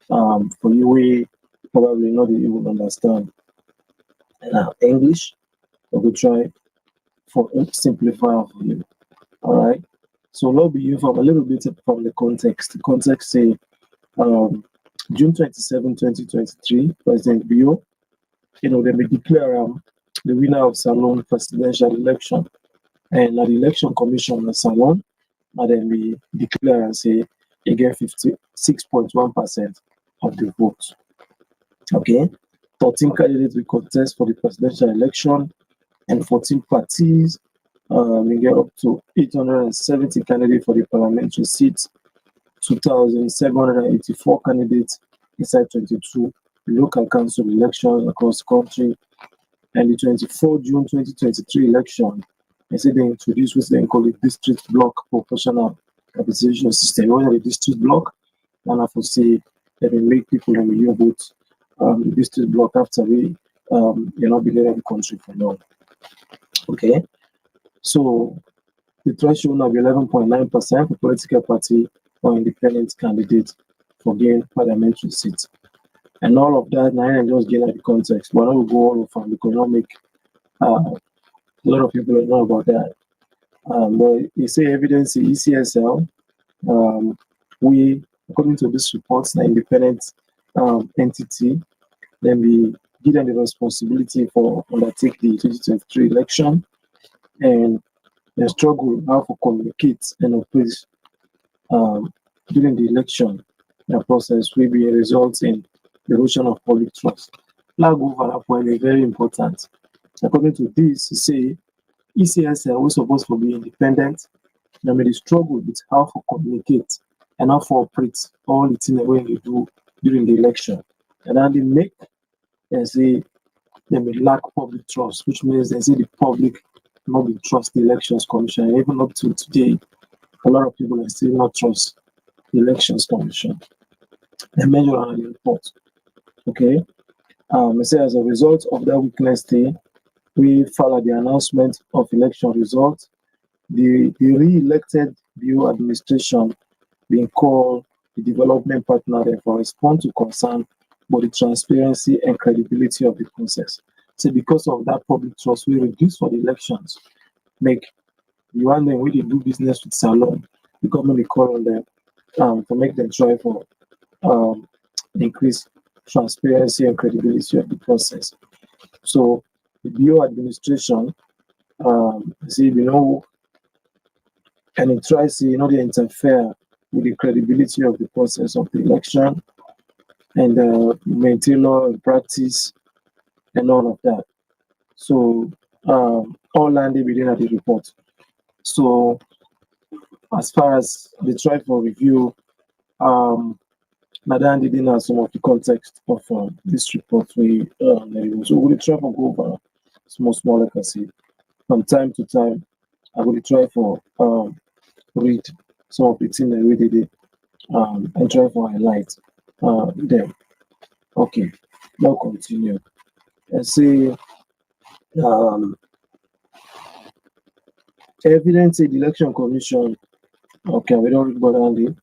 For you we probably not you will understand English. I will try for simplify for you. All right. So lobby you from a little bit from the context. The context say June 27, 2023, President Bio, they may declare the winner of Salon presidential election. And the election commission of Salon, and then we declare and say they get 56.1% of the vote. Okay, 13 candidates will contest for the presidential election, and 14 parties. We get up to 870 candidates for the parliamentary seats, 2,784 candidates inside 22 local council elections across the country. And the 24 June 2023 election, they say they introduced what they call the district block proportional representation system. When the district block, and I foresee they will make people in the vote the district block after we been in the country for long. Okay, so the threshold of 11.9% for political party or independent candidate for gain parliamentary seats. And all of that, now I just get at the context, but I will go all of them because I don't make a lot of people don't know about that. But you say evidence in ECSL, we, according to this report, the independent entity, then we give them the responsibility for undertake the 2023 election, and they struggle how to communicate and operate during the election process will be a result in erosion of public trust. Flag over that point is very important. According to this, you say ECSL was supposed to be independent, and they struggle with how to communicate and how to operate all the things when you do during the election. And then they make and say they may lack public trust, which means they say the public not be trust the elections commission. And even up to today, a lot of people are still not trust the elections commission. They measure on the report. Okay. I say as a result of that weakness thing, we followed the announcement of election results. The re-elected Bureau administration being called the development partner for respond to concern about the transparency and credibility of the process. So because of that public trust, we reduce for the elections. Make you want them when they do business with Salon, the government will call on them to make them try for increase transparency and credibility of the process. So the Bureau administration, and it tries to they interfere with the credibility of the process of the election and maintain law and practice and all of that. So all landed within the report. So as far as the try for review, Madam didn't have some of the context of this report. So we'll try to go over small like I say. From time to time, I will try for read some of the things that we did and try for highlight them. Okay, now continue. And say evidence in the election commission. Okay, we don't read about that.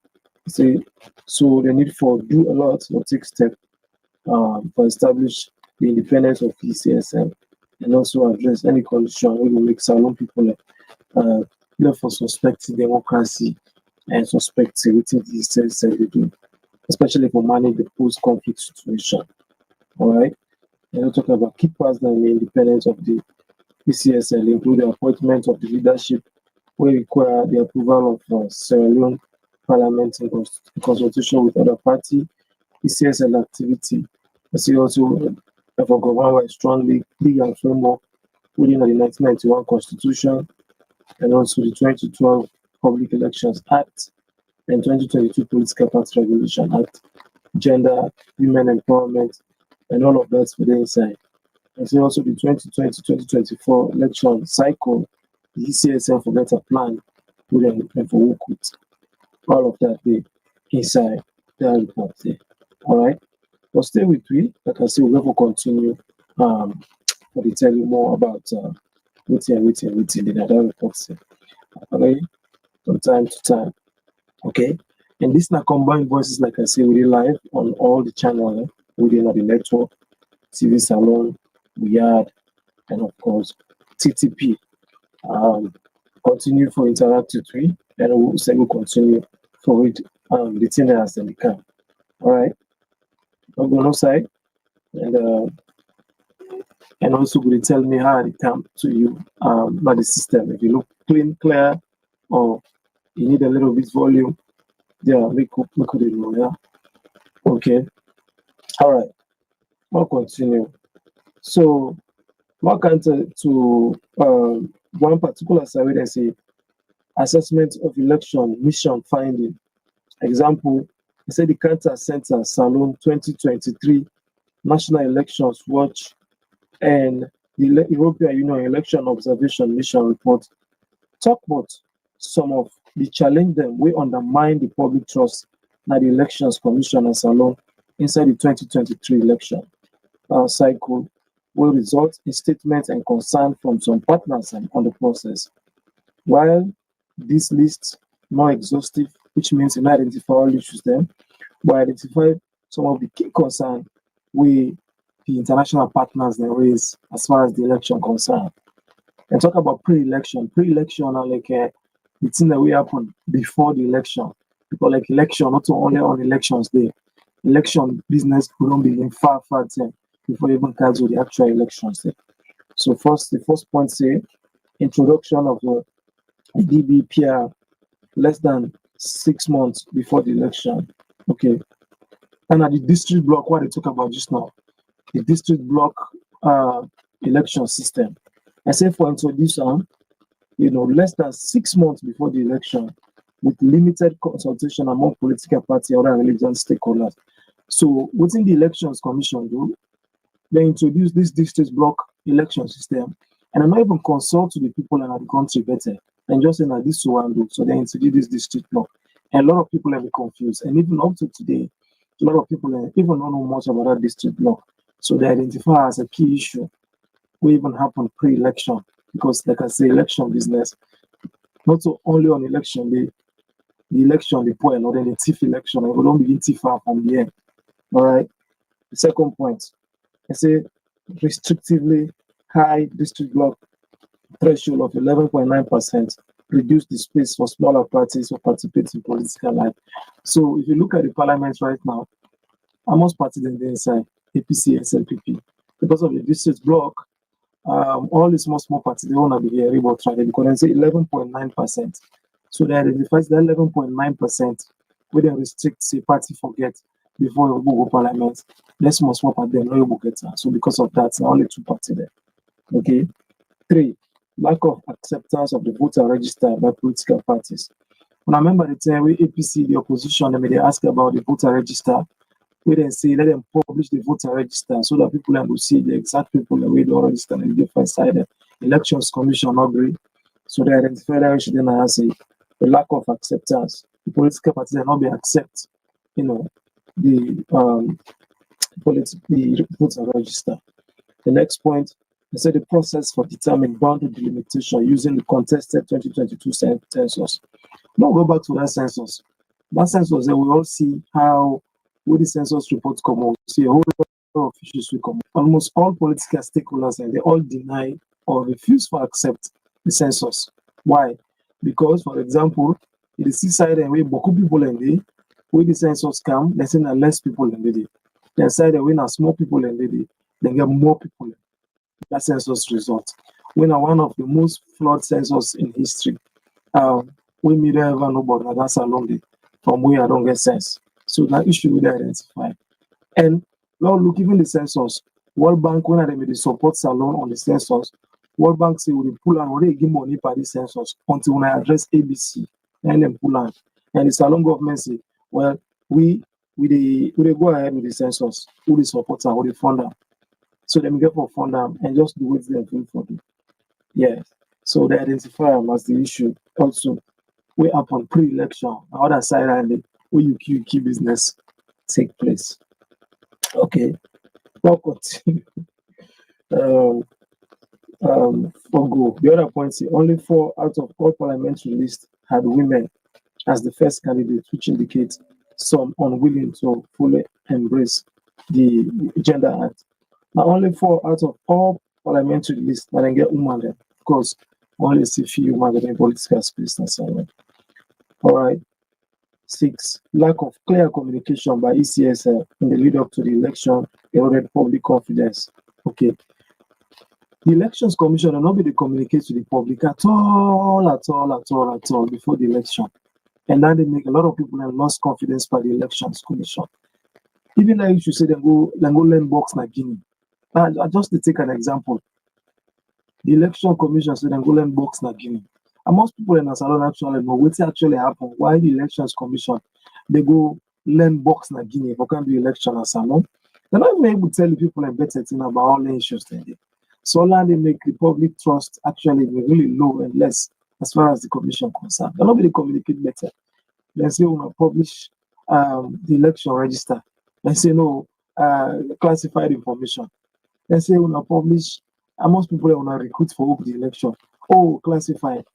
Say so they need for do a lot or take step for establish the independence of ECSL and also address any condition we will make Salon people look for suspecting democracy and suspecting within the ECSL they do, especially for managing the post-conflict situation. All right, and we'll talk about key parts in the independence of the ECSL, include the appointment of the leadership, will require the approval of Sierra Leone Parliament in consultation with other party, ECSL activity. I see also for government a strong legal framework within the 1991 Constitution and also the 2012 Public Elections Act and 2022 Political Party Regulation Act, gender, women empowerment, and all of that's within inside. I see also the 2020-2024 election cycle, the ECSL for better plan within and for work with. All of that there inside that report there. All right. But stay with me. Like I said, we will continue for to tell you more about waiting in that report there. Okay. From time to time. Okay. And this now combined voices, like I say, we live on all the channels within the network, TV Salon, Weird, and of course TTP. Continue for interactive tree, and we'll say we'll continue for it the thing as they can. All right. I'll go outside and also will tell me how it come to you by the system. If you look clean, clear, or you need a little bit volume, yeah, we could know, yeah. Okay. All right. I'll continue. So what can to one particular survey they say assessment of election mission finding. Example, they say the Cancer Center Salon 2023 National Elections Watch, and the European Union Election Observation Mission report talk about some of the challenge them we undermine the public trust na the Elections Commission as alone inside the 2023 election cycle will result in statements and concern from some partners on the process. While this list not exhaustive, which means you not identify all issues then, but identify some of the key concerns we the international partners they raise as far as the election concerned. And talk about pre-election. Pre-election are like the thing that will happen before the election. Because like election, not only on elections day, election business couldn't begin far time before even cancel the actual elections day. So the first point say introduction of the DBPR less than 6 months before the election. Okay. And at the district block, what they talk about just now, the district block election system. I say for introduction, less than 6 months before the election, with limited consultation among political party or religion stakeholders. So within the Elections Commission, though, they introduce this district block election system, and I'm not even consult to the people in the country better, and just saying that this one do. So they introduce this district block, and a lot of people have been confused, and even up to today, a lot of people even don't know much about that district block. So they identify as a key issue will even happen pre-election, because like I say, election business, not so only on election day, the election the point, or then the TIF election, and we don't begin TIF far from the end. All right. The second point, I say restrictively high district block threshold of 11.9% reduce the space for smaller parties to participate in political life. So if you look at the parliament right now, almost parties in the inside, APC, SLPP, because of the district block, all the small parties, they want to be here about trying because they say 11.9%. So they identify that 11.9% where they restrict say party forget before you go parliament. Let's small party them no you get that. So because of that, only 2 parties there. Okay. 3, lack of acceptance of the voter register by political parties. When I remember the time where APC, the opposition, they ask about the voter register, we then say let them publish the voter register so that people will see the exact people that we don't register in the different side. Elections Commission agree. So they identify that issue then I say the lack of acceptance. The political parties will not be accept, the voter register. The next point, they say the process for determining boundary delimitation using the contested 2022 census. Now go back to that census. That census, then we all see how when the census reports come out, see a whole lot of issues will come. Almost all political stakeholders and they all deny or refuse to accept the census. Why? Because, for example, in the seaside and where beaucoup people in there, when the census come, they say less people in there. The side and when small people in there, they get more people. That census result. When one of the most flawed census in history, we may never know about that's along the from where I don't get sense. So that issue will identify. And now look, even the census, World Bank, when they made the support salon on the census, World Bank say we pull and we give money for the census until when I address ABC and then pull on. And the salon government say, well, we go ahead with the census, who the supporter, who the funder. So they get for fund them and just do what they're doing for them. Yes. So they identify them as the issue. Also, we up on pre-election, the other side and where you key business take place. Okay. We'll continue. For go. The other point is only 4 out of all parliamentary lists had women as the first candidate, which indicates some unwilling to fully embrace the gender act. Now only 4 out of all parliamentary lists that get women there. Of course, only see few women in political space and so on. All right. 6, lack of clear communication by ECSL in the lead up to the election eroded public confidence. Okay. The Elections Commission will not be communicate to the public at all before the election. And now they make a lot of people have lost confidence by the Elections Commission. Even like you should say they go learn box na Guinea. I just to take an example. The Election Commission said they go learn box na Guinea. And most people in the salon actually know what actually happened. Why the Elections Commission they go learn box na Guinea for can do election as salon. They're not even able to tell the people a better thing about all the issues they did. So now they make the public trust actually be really low and less as far as the commission concerned. They're not going to communicate better. They say we will publish the election register. They say no classified information. They say we will publish. Most people want to recruit for the election. Oh, classified.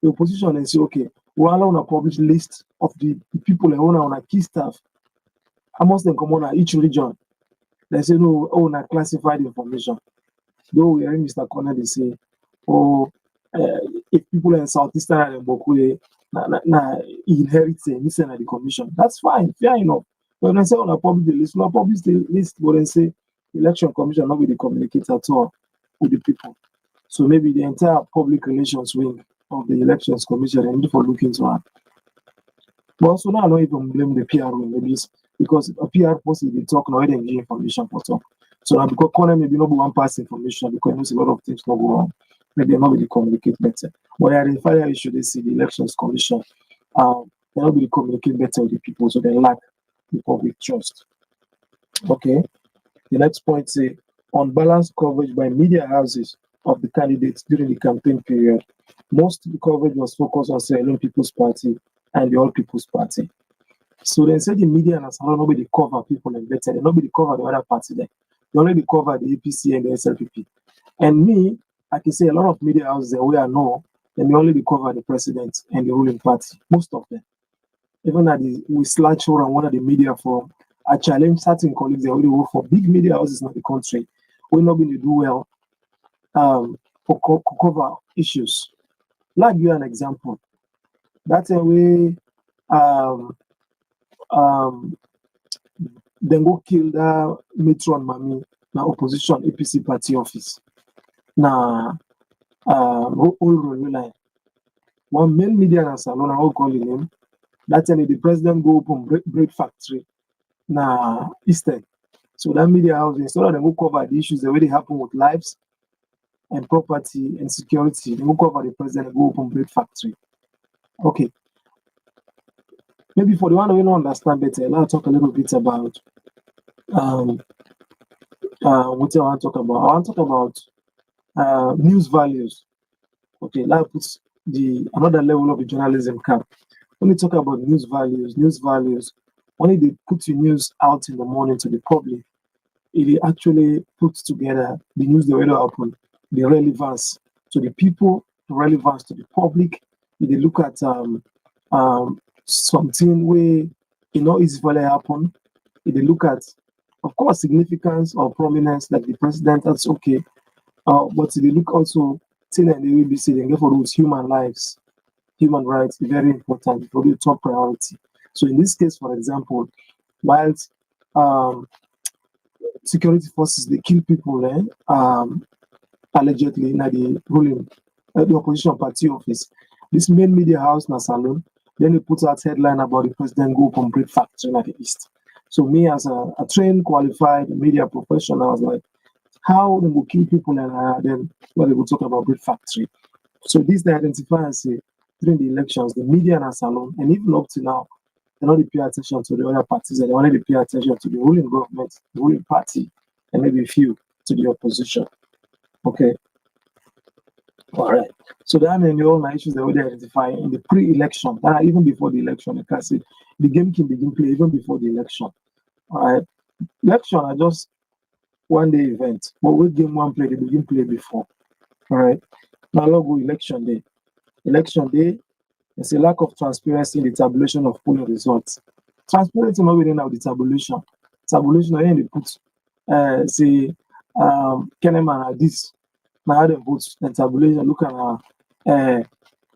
The opposition and say okay, we want to publish list of the people that want to key staff. Amongst them come on each region. They say no, oh, not classified information. Though we hearing Mr. Connor, they say, oh, if people in Southeastern and Bokwe inherit listen at the commission, that's fine, fair enough. But when I say on a public the list, not publish the list, but then say election commission not really communicate at all with the people. So maybe the entire public relations wing of the elections commission and need for looking into that. But also now I don't even blame the PR wing, maybe it's because a PR person they talk now they give information for talk. So now because Connor maybe not one pass information because there's a lot of things not go wrong. Maybe not really communicate better. But the fire issue they see the elections commission, they not really communicate better with the people, so they lack the public trust. Okay. The next point is unbalanced coverage by media houses of the candidates during the campaign period. Most of the coverage was focused on Sierra Leone People's Party and the All People's Party. So they say the media and nobody cover people and better. They nobody cover the other party there. They only cover the APC and the SLPP. And me, I can say a lot of media houses that we are know, they only cover the president and the ruling party. Most of them. Even at we slash over on one of the media forum, I challenge certain colleagues that already work for big media houses in the country. We're not going to do well for cover issues. Like you an example. That's a way then go kill the Metro and Mami na opposition APC party office. Na all line. One main media and salon I will call him. That's when the president go open bread factory na Eastern. So that media house instead of them go cover the issues that already happen with lives and property and security, they will cover the president and go open bread factory. Okay. Maybe for the one who don't understand better, I'll talk a little bit about what I want to talk about. I want to talk about news values. Okay, that puts the another level of the journalism cap. When we talk about news values, when they put the news out in the morning to the public, it actually puts together the news they already happen, the relevance to the people, the relevance to the public. If they look at something where is going to happen, if they look at, of course, significance or prominence, like the president, that's okay. But if they look also, and they will be saying for those human lives, human rights, very important, for the top priority. So in this case, for example, whilst security forces they kill people allegedly in the ruling the opposition party office, this main media house na Salon, then they put out headline about the president go from bread factory in the east. So me as a trained, qualified media professional, I was like, how they will kill people and then when they will talk about bread factory. So this they identify and say during the elections, the media and Salon, and even up to now, they don't pay attention to the other parties, and they only pay attention to the ruling government, the ruling party, and maybe a few to the opposition. Okay. All right. So that and all my issues they already identify in the pre-election, even before the election. Like I said, the game can begin play even before the election. All right. Election are just one day event, but we game one play, they begin play before. All right. Now logo election day. Election day, there's a lack of transparency in the tabulation of polling results. Transparency not within the tabulation. Tabulation again they put say Kenema this. Now they vote and tabulation. Look at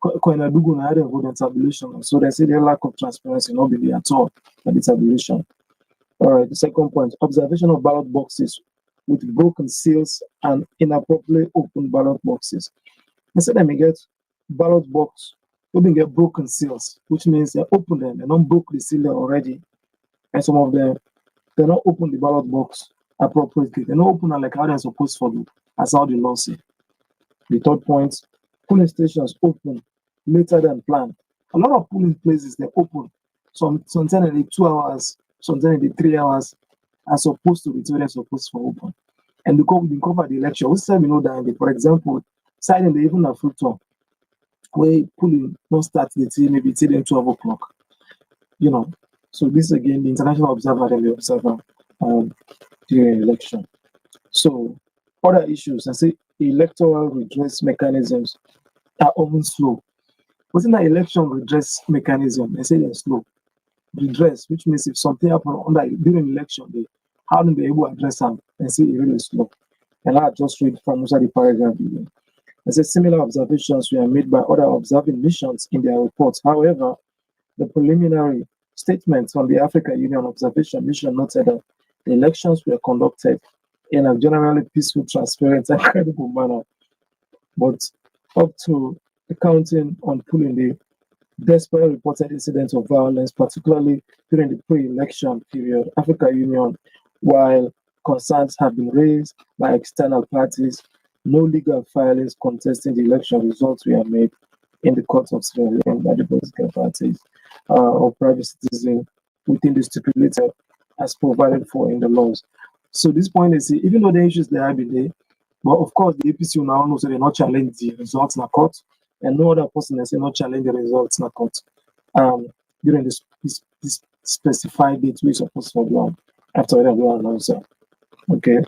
Koinadugu now they vote and tabulation. So they say the lack of transparency not be there at all at the tabulation. All right, the second point: observation of ballot boxes with broken seals and inappropriately open ballot boxes. Instead, they may get ballot box, we can get broken seals, which means they open them, they don't broke the seal already, and some of them they don't open the ballot box appropriately. They don't open it like how they're supposed to do, as how the law say. The third point: polling stations open later than planned. A lot of polling places they open sometimes in 2 hours, sometimes in 3 hours. as opposed to the two they're supposed for open. And because we cover the election, we say we know that, for example, signing the even a fruit where pulling not start the team maybe till 12 o'clock. You know, so this again the international observer and the observer during election. So other issues, I say electoral redress mechanisms are often slow. What's in an election redress mechanism? I say they're slow. Redress, which means if something happens during election day, how do they able to address them and say it really slow? And I just read from inside the paragraph again. I say similar observations were made by other observing missions in their reports. However, the preliminary statements from the African Union Observation Mission noted that the elections were conducted in a generally peaceful, transparent, and credible manner. But up to the counting on polling day, despite reported incidents of violence, particularly during the pre-election period, African Union, while concerns have been raised by external parties, no legal filings contesting the election results were made in the courts of Sierra Leone by the political parties or private citizens within the stipulated as provided for in the laws. So this point is, even though the issues there have been there, but of course the APC now knows that they not challenge the results in a court, and no other person has not challenge the results in a court during this specified date we supposed to do after the announcement. Okay,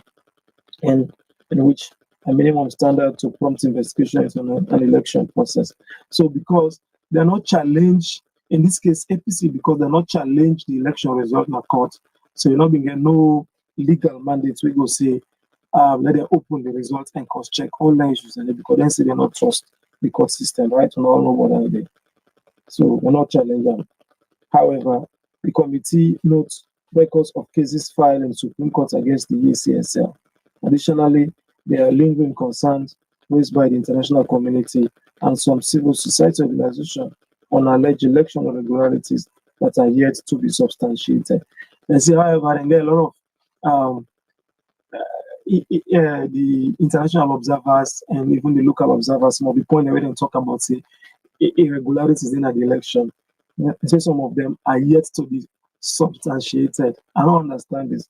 and in which a minimum standard to prompt investigation is on an election process. So because they are not challenged, in this case APC, because they're not challenged the election result in a court, so you're not going to get no legal mandates. We go say let them open the results and cross check all the issues, and because then say they not trust the court system, right? We all know what I did. So we're not challenging them. However, the committee notes records of cases filed in Supreme Court against the ECSL. Additionally, there are lingering concerns raised by the international community and some civil society organizations on alleged election irregularities that are yet to be substantiated. And see, however, and there are a lot of the international observers and even the local observers will be pointing away and talk about say irregularities in the election. Say some of them are yet to be substantiated. I don't understand this.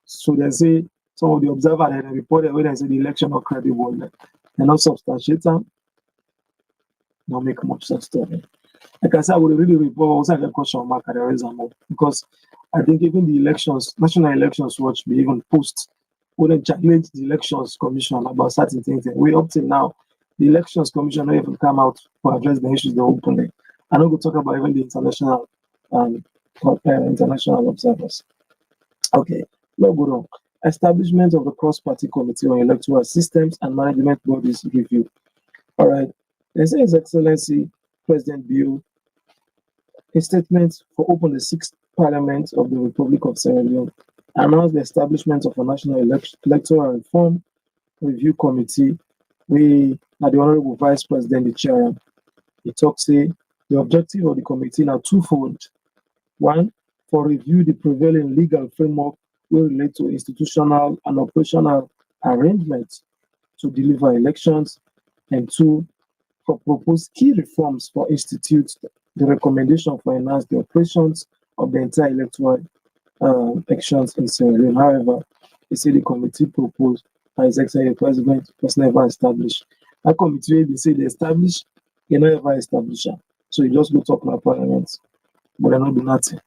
So they say some of the observers had reported when they say the election not credible, they're not substantiated. Don't make much sense to me. Like I said, I would really report also a question mark at the reason because I think even the elections, National Elections Watch, be even post wouldn't challenge the Elections Commission about certain things. We up till now, the Elections Commission not even come out to address the issues they openly. I know we'll talk about even the international observers. Okay, let's go on. Establishment of the cross-party committee on electoral systems and management bodies review. All right, there says His Excellency President Bill, a statement for open the 6th Parliament of the Republic of Sierra Leone announced the establishment of a national electoral reform review committee. We are the Honorable Vice President, the chair. He talks say the objective of the committee are twofold. One, for review the prevailing legal framework will relate to institutional and operational arrangements to deliver elections, and two, for propose key reforms for institute the recommendation for enhance the operations of the entire electoral elections in Sierra Leone. However, he said the committee proposed by His Excellency President was never established. That committee they say they established, they never established. So you just go talk about Parliament, but they not do nothing.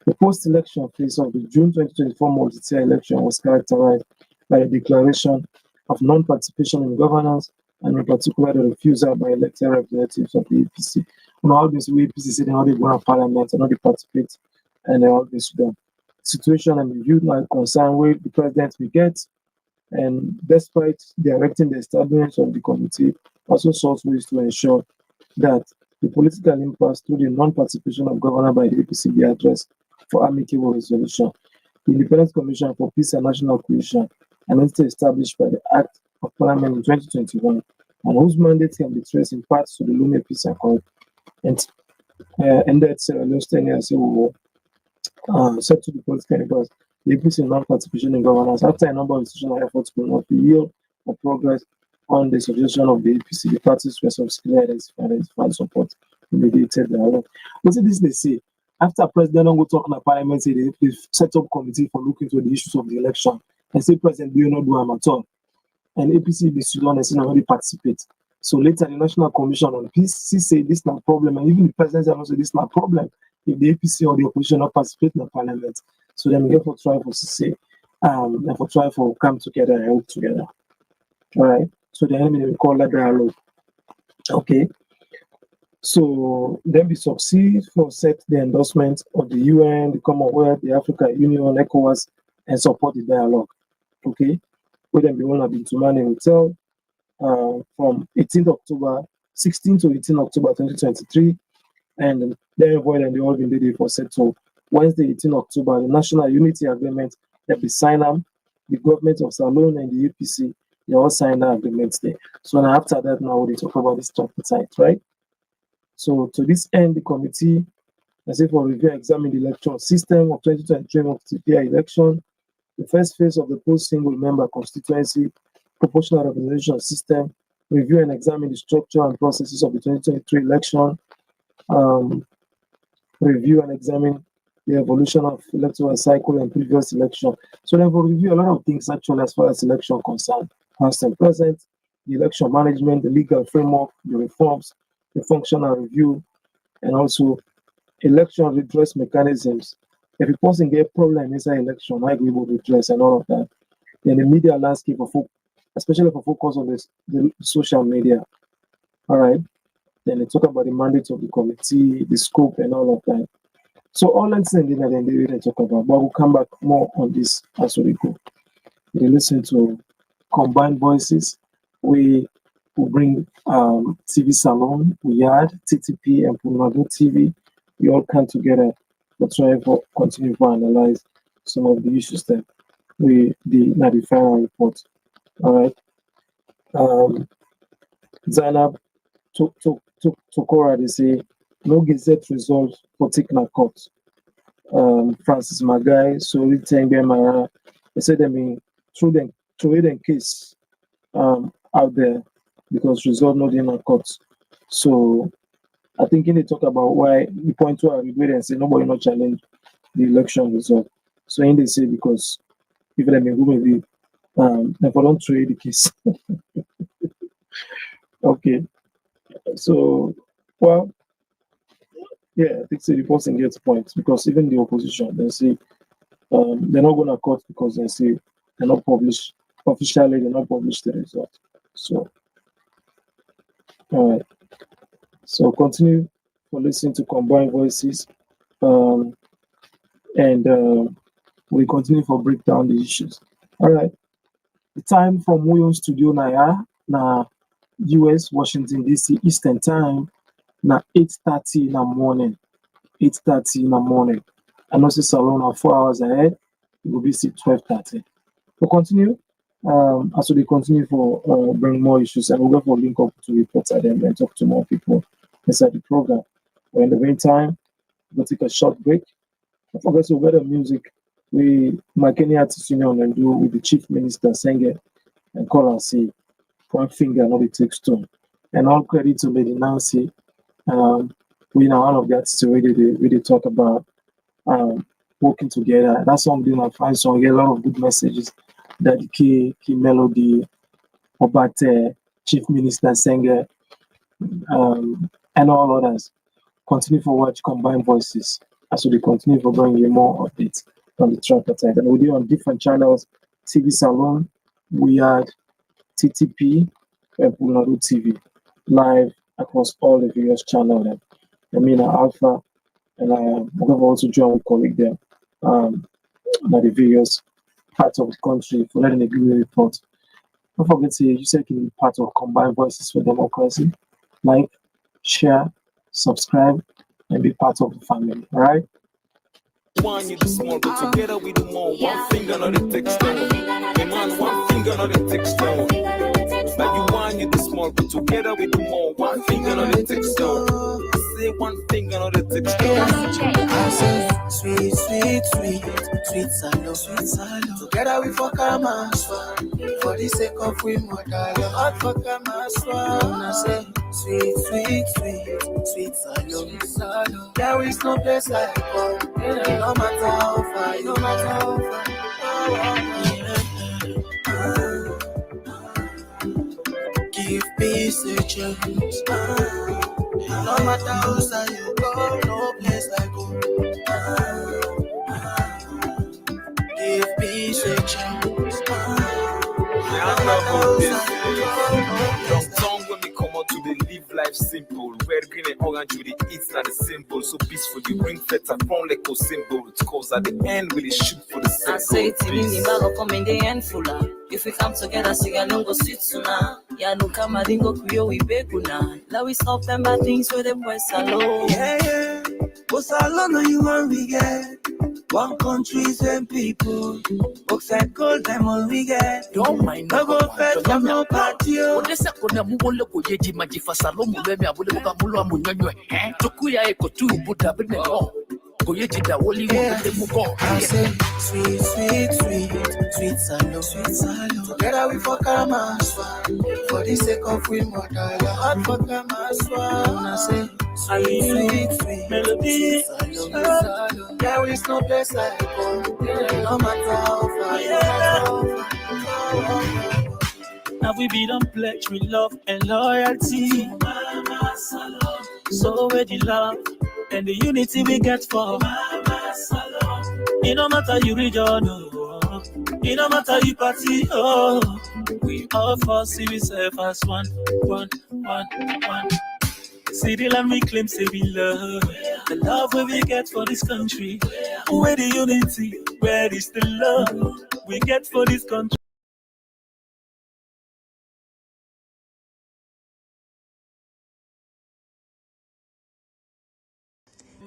The post-election phase of the June 2024 multi-tier election was characterized by a declaration of non-participation in governance, and in particular the refusal by elected representatives of the APC. All this APC said they not go to Parliament and not participate, and all this done. Situation and reviewed my concern with the president we get, and despite directing the establishment of the committee, also sought ways to ensure that the political impasse through the non-participation of governor by the APC be addressed for amicable resolution. The Independent Commission for Peace and National Cohesion, an entity established by the Act of Parliament in 2021, and whose mandate can be traced in part to the Lome Peace Accord, and ended Sierra Leone's 10-year civil war, set to the political impasse. The APC non-participation in governance after a number of institutional efforts could not yield or progress on the suggestion of the APC. The parties were subsequently identified support mediated dialogue. But this they say, after president don't go talk in the parliament, say they set up committee for looking into the issues of the election. And say president do not do them at all. And APC, the Sudan, and already participate. So later, the National Commission on Peace say this is not a problem, and even the president also this is not a problem if the APC or the opposition not participate in the parliament. So then we get for try for CC, and for try for come together and work together. All right. So the enemy we call that dialogue. Okay. So then we succeed for set the endorsement of the UN, the Commonwealth, the African Union, ECOWAS, and support the dialogue. Okay. We then be one of the Tumani Hotel from 18th October, 16 to 18 October 2023, and then avoid and the all been ready for set. So Wednesday, 18 October, the National Unity Agreement that be signed up, the government of Salone and the APC, they all signed that agreement there. So now after that, now we talk about this tripartite, right? So to this end, the committee, I say for review, examine the electoral system of 2023 multi-tier election, the first phase of the post-single member constituency proportional representation system, review and examine the structure and processes of the 2023 election, review and examine the evolution of electoral cycle and previous election. So then we'll review a lot of things actually as far as election concerned, past and present, the election management, the legal framework, the reforms, the functional review, and also election redress mechanisms. If a person get a problem inside election, how we will redress and all of that. Then the media landscape, especially for focus on the social media. All right. Then they talk about the mandate of the committee, the scope, and all of that. So all that's in there, then they talk about. But we'll come back more on this as we go. We listen to Combined Voices. We will bring TV Salon, Yard, TTP, and Komon-Tok TV. We all come together to try to continue to analyze some of the issues that the final report. All right. Zainab Tokora, they say no gazette result for Tikna Court. Francis Magai, Sori Tenge Mara, they said they mean through the case out there because result not in a court. So I think they talk about why the point to our regret and say nobody not challenge the election result. So in they say because people that may go maybe if I don't trade the case. Okay. So well, yeah, I think the person gets points because even the opposition they say they're not gonna court because they say they're not published officially, they're not published the result. So all right. So continue for listening to Combined Voices. And we continue for breakdown the issues. All right. The time from William Studio na US, Washington, DC, Eastern Time, na 8:30 in the morning. 8:30 in the morning. And also Salon are 4 hours ahead. It will be 12:30. We'll continue. As we continue for bring more issues, and we'll go for link up to reports at them and talk to more people inside the program. But in the meantime, we'll take a short break. Don't forget to wear the music my Kenya Artists Union and do with the Chief Minister Senge and call and say, one finger, not it takes two. And all credit to Lady Nancy. We know one of the artists really talk about working together. That's something I find so I get a lot of good messages that the key melody about Chief Minister Senge and all others. Continue for watch Combined Voices as we continue for bringing you more updates on the Tripartite. And we'll do on different channels, TV Salon, Weird, TTP, and Komon-Tok TV, live across all the various channels. I mean, Alpha, and I have also joined with colleague there, the various parts of the country for letting a good report. Don't forget to you said can be part of Combined Voices for Democracy. Like, share, subscribe, and be part of the family. All right. One you do small, but together we do more. One finger, not the text. One finger, not the text. But you want you the small, but together with the more. One finger on the textile. I say one finger on the textile. I say sweet, sweet, sweet, sweet salad, sweet salad. Together we fuck a maswa. For the sake of we mother, your heart fuck a maswa. I say sweet, sweet, sweet, sweet salad, sweet salad. There is no place like home. No matter how far, no matter how far. Give peace a chance. No matter how far you go, no place like home. Give peace a chance. Long tongue when we come out to the live life simple. Red, green, and orange with the eats not the symbol. So peaceful, you bring feds and phone like a symbol. Cause at the end we shoot for the same. I say it's in the bag of come in the end fuller. If we come together, so you don't go sit sooner. Ya no come and go kuyo we beguna. Now we stop them bad things with the boys alone. Yeah, yeah. But alone you want we get. One country, same people. Books and gold, them all we get. Don't mind no go fed from no party. What is that? When I'm going to go to my Jifasalo, maybe I will look at Mula Munyo. Tokuya Eco 2, but I've been there. Go yet, the only one that go. I say, sweet, sweet, sweet, sweet salad, sweet salad. Together we fuck a maswa. For the sake of we mother, your heart fuck a maswa. I say, sweet, sweet, sweet melody. There is no place like home. No matter how far, no matter how far. Now we be done pledge with love and loyalty. So with the love and the unity we get for it no matter you region, it no matter you party, oh. We all for see ourselves as one. See the land we claim, say we love. The love we get for this country. Where the unity, where is the love we get for this country?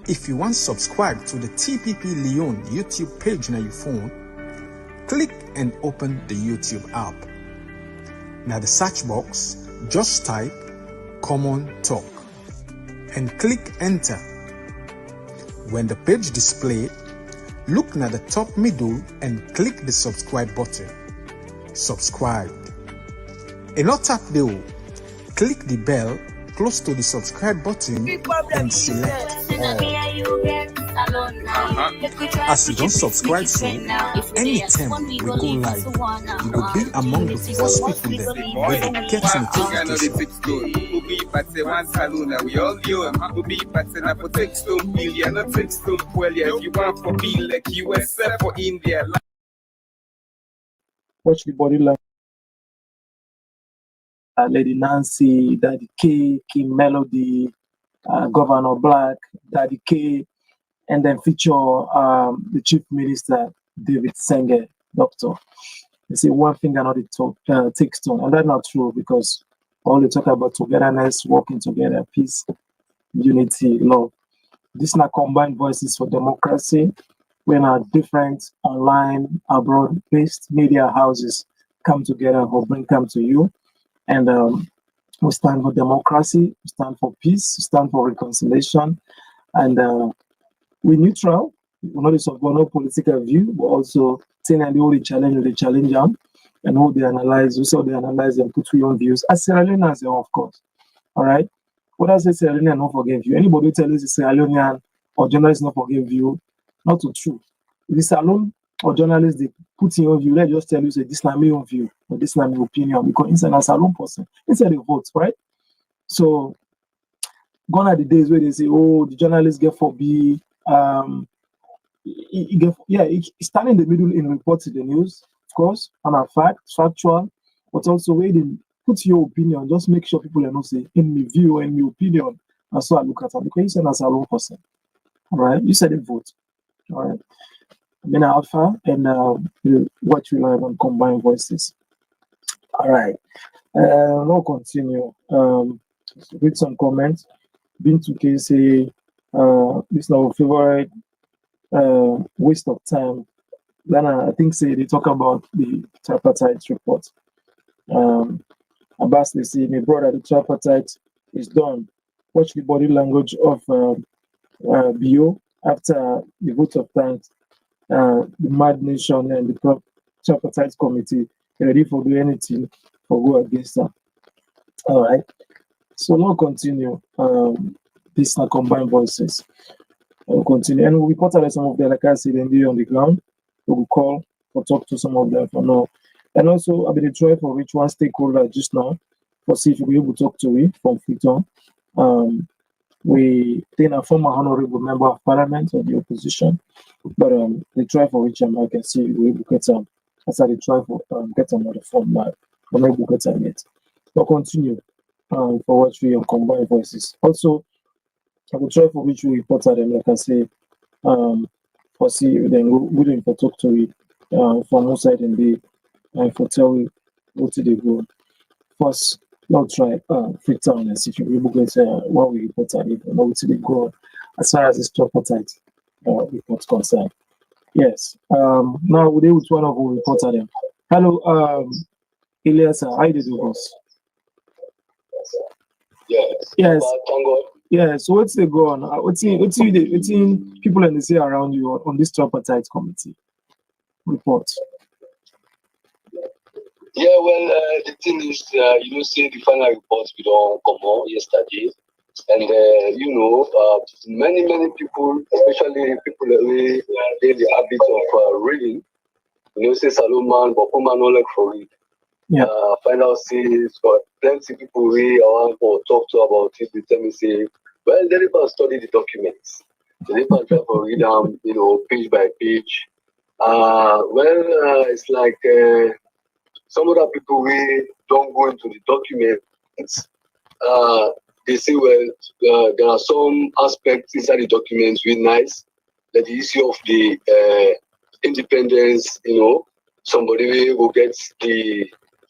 If you want to subscribe to the TPP Lyon YouTube page on your phone, click and open the YouTube app. Now the search box, just type Komon-Tok and click enter. When the page display, look at the top middle and click the subscribe button. Subscribe. And not tap the click the bell close to the subscribe button and select all. As you don't subscribe soon, anytime we go live, you will be among the first people that will get notification. We all you will be passing up for text to million, not text to well, if you want for be like USA for India. Watch the body language. Lady Nancy, Daddy K, King Melody, Governor Black, Daddy K, and then feature the Chief Minister, David Senge, Doctor. They say one thing another takes two, and that's not true because all they talk about togetherness, working together, peace, unity, love. These are combined voices for democracy when our different online, abroad-based media houses come together or come to you. And we stand for democracy, we stand for peace, we stand for reconciliation, and we're neutral. We're not of no political view, but also saying that they challenge them, and how they analyze, and put your own views. As Sierra Leoneans, of course. All right. What I say, Sierra Leonean not forgive you. Anybody who tells you Sierra Leonean or journalists not forgive you, not too true. If it's alone or journalists, they put in your view, they just tell you, say, this is my own view, or this is my opinion, because inside a salon person, inside the votes, right? So, gone are the days where they say, oh, the journalists get for B, he stand in the middle in reporting the news, of course, and a factual, but also where they put your opinion, just make sure people are not say, in my view, in my opinion, and so I look at it, because you said as a salon person, all right? You said a vote, all right? I'm Alpha, and what you learn on combined voices. All right, we'll continue. Read some comments. Been to say, this is our favorite waste of time. Then I think say they talk about the tripartite report. Abbas, they say, my brother, the tripartite is done. Watch the body language of BO after the vote of thanks. The Mad Nation and the tripartite committee ready for do anything for go against them. All right. So now continue. These are combined voices. We'll continue. And we reported some of them, like I said, on the ground. We will call or talk to some of them for now. And also, I've been trying for which one stakeholder just now for see if we'll be able to talk to it from Freetown. We then a former honorable member of parliament of the opposition, but they try for which I can see we will get them. As I try for get them on the phone live, but maybe we'll get them yet. We'll continue for what we combine voices. Also, I will try for which we reported them, like I say, for see then we didn't talk to it from one side and the for tell we what they go. First, now try Freetown and see if we will get what we reported it and what they go as far as this tripartite report concerned. Yes. Now we deal with one of our reported them. Hello, Elias, how you do boss? Yes. Yeah, so what's the go on? What's people in the say around you on this tripartite committee report? Yeah, well, the thing is, say the final report we don't come on yesterday, and many people, especially people that we get the habit of reading, say Salomon, but Komon not like for it. Yeah. Find out see for plenty people we want to talk to about it. They tell me say, well, they never study the documents. They never try to read them, page by page. It's like some other people we don't go into the documents. They say, well, there are some aspects inside the documents really nice. That the issue of the independence, somebody will get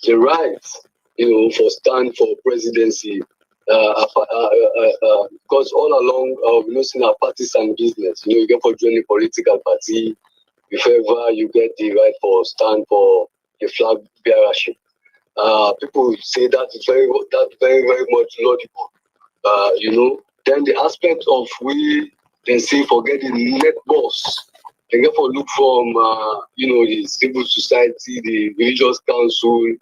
the rights, for stand for presidency. Because all along, in our partisan business, you get for joining political party, if ever you get the right for stand for the flag bearership. People say that is very, very much laudable. Then the aspect of we then say forget the net boss. They get for look from the civil society, the religious council,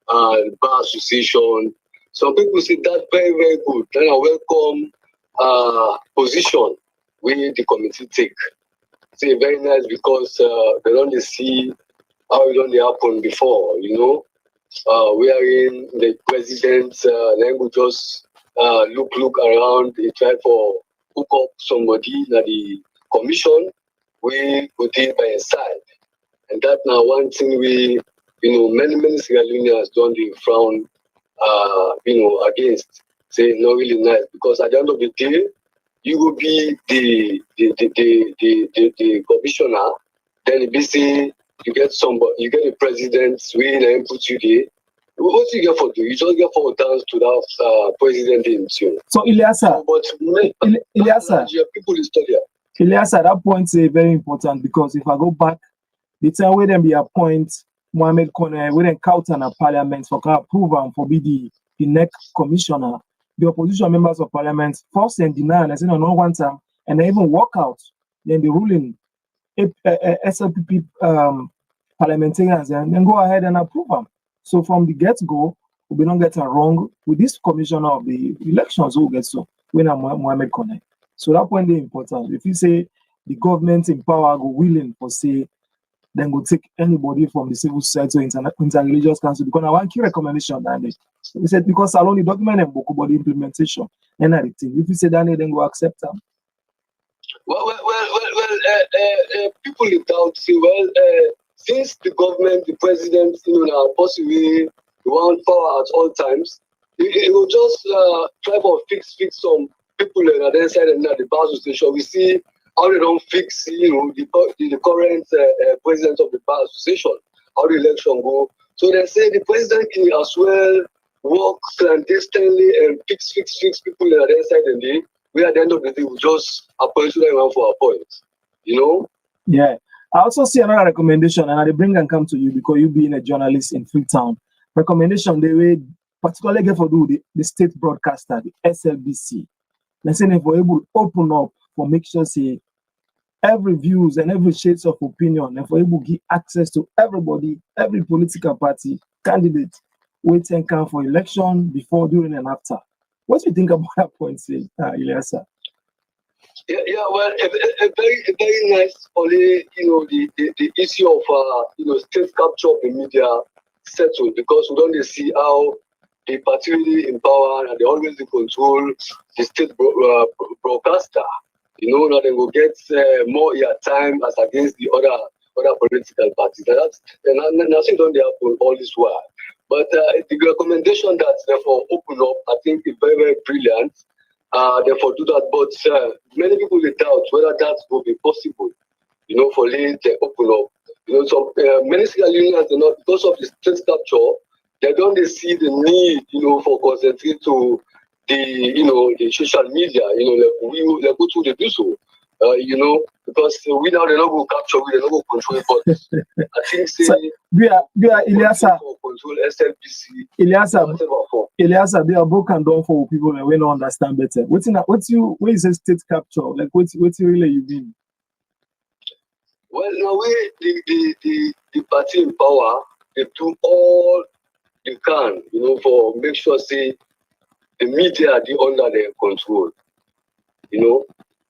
bar association. Some people say that very, very good. Then a welcome position we the committee take. Say very nice because they don't see how it don't happen before, we are in the president, then we just look around, they try for hook up somebody at the commission, we put it by his side. And that now one thing we, many Sierra Leoneans don't frown, against, say not really nice, because at the end of the day, you will be the commissioner, then it be say you get a president, we then put you there. What do you get for do? You just get for dance to that president in tune. So Ilyasa, people is study. Ilyasa, that point is very important because if I go back, the time where them be appoint Mohamed Kone, we then count on a parliament for approval for be the next commissioner. The opposition members of parliament force and deny and say no one time and they even walk out. Then the ruling SLPP parliamentarians and then go ahead and approve them. So from the get-go, we don't get it wrong with this commissioner of the elections who gets so when I'm Mohamed Kone. So that point is important. If you say the government in power go willing for say then go take anybody from the civil society or inter-religious council because I want key recommendation that we said because alone the document and book about the implementation and everything. If you say that then go accept them. Well, people in doubt say, since the government, the president, now possibly want power at all times, it will just try to fix some people on the other side and at the bar association. We see how they don't fix, the current president of the bar association, how the election go. So they say the president can as well work clandestinely and fix people on the other side and we at the end of the day will just appoint one for a point, Yeah. I also see another recommendation and I bring and come to you because you being a journalist in Freetown. Recommendation the way particularly get for do the state broadcaster, the SLBC. Let's say if we're able to open up for make sure say every views and every shades of opinion, if we're able to give access to everybody, every political party, candidate, wait and count for election, before, during, and after. What do you think about that point, say, Ilyasa? Yeah, well, a very nice, only, the issue of, state capture of the media settled, because we don't see how the party really in power and they always control the state broadcaster. Now they will get more time as against the other political parties. And nothing don't happen all this while. But the recommendation that therefore open up, I think is very, very brilliant. Therefore do that. But many people doubt whether that will be possible, for late open up. So many single unions are not, because of the state capture, they don't see the need, for concentrate to the social media, like go to the do so. Because we now they not go capture, we don't go control. But I think say we are Ilyasa control SLBC. Ilyasa, they are broken down for people that we don't understand better. What is a state capture? Like what really you mean? Well, now the party in power, they do all they can, for make sure say the media are under their control.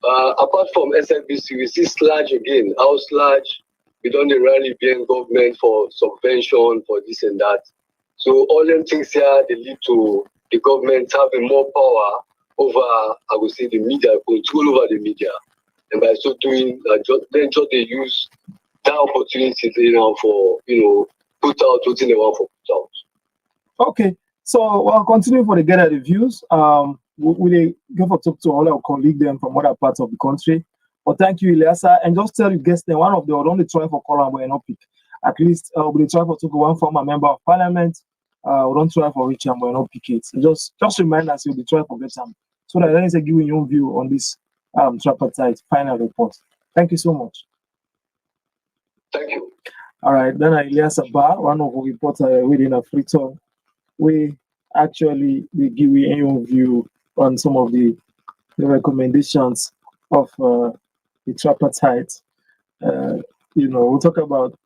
Apart from SNBC, we see Sludge again. How Sludge, we don't rally behind government for subvention, for this and that. So all them things here, they lead to the government having more power over, I would say, the media, control over the media. And by so doing, then just they use that opportunity for, put out what they want for put out. Okay. So we'll continue for the get reviews. We'll go for talk to all our colleagues then from other parts of the country. But thank you, Ilyasa. And just tell you guests that one of the only try for Column will not pick. At least we'll try for one former member of parliament. We don't try for Richard, we'll not pick it. So just remind us you'll be trying for get some. So that then give you your own view on this tripartite final report. Thank you so much. Thank you. All right, then Ilyasa Ba, one of the reporters within Africa, we actually give you your view on some of the recommendations of the tripartite. We'll talk about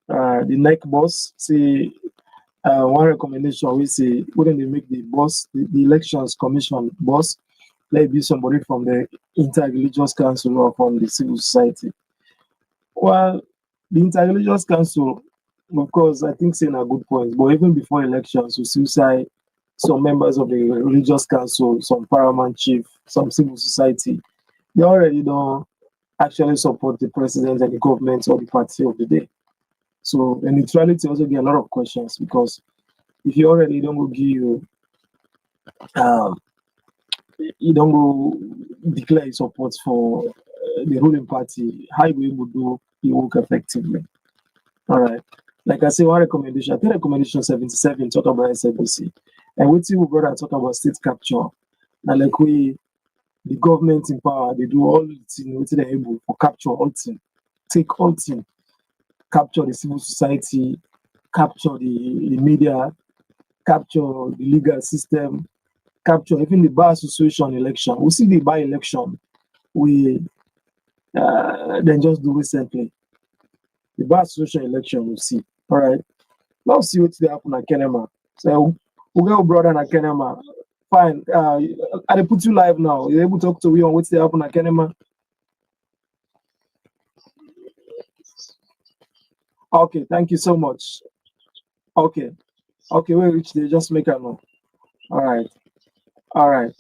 the neck boss. See, one recommendation we say, wouldn't they make the boss, the elections commission boss, let it be somebody from the interreligious council or from the civil society. Well, the interreligious council, of course, I think saying a good point, but even before elections, we still say some members of the religious council, some paramount chief, some civil society, they already don't actually support the president and the government or the party of the day. So the neutrality also get a lot of questions, because if you already don't go give you don't go declare your support for the ruling party, how you able to do your work effectively. All right. Like I say, one recommendation, I think recommendation 77 talk about SLBC. And what you brother talk about state capture. Now like the government in power, they do all the things what they're able for capture all things. Take all things. Capture the civil society, capture the media, capture the legal system, capture even the bar association election. We see the bar election we then just do recently. The bar association election we see. All right. Now see what's happen at Kenema. So we go brother at Kenema. Fine. I put you live now. You're able to talk to me on what's happen at Kenema. Okay, thank you so much. Okay, we reach there. Just make a note. All right.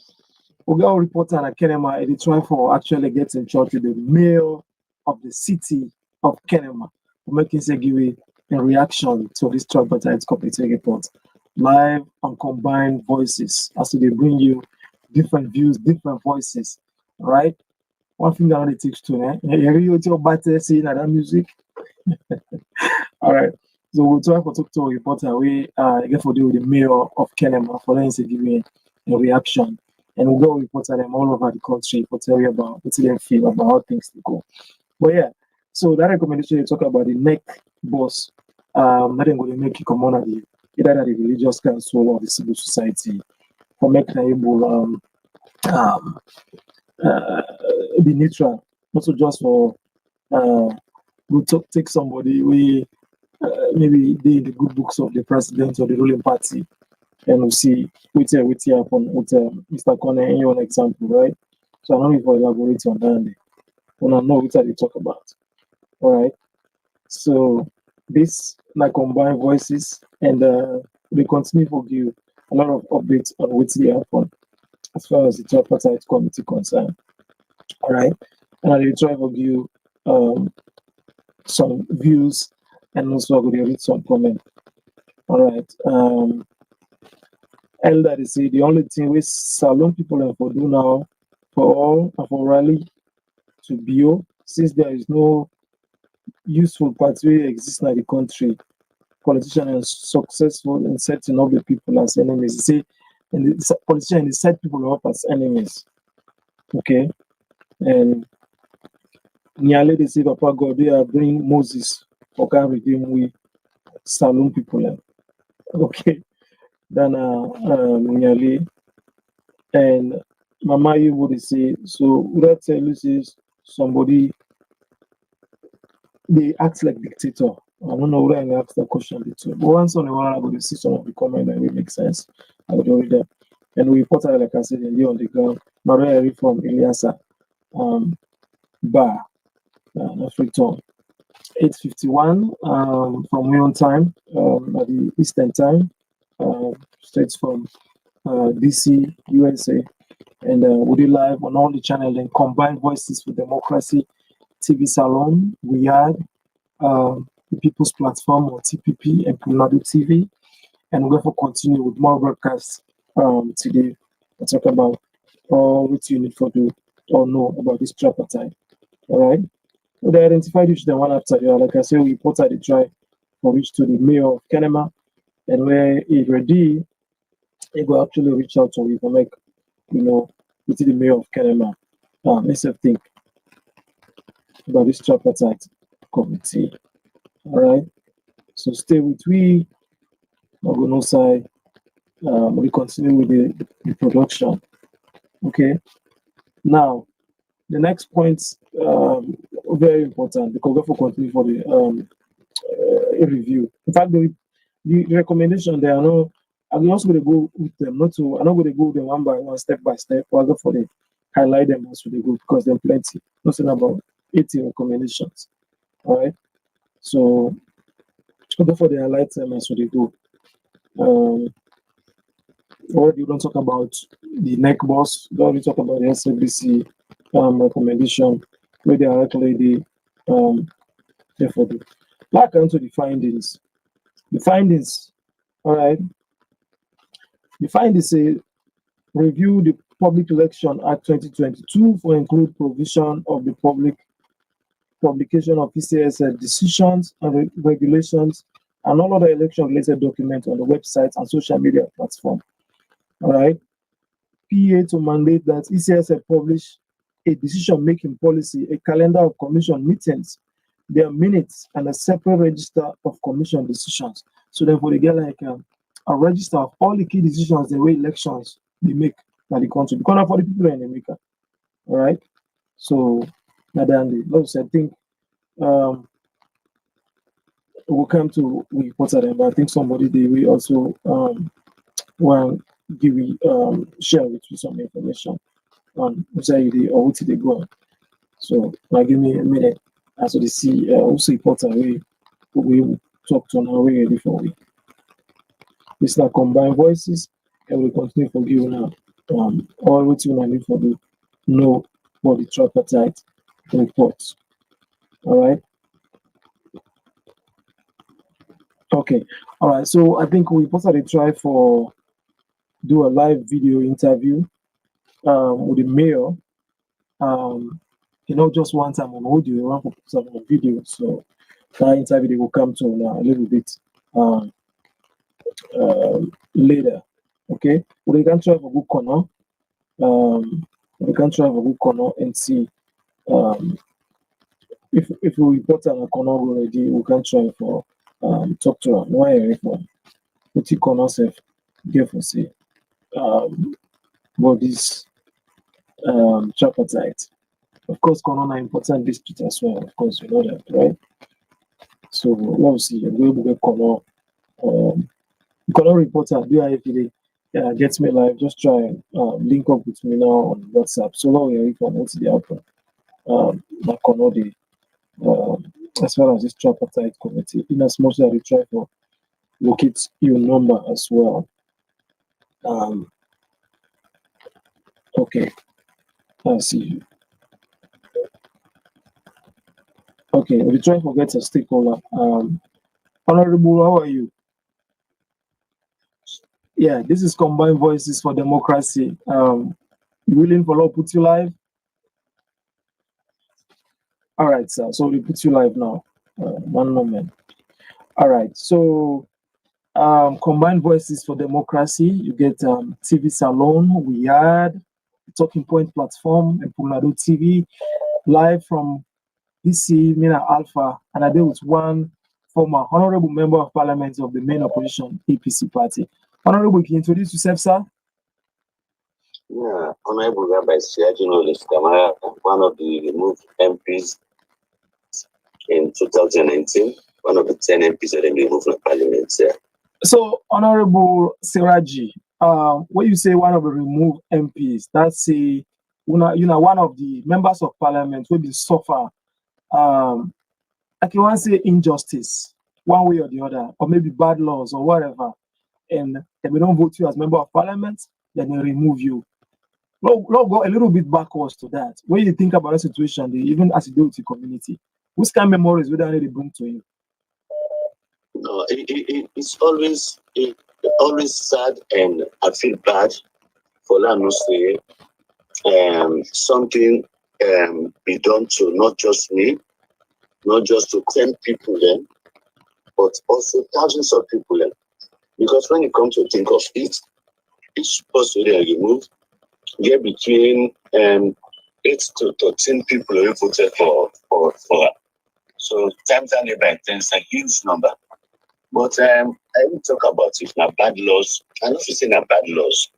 We'll go report on Kenema. They try for actually get in touch with the mayor of the city of Kenema. We're making say give a reaction to this tripartite committee report, live and combined voices, as they bring you different views, different voices. All right. One thing that only takes two. You your battery seeing that music. All right. So we'll try for talk to a reporter. We get for deal with the mayor of Kenema for them to give me a reaction. And we'll go report to them all over the country for tell you about what they feel about how things go. But yeah, so that recommendation you talk about the neck boss, I think will make you come on at you. either at the religious council or the civil society, for making able be neutral, not so just for we take somebody we maybe they in the good books of the president or the ruling party, and we see with happen with Mr. Kone in your example, right? So I don't know if I elaborate on that. When I know what they talk about. All right. So this like combined voices, and we continue to give a lot of updates on what they happen as far as the tripartite committee concerned. All right. And I will try to give some views, and also I'm going to read some comments. All right. Elder, they say the only thing we salon people have to do now for all and for rally to bio, since there is no useful party wey exist in the country, politicians are successful in setting up the people as enemies. They say, and the politicians set people up as enemies. Okay, and nearly they say, Papa God, they are bring Moses for can redeem we saloon people. Okay, then nearly and Mama, you would say so. Would I tell you is somebody they act like dictator? I don't know whether I ask that question before. But once on a while, I'm going to see some of the comment that will make sense. I will read them. And we put out, like I said, in the on the ground. Maria from Eliasa Bar, Freetown. 8:51 from my own time, at the Eastern time, straight from DC, USA. And we'll be live on all the channels and Combined Voices for Democracy TV Salon. We had the People's Platform or TPP and Kunadu TV. And we're going to continue with more broadcasts today. We'll talk about what you need to do or know about this tripartite. All right. So they identified each the one after the other. Like I said, we reported the drive for which to the mayor of Kenema, and where if ready, he will actually reach out to you to make, with the mayor of Kenema. Let's think about this tripartite committee. All right. So stay with we. I'm going to say we continue with the production. Okay. Now, the next point, very important because we have to continue for the review. In fact, the recommendation there, I'm also going to go with them. I'm not going to go with them one by one, step by step. I'll go for the highlight them as we go because they're plenty. Nothing about 80 recommendations. All right. So I'll go for the highlight them as we go. Or you don't talk about the neck boss, don't talk about the SABC recommendation, where they are actually therefore do. Back onto the findings. The findings, all right. The findings say review the Public Election Act 2022 for include provision of the publication of PCS decisions and regulations and all other election related documents on the website and social media platform. All right. PA to mandate that ECS publish a decision-making policy, a calendar of commission meetings, their minutes, and a separate register of commission decisions. So therefore, they get like a register of all the key decisions, the way elections they make by the country. Because for the people in America. All right. So, Nadandi, I think we'll come to we put them, but I think somebody they will also want give me share with you some information on which are they or what they go on. So now give me a minute as to see also important we talk to now we ready for we. It's like combined voices and we continue for you now. All what you need for the know what the tripartite reports. All right. Okay. All right. So I think we possibly try for do a live video interview with the mayor. Just one time on audio, we want to put some on video. So that interview will come to now a little bit later. Okay, we can try for good corner. We can try for good corner and see if we report on a corner already, we can try for talk to them. Why? what you call yourself, get for say, about this tripartite. Of course, Corona important dispute as well. Of course, you know that, right? So let's see. We will get Corona. Corona reporter, do I today? Yeah, get me live. Just try and link up with me now on WhatsApp. So long you can answer the outcome. Like Corona, as well as this tripartite committee, in as much as they try to locate your number as well. Okay, I see you. Okay, we try to get a stakeholder. Honorable, how are you? Yeah, this is Combined Voices for Democracy. You willing for law put you live? All right, sir. So we put you live now. One moment. All right. So Combined Voices for Democracy. You get TV Salon, We Had, Talking Point Platform, and Pulado TV, live from DC, Mina Alpha, and I deal with one former honorable member of parliament of the main opposition APC party. Honorable, can you introduce yourself, sir? Yeah, Honorable Rabbi Siajino Kamara, one of the removed MPs in 2019, one of the 10 MPs that have been removed from parliament. Yeah. So, Honorable Siraji, when you say one of the removed MPs, that's a one of the members of parliament will be suffer. I can want to say injustice, one way or the other, or maybe bad laws or whatever, and we don't vote you as member of parliament, then they remove you. Let's go a little bit backwards to that. When you think about a situation, even as you do with the community, which kind of memories would they bring to you? No, it's always sad, and I feel bad for say something be done to not just me, not just to 10 people then, but also thousands of people then. Because when you come to think of it, each person they remove get between 8 to 13 people who voted for. So times that by 10 is a huge number. But I will talk about it now. Bad laws. I'm not saying bad laws.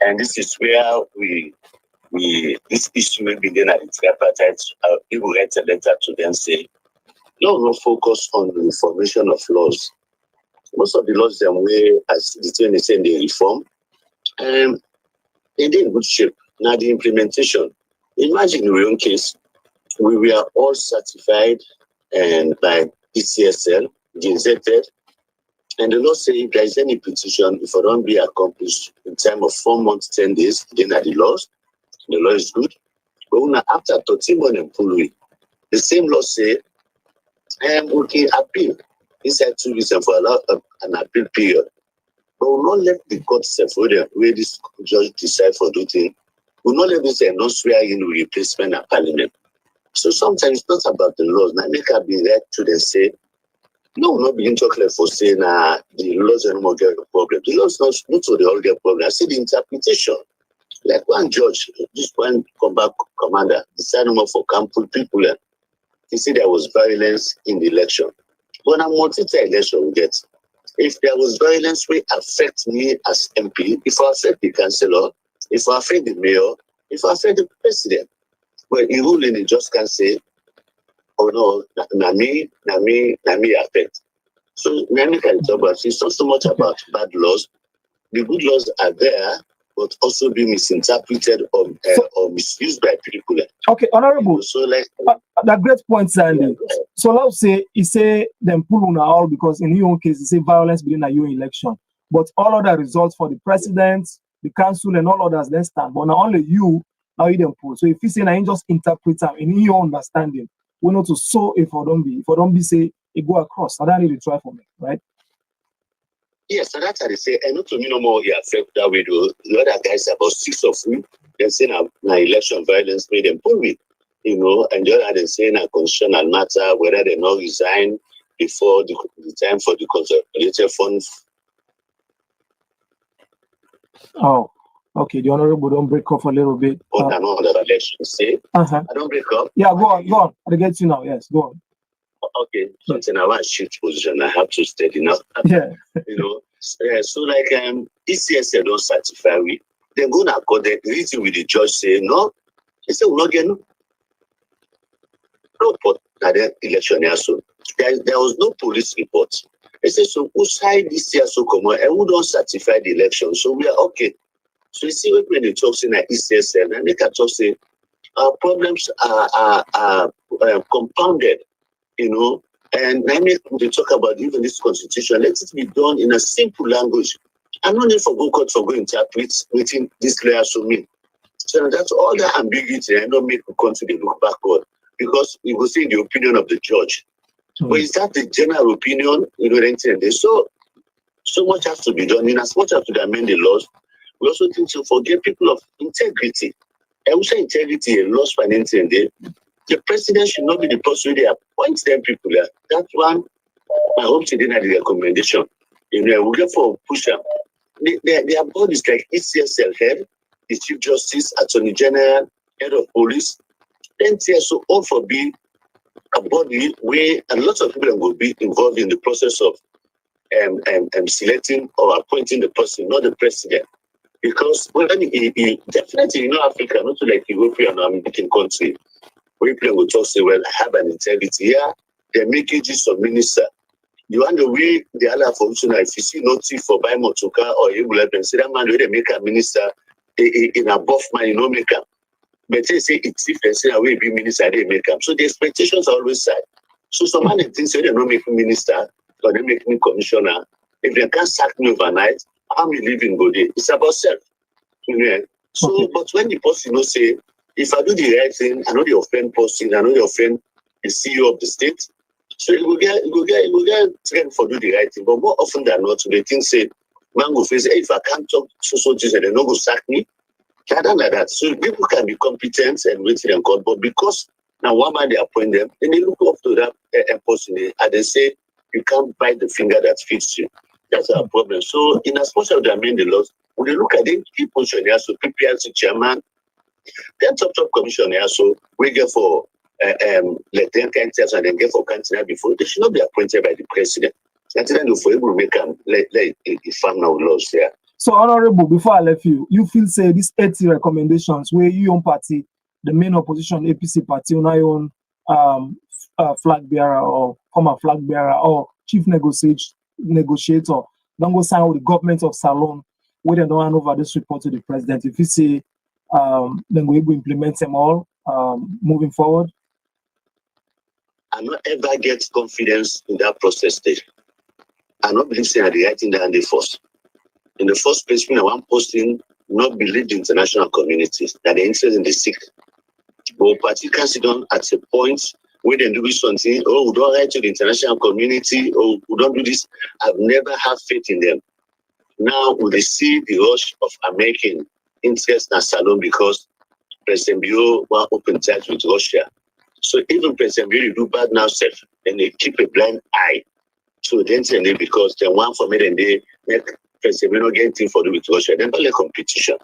And this is where this issue may begin at the tripartite. People write a letter to them say, no focus on the reformation of laws. Most of the laws them way as the thing is saying they reform, they in good shape. Now the implementation. Imagine in your own case, we were all certified and by PCSL, gazetted, and the law say if there is any petition, if it don't be accomplished in time of 4 months, 10 days, then the law is good. But after 13 months and pull away, the same law say we can appeal inside 2 weeks and for an appeal period. But we will not let the court say where this judge decide for do thing. We will not let this not swear in replacement of parliament. So sometimes it's not about the laws. Now make up be right to them say, no, we're not begin to talk like for saying the laws are no more get a problem. The laws not to the all get problem. I see the interpretation. Like one judge, this one combat commander, decided more for Campbell people. He said there was violence in the election. When I'm multi-election we get, if there was violence will affect me as MP, if I affect the councillor, if I affect the mayor, if I affect the president. Well, in ruling, they just can't say, oh no, na me affect. So, many can talk about it's not so much about bad laws. The good laws are there, but also be misinterpreted or misused by people. Okay, Honorable. So, like that great point, Sandy. Yeah, so, let's say he say them pull on all because in your own case, he say violence within a your election, but all other results for the president, the council, and all others then stand. But not only you. Now you don't pull. So if you say I just interpret them in your understanding, we know to so if I don't be say it go across. I don't really try for me, right? Yes, so that's how they say, and not to me no more affect that way though. The other guys about 6 of them, they say now election violence made them pull me, and the other they say a constitutional matter, whether they not resign before the time for the consolidated funds. Oh. Okay, the Honorable don't break off a little bit. I know that election say. I don't break up. Yeah, go on. I get you now. Yes, go on. Okay, something I want to shift position. I have to steady now. Yeah. So like ECSL don't certify we. Then go now court the reason with the judge say no. He said we not get no report at the election here. So there was no police report. He said so who side this year so come on and who don't certify the election. So we are okay. So you see when they talk in ECSL and they can talk say our problems are compounded, you know. And I mean, we talk about even this constitution. Let it be done in a simple language. I'm not need for go court for going to interpret within this layer so mean. So that's all the ambiguity. I don't make the country look backward because you will see the opinion of the judge. But is that the general opinion? You know, so much has to be done. In as much as to amend the laws, we also think to forget people of integrity. I would say integrity and loss financing and the president should not be the person they appoint them people there. That's one I hope they didn't have the recommendation. You know, we get for push them. Their bodies like ECSL head, the Chief Justice, Attorney General, Head of Police, then so all for being a body where a lot of people will be involved in the process of selecting or appointing the person, not the president. Because well, definitely, you know, Africa, not like European or American country, where people will talk say, well, I have an integrity. Yeah, they're making use of minister. You want the way the other functional, if you see notice for buy motoka or you will have say that man where they make a minister in above man, you know, make up. But they say it's if they say I will be minister, they make up. So the expectations are always high. So some man thinks they don't make me minister or they make me commissioner. If they can't sack me overnight, I'm living good day. It's about self. You know? So, but when the person you know say, if I do the right thing, I know the offend person, I know the offend the CEO of the state. So you will get trained for do the right thing. But more often than not, they think say, man go face, hey, if I can't talk so things, they don't go sack me. Kind of like that. So people can be competent and waiting and call, but because now one man they appoint them, then they look up to that person and they say you can't bite the finger that fits you. That's our problem. So in as much as they amend the laws, when you look at them, key position here, so PPRC chairman, then top commissioner, so we get for let them candidates and then get for candidate before they should not be appointed by the president. That's then for able to make them like a final laws there. So honorable, before I left you, you feel say these 80 recommendations where you own party, the main opposition APC party, on your own flag bearer or former flag bearer or chief negotiator, don't go sign with the government of Salon where they don't hand over this report to the president. If you say then we will implement them all moving forward. I not ever get confidence in that process stage. I not believe saying the right thing that they force. In the first place, when I want posting, not believe the international communities that they're interested in the sick. But party can sit down at a point where they do something, oh, we don't write to the international community, or we don't do this. I've never had faith in them. Now we see the rush of American interest in Salon because President Bio want open ties with Russia. So even President Bio do bad now self, and they keep a blind eye to the internet because they want for me and they make President Bio not get anything for do with Russia. Then not let competition.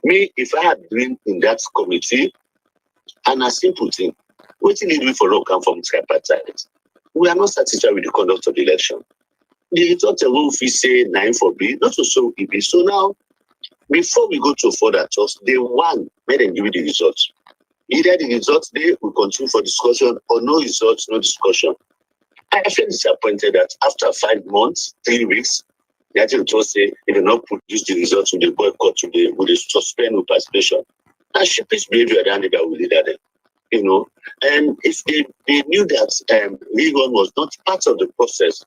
Me, if I had been in that committee, and a simple thing, what do you do for long come from Tripartite? We are not satisfied with the conduct of the election. The result will say 9 for B, not so it be. So now, before we go to further talks, they want made them give you the results. Either the results they will continue for discussion or no results, no discussion. I feel disappointed that after 5 months, 3 weeks, they actually told say if they not produce the results with the boycott today, with the suspend with participation. And sheepish behavior that will lead them, you know. And if they knew that Legon was not part of the process,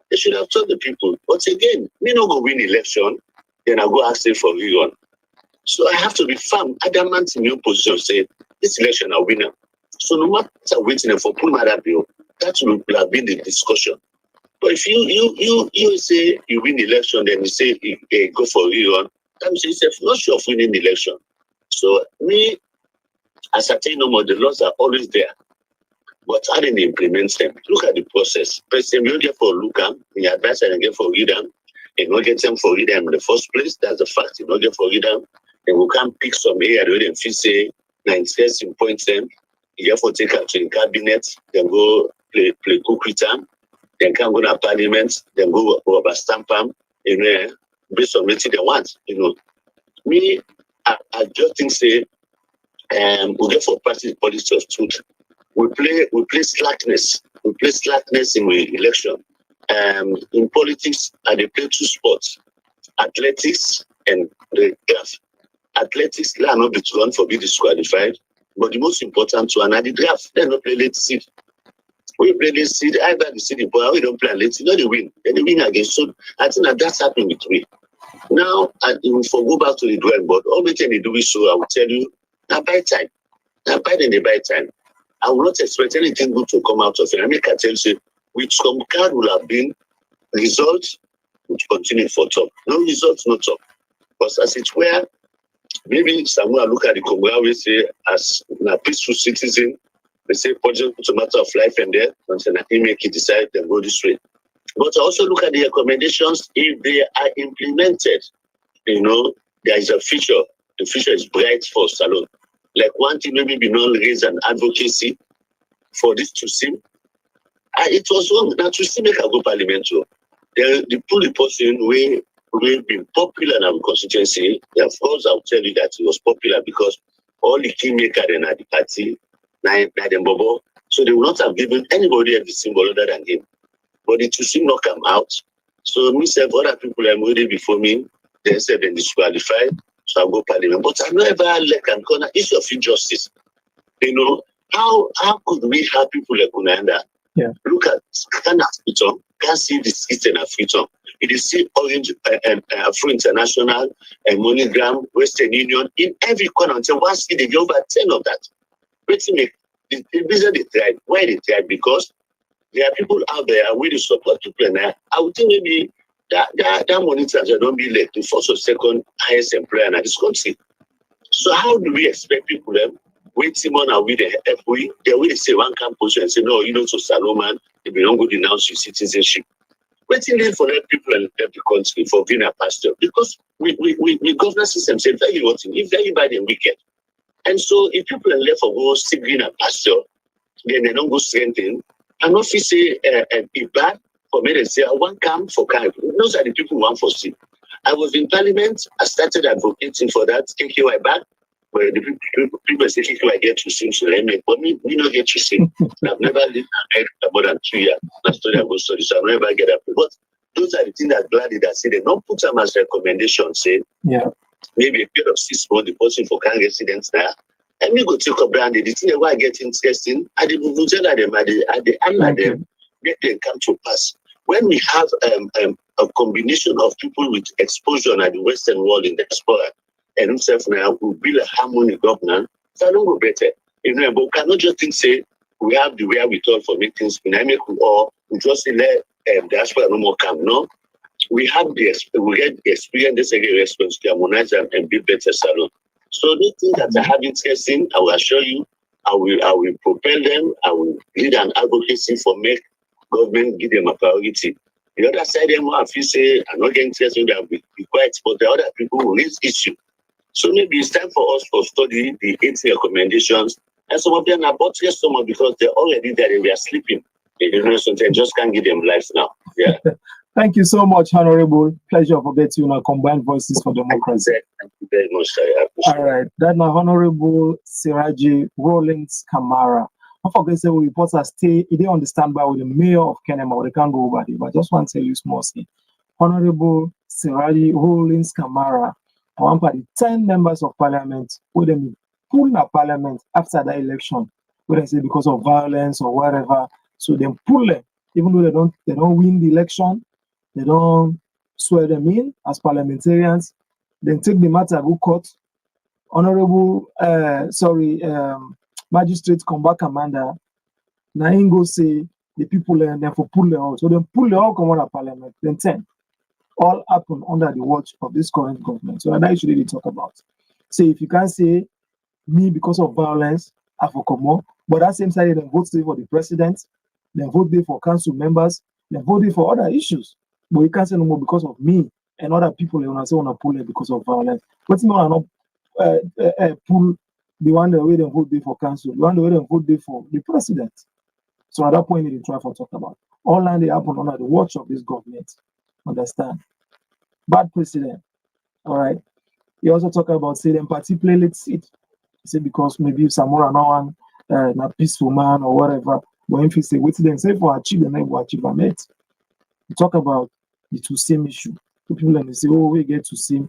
they should have told the people. But again, me not go win election, then I go ask them for Legon. So I have to be firm, adamant in your position, say this election a winner. So no matter waiting for Pulmara bill, that will have been the discussion. But if you say you win the election, then you say go for Legon, that means yourself not sure of winning the election. So me, as I tell you no more, the laws are always there. But how do they implement them? Look at the process. President, you get for look at the advice and get for read them. You not get them for read them in the first place. That's the fact. You not get for read them. And we can pick some area where they feel say 90 points them. You get for take up to the cabinet, then go play cook with them. Then can go to Parliament, then go over stamp them. based on what they want. Me, I just think say we go for practice policy of truth. We play slackness. We play slackness in the election. In politics, they play two sports: athletics and the draft. Athletics, they are not be run for being disqualified, but the most important one are the draft. They not play late seed. We play late seed. I buy the seed, but we don't play late seed. No, they win. Then they win again. So I think that's happening with me. Now, if we go back to the drawing board, all the time they do is so I will tell you, now buy time. Now buy then they buy time. I will not expect anything good to come out of it. I mean, I tell you, with some card will have been results, which continue for top. No results, no top. Because as it were, maybe someone look at the Congo, we say, as a peaceful citizen, they say, project it's a matter of life and death, until he make it decide to go this way. But also look at the recommendations. If they are implemented, there is a future. The future is bright for Salon. Like one thing, maybe be non-raise an advocacy for this to see. It was wrong. Now to see make a go parliamentary. The pull person will be popular in our constituency. Of course, I'll tell you that it was popular because all the kingmakers in the party, so they will not have given anybody a symbol other than him. But the two seem not come out. So me say other people are ready before me, they said they disqualified, so I'll go parliament. But I've never like an corner issue of injustice. How could we have people like Unanda? Yeah. Look at Ghana African, can see the Eastern African. It is see Orange Afro International and MoneyGram, Western Union in every corner until one see they get over 10 of that. Wait a minute, the reason they tried. Why they tried? Because there are people out there who really support people. And I would think maybe that money transfer don't be like the first or second highest employer in this country. So how do we expect people waiting on and with the FOE? They will say one campus and say, no, to Salomon, if you don't go denounce your citizenship. Waiting there for people in every country for being a pastor. Because we governance system say very rotten, if very bad and wicked. And so if people are left for go still being a pastor, then they don't go strengthen. And if you say it's bad for me to say, I want camp for camp. Those are the people who want for see. I was in Parliament. I started advocating for that. KKY back. Where the people say KKY get to sing, so let me. But me not get to sing. I've never lived in America more than 2 years. That's story I go study, so I'll never get up. But those are the things that gladly that say they don't put them as recommendation. Say, maybe a period of 6 months, the person for can residents there. And me go take a brand. The thing that I get interesting, I the them, I them, make them come to pass. When we have a combination of people with exposure at the Western world in the diaspora, and himself now will build a harmony governance, so don't go better. But we cannot just think say we have the way we thought for making things dynamic or we just let diaspora no more come. No, we get the experience, this response to harmonize and build better salon. So those things that I have interest in, I will assure you, I will propel them, I will lead an advocacy for make government give them a priority. The other side, if you say, I'm not getting interested, I'll be quiet, but the other people will raise issue. So maybe it's time for us to study the 80 recommendations, and some of them are buttressed someone because they're already there and we are sleeping. So they just can't give them life now. Yeah. Thank you so much, Honorable. Pleasure for getting you combined voices for democracy. Thank you very much, sir. All right. That's my Honorable Siraji Rollins Kamara. I forget to say we reporters stay, they understand by with the mayor of Kenema, or they can't go over there, but I just want to tell you small thing. Honorable Siraji Rollins Kamara, one of the 10 members of parliament, who them pull in parliament after the election, whether say because of violence or whatever. So they pull them, even though they don't win the election, they don't swear them in as parliamentarians, then take the matter to court. Honorable, magistrate come back commander, now he go say the people and then for pull them out. So then pull them all come out of parliament, then 10. All happen under the watch of this current government. So that I should really talk about. Say if you can't say me because of violence, I for come on, but that same side then vote for the president, then vote there for council members, then vote there for other issues. But you can't say no more because of me and other people they want to say want to pull it because of violence. But you know, not pull the one the way they vote there for council, the one the way they vote there for the president. So at that point, they try to talk about all land they happen under the watch of this government. Understand? bad precedent. All right. He also talk about say them particularly it. He say because maybe Samora now one a peaceful man or whatever. But if he say wait then say for achieve and then we achieve a mate. We talk about the two same issue. So people and they say, oh, we get to see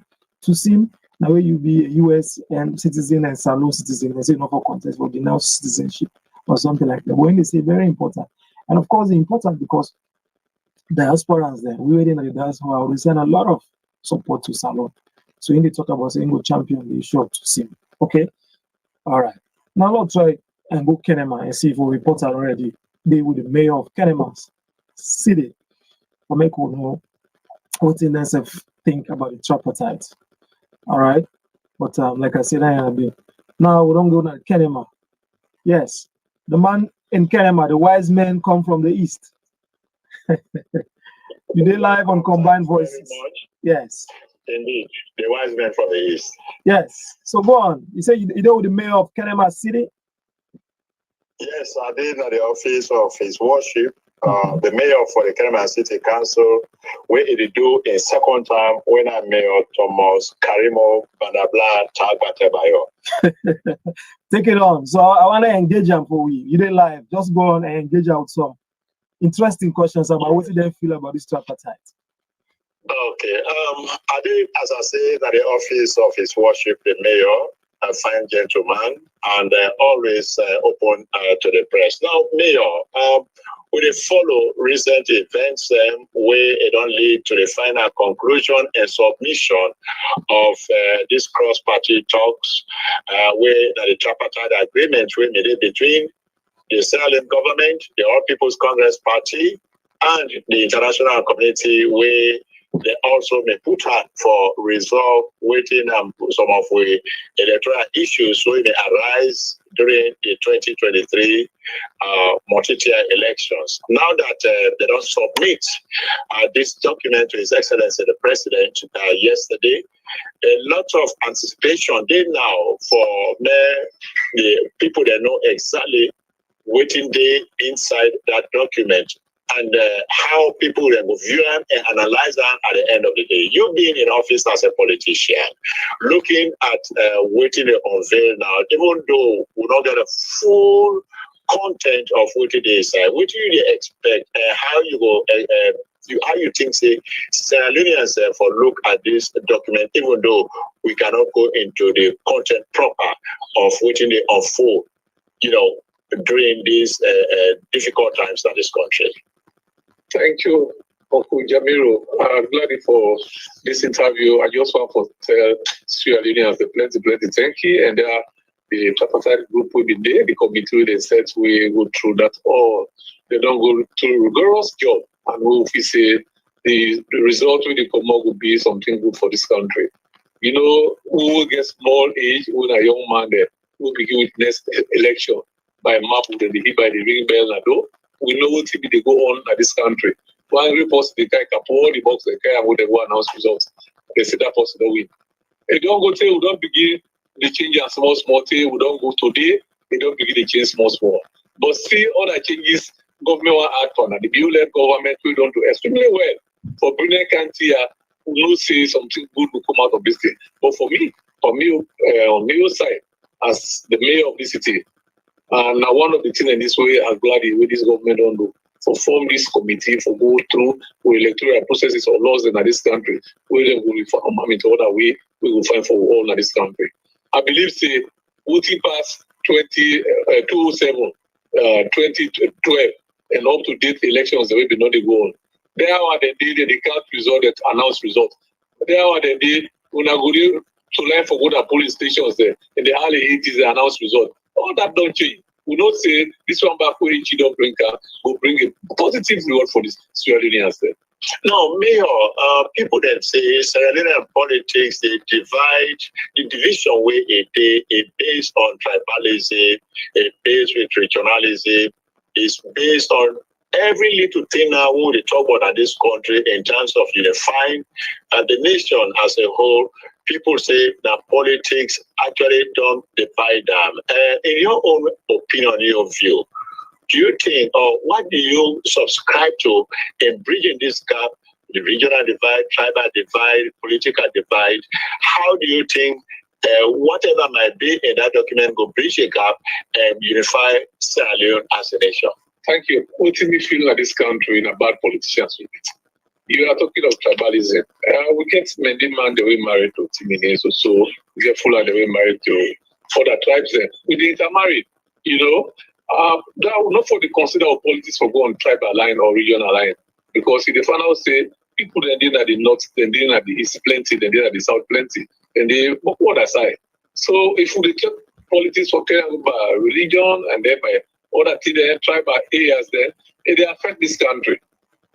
now where you be a US and citizen and Salon citizen, they say not for contest for denounce citizenship or something like that. But when they say very important, and of course, it's important because diasporans there, we were in the diaspora, we send a lot of support to Salon. So when they talk about saying go champion the issue of to see. Okay, all right. Now let's try and go Kenema and see if we report already. They with the mayor of Kenema City. For make we know what in themselves think about the tripartite. All right, but like I said, I am now we don't go to Kenema. Yes, the man in Kenema, the wise men come from the east. You did live on Combined Voices. Yes. Indeed, the wise men from the east. Yes. So go on. You say you know the mayor of Kenema City? Yes, I did at the office of his worship. The mayor for the Kenema City Council, where he did do in second time when I mayor Thomas Karimo Bandabla Tagbatebayo. Take it on. So I want to engage them for you. You did live. Just go on and engage out some interesting questions about what they feel about this tripartite. Okay. I did, as I said, at the office of his worship, the mayor, a fine gentleman, and always open to the press. Now, mayor, we follow recent events where it don't lead to the final conclusion and submission of this cross-party talks, where the tripartite agreement we made between the Sierra Leone government, the All People's Congress Party, and the international community, where they also may put hand for resolve waiting some of the electoral issues so it may arise during the 2023 multi-tier elections. Now that they don't submit this document to His Excellency the President yesterday, a lot of anticipation did now for the people that know exactly waiting day inside that document and how people will view them and analyze them at the end of the day. You being in office as a politician, looking at waiting to unveil now, even though we don't get a full content of what it is, what do you expect and how you go how you think say Sierra Leoneans for look at this document, even though we cannot go into the content proper of waiting they unfold, during these difficult times in this country. Thank you, Uncle Jamiru. I'm glad for this interview. I just want to tell Sierra Leoneans plenty thank you. And the tripartite group will be there, the committee they said we go through that all. They don't go through rigorous job. And we say the result will come out will be something good for this country. We will get small age when a young man there will begin with next election by map with the by the ring bell and do. We know what they go on at this country. One report the guy can pour the box the guy and would go announce results. They say that person don't win. They don't go till we don't begin the change and small thing, we don't go today, they don't begin the change small. But see all the changes government will act on, and the BU-led government will don't do extremely well. For brilliant country, we will say something good will come out of this thing. But for me, on your side, as the mayor of this city, and one of the things in this way, I'm glad the this government don't do, for form this committee, for go through electoral processes or laws in this country, where they will reform, other way, we will find for all in this country. I believe, say, voting past 2007, 2012, and up to date elections, the way we know they go on. There are the day they can't result, that announced result. There are the day when I go to line for good at polling stations there, in the early 80s, they announced result. All that don't change. We don't say this one back where he don't bring will bring a positive reward for this Sierra Leoneans there. No, Mayor, people that say Sierra Leonean politics, they divide, the division where it based on tribalism, it based with regionalism, is based on every little thing now we talk about in this country in terms of unifying the nation as a whole. People say that politics actually don't divide them. In your own opinion, your view, do you think, or what do you subscribe to in bridging this gap the regional divide, tribal divide, political divide. How do you think whatever might be in that document go bridge a gap and unify Sierra Leone as a nation? Thank you. What do we feel that this country in about politicians with it? You are talking of tribalism. We get many men the way married to Timines, so we get Fulani the way married to other tribes. We intermarried, you know. That will not for the consider of politics for go on tribal line or regional line, because if the final say people then did at the north, then did at the east plenty, then did at the south plenty, then they walk other side. So if we take politics for by religion and then by other tribal areas, then they affect this country.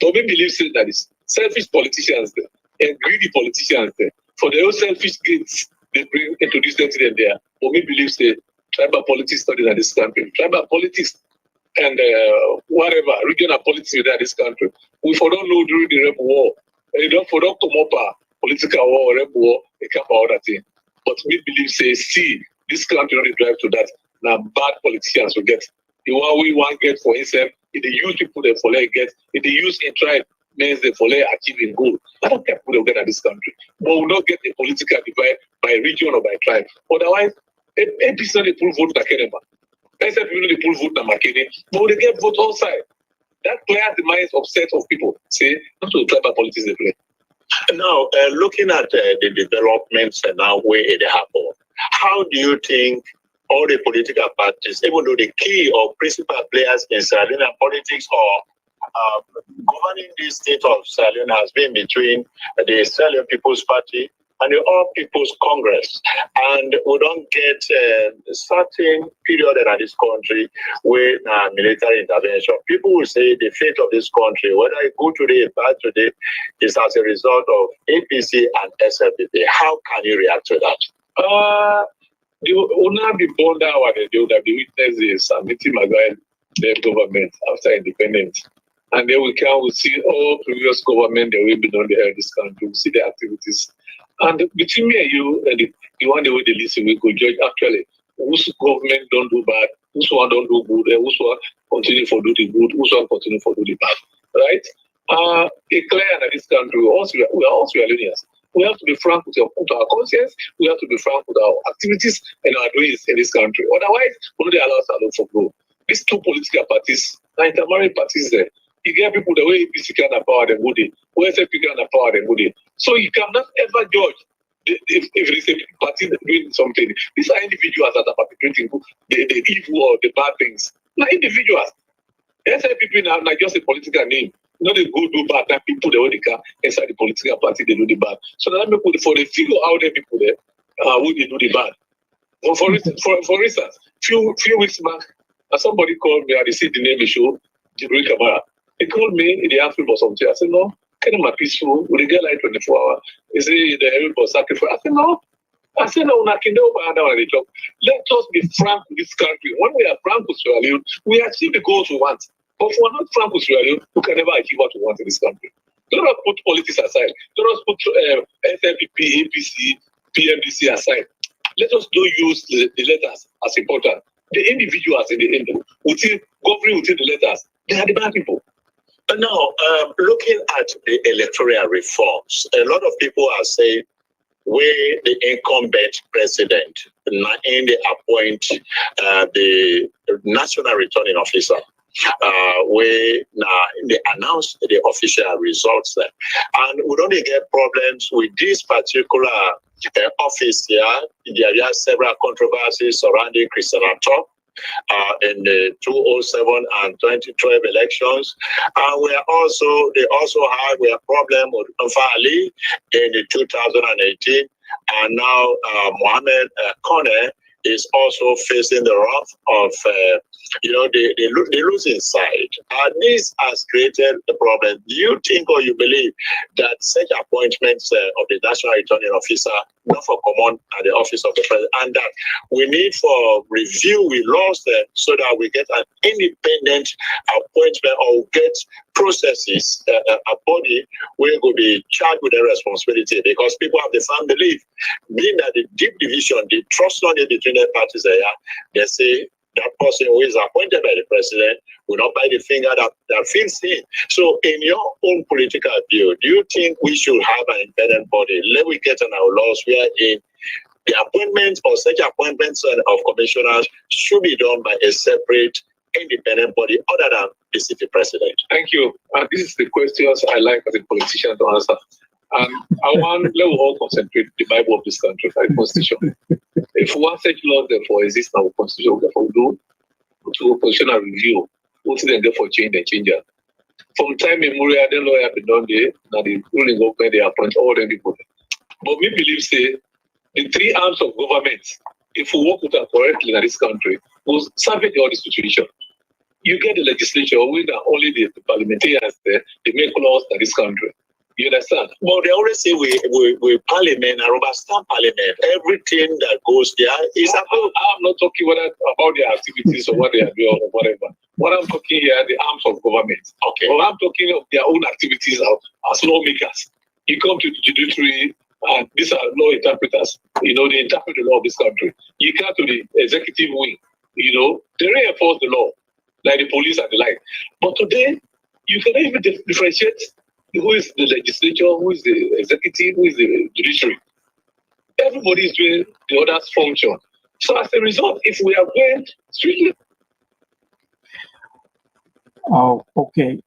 So we believe that it's selfish politicians there and greedy politicians there for their own selfish gains they bring introduce them to them there. But we believe that tribal politics studied in this country, tribal politics and whatever regional politics within this country. We for don't know during the rebel war, and don't for don't come up political war or rebel war, they come out other thing. But we believe see this country not drive to that. Now bad politicians will get the one we want get for himself. If they use people they for get, if they use a tribe means they for achieving goal. I don't care who they get at this country, but we will not get a political divide by region or by tribe. Otherwise, a person they pull vote na Kenema. Except people they pull vote na Makene, but they get vote outside. That clears the minds of set of people. Say not to tribal politics they play. Now, looking at the developments and now where it happened, how do you think all the political parties, even though the key or principal players in Sierra Leone politics or governing the state of Sierra Leone has been between the Sierra Leone People's Party and the All People's Congress, and we don't get a certain period in this country with military intervention. People will say the fate of this country, whether it good today or bad today, is as a result of APC and SLPP. How can you react to that? They will not be born down what they would have been witnesses and meeting their government after independence. And then we see all previous government that we've been on the air this country, we see the activities. And between me and you, and the one the way they listen, we could judge actually whose government don't do bad, whose one don't do good, and whose one continue for do the good, whose one continue for do the bad. Right? It's clear that this country, we are all Sierra-Leoneans. We have to be frank with our conscience. We have to be frank with our activities and our doings in this country. Otherwise, we don't allow us for growth. These two political parties, intermarried parties there, you get people the way APC can power them good, or SFP can power them good. So you cannot ever judge if it is a party doing something. These are individuals that are perpetrating the evil or the bad things. Not individuals. SFP now not just a political name. Not a good do bad. Now people the way they can inside the political party they do the bad. So now me put for the figure out there people there who they do the bad. For instance, few weeks back, somebody called me. I see the name of show Jibril Kamara. He called me in the afternoon or something. I said, no, Kenema peaceful. We get like 24 hours. He said, the hell was sacrifice. I said, no. Let us be frank with this country. When we are frank with Sierra Leone, we achieve the goals we want. But if we are not frank with Sierra Leone, we can never achieve what we want in this country. Do not put politics aside. Do not put SLPP, APC, PMDC aside. Let us do use the letters as important. The individuals in the end, governing within the letters, they are the bad people. Now, looking at the electoral reforms, a lot of people are saying where the incumbent president in the appoint the national returning officer, where now they announce the official results there. And we don't get problems with this particular office here. There are several controversies surrounding Christian Tok in the 2007 and 2012 elections. They also had a problem with Fali in the 2018, and now Mohamed Kone is also facing the wrath of the losing side. And this has created a problem. Do you think or you believe that such appointments of the national returning officer, not for common at the office of the president, and that we need for review, we lost so that we get an independent appointment or get processes, a body where will be charged with the responsibility, because people have the firm belief, being that the deep division, the trust not between the parties there, they say That person who is appointed by the president will not bite the finger that feeds him. So in your own political view, do you think we should have an independent body? Let we get on our laws wherein the appointments or such appointments of commissioners should be done by a separate independent body other than the city president? Thank you. And this is the questions I like as a politician to answer. And I want let we all concentrate the Bible of this country, the Constitution. If one such laws therefore exist in our Constitution, we therefore do to constitutional review, what then therefore change and change it. From time immemorial, the lawyer have been done there, now the ruling government they appoint all them people. But me believe say the three arms of government, if we work with them correctly in this country, will salvage all the situation. You get the legislature, we not only the parliamentarians there, they make laws in this country. You understand? Well, they always say we parliament, a rubber stamp parliament. Everything that goes there is about. I'm not talking about their activities or what they are doing or whatever. What I'm talking here, the arms of government. Okay. Well, I'm talking of their own activities as lawmakers. You come to the judiciary, and these are law interpreters. You know, they interpret the law of this country. You come to the executive wing. You know, they reinforce the law, like the police and the like. But today, you cannot even differentiate who is the legislature, who is the executive, who is the judiciary. Everybody is doing the other's function. So as a result, if we are going strictly. Oh, okay.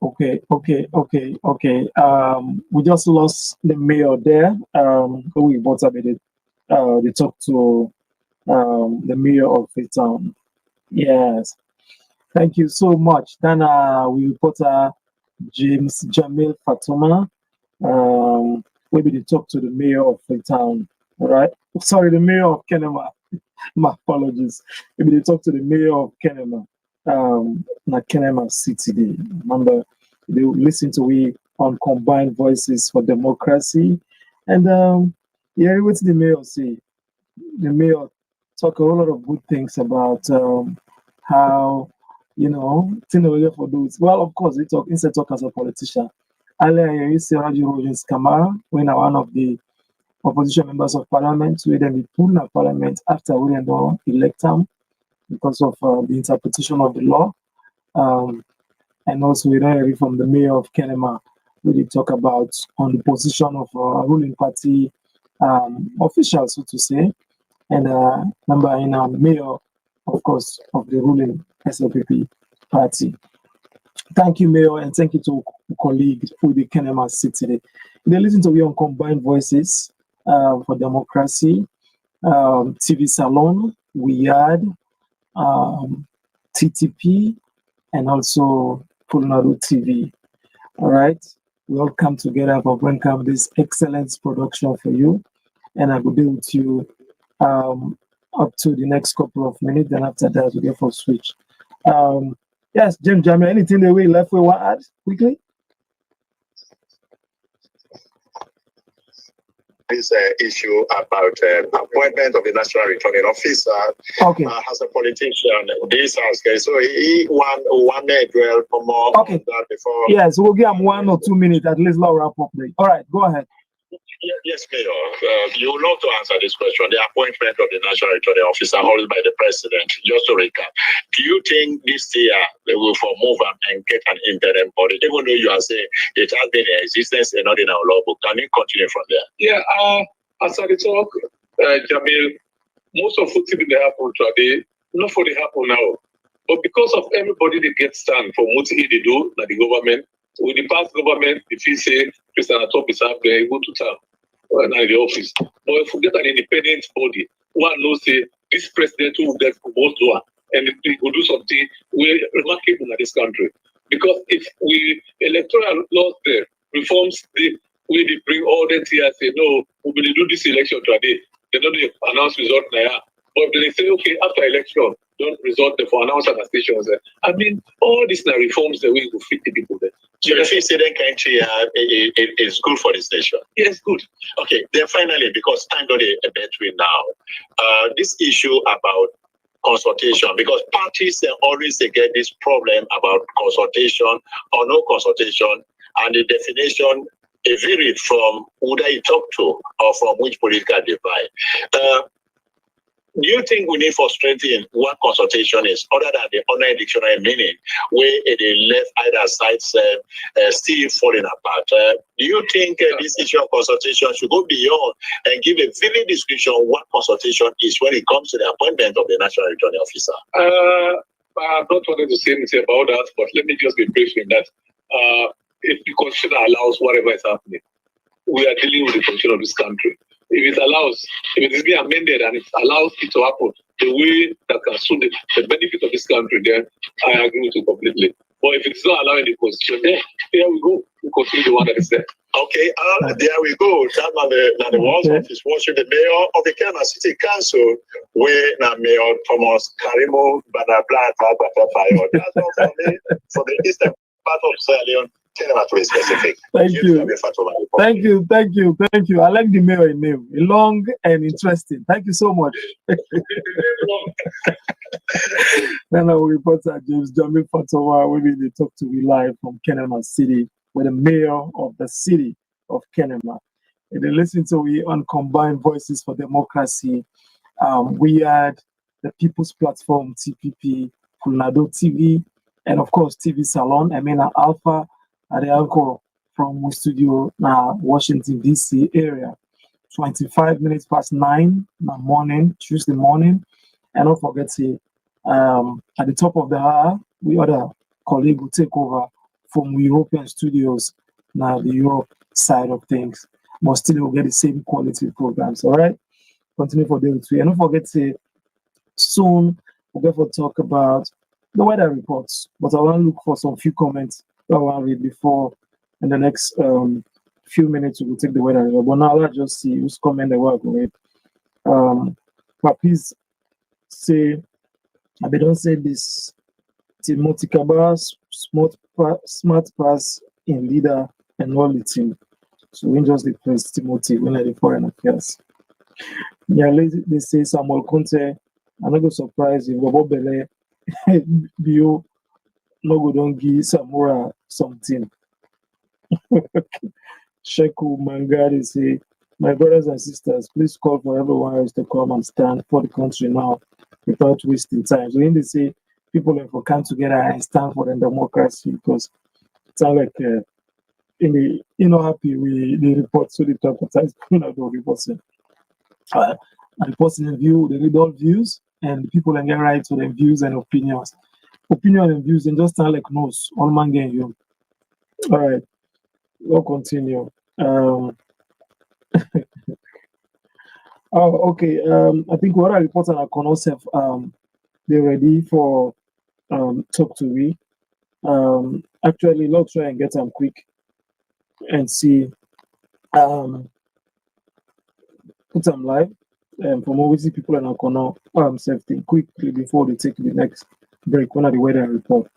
We just lost the mayor there. Who we brought up with it. They talked to the mayor of the town. Yes. Thank you so much. Then we reporter James Jamil Fatuma. Maybe they talk to the mayor of the town. All right. Sorry, the mayor of Kenema. My apologies. Maybe they talk to the mayor of Kenema. Na Kenema City. Remember, they listen to we on Combined Voices for Democracy. And yeah, what the mayor say? The mayor talk a whole lot of good things about how, you know, for those. Well, of course, we talk instead talk as a politician. Earlier, you see Raji Rogers Kamara, when one of the opposition members of parliament, we then be put in parliament after we don't elect him because of the interpretation of the law. And also, we don't hear from the mayor of Kenema, we did talk about on the position of ruling party officials, so to say, and number in mayor, of course, of the ruling SLPP party. Thank you, Mayor, and thank you to colleagues who the Kenema City. They listen to we on Combined Voices for Democracy, TV Salon, We Had, TTP, and also Pulnaru TV. All right, we all come together for bring up this excellent production for you, and I will be with you up to the next couple of minutes, and after that, we get for switch. Yes, Jim Jamie, anything that we left with want to add quickly? This issue about appointment of the national returning officer. Okay. As a politician, this has so he one may dwell for more on that before. Yes, we'll give him 1 or 2 minutes at least. Let's wrap up there. All right, go ahead. Yes, Mayor. You would love to answer this question. The appointment of the national returning officer held by the president. Just to recap, do you think this year they will move and get an interim body, even though you are saying it has been in existence and not in our law book? Can you continue from there? Yeah, as I talk, Jamil, most of what things that happen today, not for the happen now. But because of everybody that gets stand for what they do, like the government, with the past government, if you say President Top is up there, go to town in the office. But if we get an independent body, one knows say this president who gets most do and he will do something we're remarkable in this country. Because if we electoral laws there reforms the way they bring all the here say no, we will do this election today. They don't announce result now. But they say okay after election, don't result for announce at the stations. I mean, all these reforms that we will fit the people there. So if you say that country is good for this nation? Yes, good. Okay, then finally, because time got a battery now, this issue about consultation, because parties always get this problem about consultation or no consultation, and the definition varied from who they talk to or from which political divide. do you think we need for strengthening what consultation is, other than the online dictionary meaning, where the left either sides still falling apart? Do you think this issue of consultation should go beyond and give a vivid description of what consultation is when it comes to the appointment of the National Returning Officer? I'm not wanting to say anything about that, but let me just be brief in that. If the constitution allows whatever is happening, we are dealing with the constitution of this country. If it allows, if it is being amended and it allows it to happen the way that can suit the benefit of this country, then I agree with you completely. But if it's not allowing the constitution, then here we go. We continue the one that is there. Okay, there we go. That now the words of His Worship, the Mayor of the Kenema City Council, where now Mayor Thomas Karimo Banabla Fayo. That's all for me for the eastern part of Sierra Leone. Kenema to be specific. Thank you. Thank you. Thank you. Thank you. I like the Mayor name. Long and interesting. Thank you so much. Then our reporter James Jamil Fatowa will be talk to me live from Kenema City with the Mayor of the city of Kenema. And they listen to we on Combined Voices for Democracy. We had the People's Platform, TPP, Kulnado TV, and of course TV Salon, Amina Alpha, at the anchor from the studio now Washington DC area. 25 minutes past 9 in the morning, Tuesday morning. And don't forget to at the top of the hour, we other colleague will take over from European studios, now the Europe side of things. But still we'll get the same quality programs. All right. Continue for day 2. And don't forget to soon we'll get to talk about the weather reports. But I want to look for some few comments I want to read before in the next few minutes we will take the weather report. But now let's just see who's comment the work with. But please say I don't say this Timothy Kabas smart pass in leader and all the team. So we just the press Timothy when I the foreign affairs. Yeah, they say Samuel Conte. I'm not going to surprise if Bobo Bele Bio no go don't give Samura something. Sheku Mangari say, my brothers and sisters, please call for everyone else to come and stand for the country now without wasting time. So when they say people have to come together and stand for the democracy, because it sounds like happy with the report, so the Tripartite the reporting. The person view, they read all views, and people can get right to their views and opinions. Opinion and views and just sound like nose. All man getting you. All right, we'll continue. Okay. I think what I report on our concept, they're ready for talk to me. Actually, let's try and get them quick and see. Put them live. From what we see people in our corner safety quickly before they take the next break when the weather report.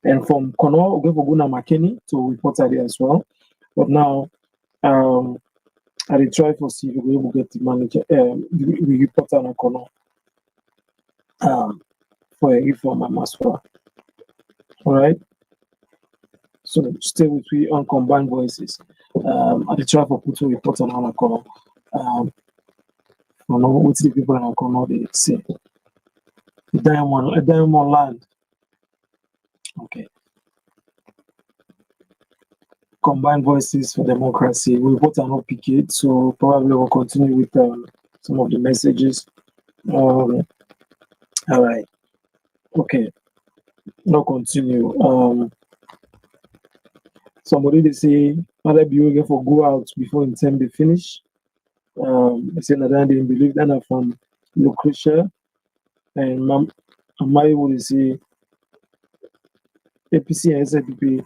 And from Kono, we'll go for Guna McKinney to report there as well. But now, I will try for see if we will get the manager, the reporter on Kono for a reform as well. All right. So stay with me on Combined Voices. I will try for put a reporter on Kono. I know what the people in Kono they say. A diamond land. Okay. Combined Voices for Democracy. We vote and not pick it, so probably we'll continue with some of the messages. All right. Okay. Now continue. Somebody they say, "Mother be waiting for go out before in time they finish." They say that they didn't believe that from Lucretia and Amai would say APC and SFP.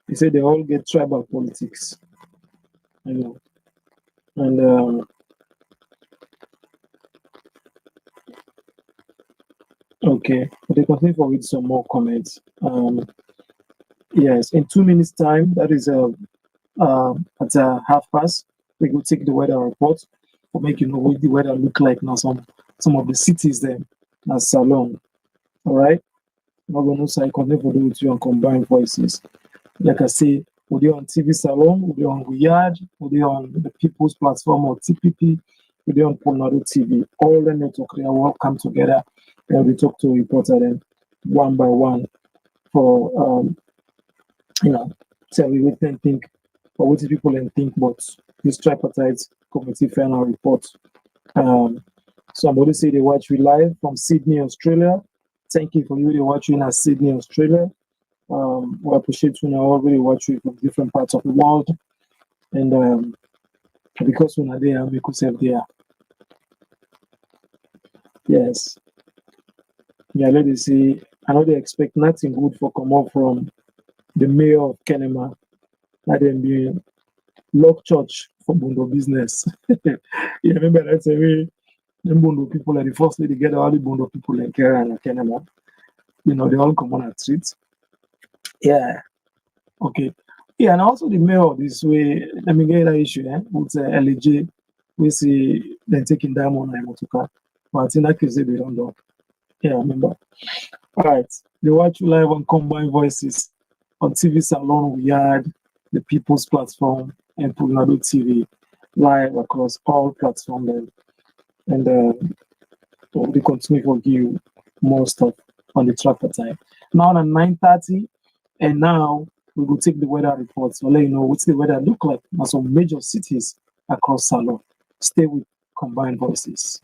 They say they all get tribal politics, you know, and okay, but they continue for with some more comments. Yes, in 2 minutes time, that is at past, we will take the weather report for make you know what the weather look like now. Some of the cities there, as Salon. All right, I'm going to say connect with you on Combined Voices. Like I say, we're on TV Salon, we're on Riyadh, we're on the People's Platform or TPP, we do on Komon-Tok TV. All the network they will come together and we talk to reporter them one by one for tell me what they think or what people then think about this tripartite committee final report. Somebody say they watch we live from Sydney, Australia. Thank you for you. They watching at Sydney, Australia. We appreciate you now already watching from different parts of the world. And because when are there, we could say there. Yes. Yeah, let me see. I know they expect nothing good for come up from the mayor of Kenema. That them being lock church for Bondo business. You remember that's a way the Bondo people are the first way they get all the Bondo people in Kera and Kenema. They all come on a street. Yeah. Okay. Yeah, and also the mayor this way, let me get that issue, with LG, we see them taking diamond and motorcar. But in that case, they don't know. Yeah, I remember. All right. They watch you live on Combined Voices. On TV Salon, we had the People's Platform and Komon-Tok TV live across all platforms. And we continue to give you more stuff on the Tripartite. Now at 9:30, and now we will take the weather reports. We'll let you know what's the weather look like in some major cities across Salon. Stay with Combined Voices.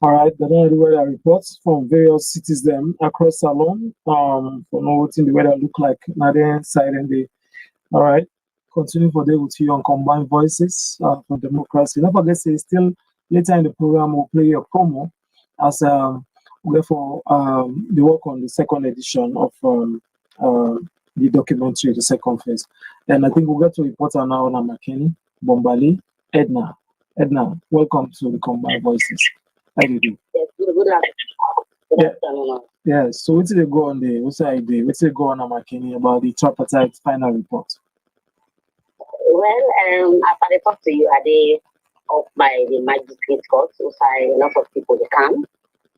All right, the weather reports from various cities them across Salon. For know what the weather look like now the side and the all right. Continue for day with you on Combined Voices for Democracy. Don't forget say still later in the program we'll play your promo as therefore the work on the second edition of the documentary, the second phase. And I think we'll get to reporter now on McKinney, Bombali, Edna. Edna, welcome to the Combined Voices. How do you do? Yes, good afternoon. Yeah, so what did they go on the what's the idea? What's they go on Makini about the tripartite final report? Well, after I talk to you, are they up by the magistrate court? So a lot of people they come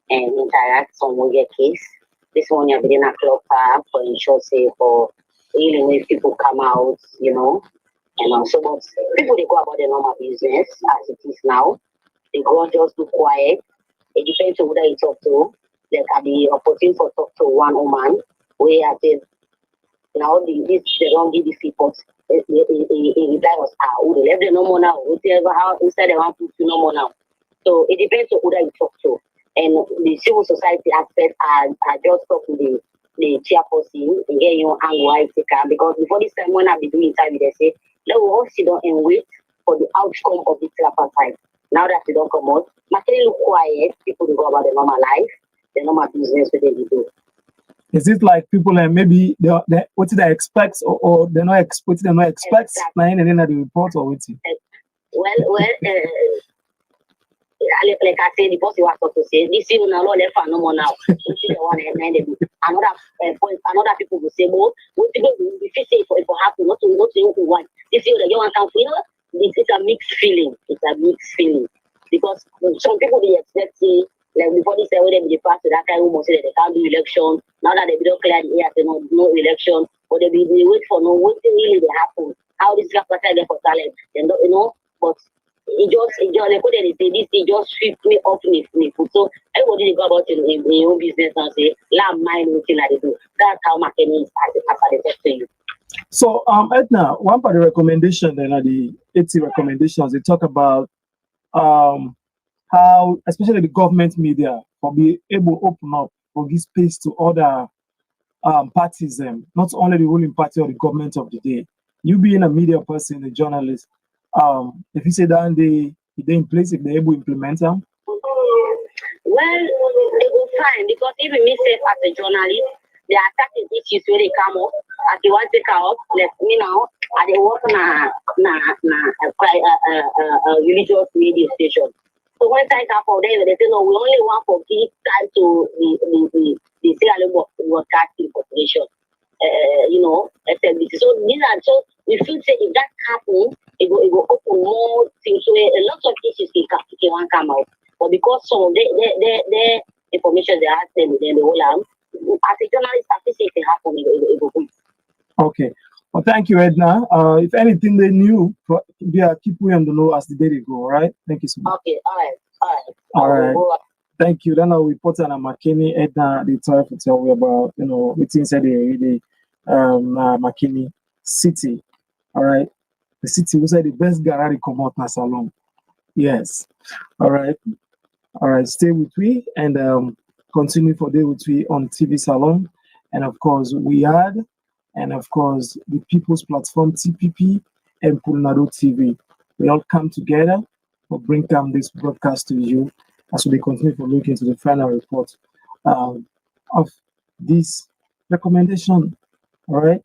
and interact on your case. This one you're being a clock for ensure say for really if people come out, and also but people they go about their normal business as it is now. They go just too quiet. It depends on who they talk to. There can be opportunity for talk to one woman where they now they don't give these people reply was they left the no more now. Whatever how inside they want to no more now. So it depends on who that you talk to. And the civil society aspect I just talk to the chairperson and get your angle I take because before this time when I be doing interview they say let we all sit down and wait for the outcome of the tripartite. Now that they don't come out, materially look quiet, people will go about their normal life, their normal business, what they do. Is it like people and maybe they what did they expect or they're not what did they not expect and then the report or waiting? Well, like I said, the boss was to say this year now left no more now. Another people will say, well, what people if you say if it happen, not to want. This year you want to it's a mixed feeling. It's a mixed feeling because some people they expect like before they say when they pass to that kind of say that they can't do election. Now that they don't clear the air, they no election, but they wait for no what really they happen. How this tripartite get for talent, but it just like what they say this it just sweep me off me. So everybody they go about in your own business and say, "La mind looking like they do." That's how marketing is as I talk to you. So Edna, one part of the recommendation then are the 80 recommendations. They talk about how especially the government media will be able to open up or give space to other parties, not only the ruling party or the government of the day. You being a media person, a journalist, if you say that they in place, if they're able to implement them? Well, they go fine because even me say as a journalist, there are certain issues where they come up. As you want to take out, like me now, I they work on a religious radio station. So when I come for them, they say no, we only want for give time to the Sierra Broadcasting Corporation. SLBC. So so we feel say if that happens, it will open more things. So a lot of issues can come out. But because some of their information they ask them, then they will as a journalist, I think it happen, it will be. Okay. Well, thank you, Edna. If anything they knew, keep we on the know as the day they go, all right? Thank you so much. Okay, all right. Thank you. Then I'll report on McKinney, Edna, they try to tell me about, what's inside the McKinney city. All right. The city was the best garage come out na salon. Yes. All right. All right. Stay with me and continue for day with me on TV Salon. And of course, we had, and of course, the People's Platform TPP and Pulnado TV. We all come together to bring this broadcast to you as we continue to look into the final report of this recommendation. All right.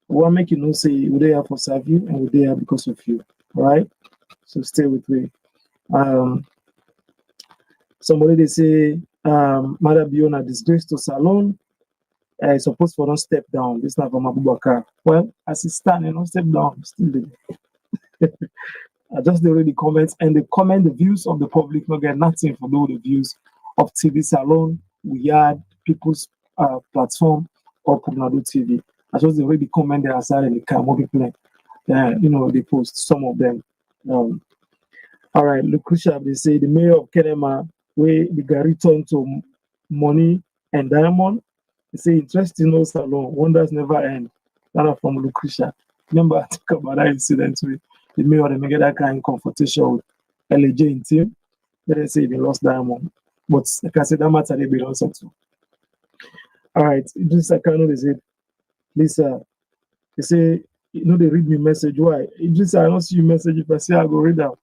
We want to make you know, say, we're there for serve you and we're there because of you. All right. So stay with me. Somebody they say, Mother Biona disgrace to Salon. It's supposed for don't step down. This is not from Abubakar. Well, as it stands, step down. Still there. I just read the comments and they comment the views of the public. Not get nothing for the views of TV Salon, We Had, People's Platform, or Pulnado TV. I just read the comment there aside and the camera play. They post some of them. All right, Lucretia, they say the mayor of Kenema, where the guy returned to money and diamond. They say interesting no salon, wonders never end. That from Lucretia. Remember I talk about that incident with the mayor they make that kind of confrontation with LAJ in team. They say they lost diamond. But like I said, that matter they belong to. All right, just I can't they say, Lisa, they say, they read me message. Why? Just I don't see your message. If I say I go read out.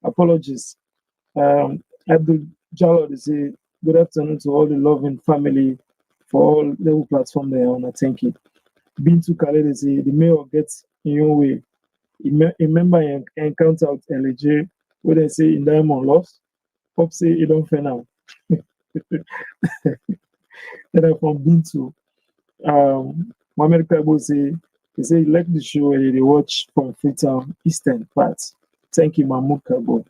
Apologies. Abdul Jalal, they say, good afternoon to all the loving family for all level platform there on. Thank you. Bintu Kale, they say, the mayor gets in your way. Remember encounter with LAJ When they say in Diamond lost, Pop say he don't fail now. Then I from Bintu. Mohammed Kabo say he say he like the show where they watch from Freetown Eastern part. Thank you, Mahmoud Kabo.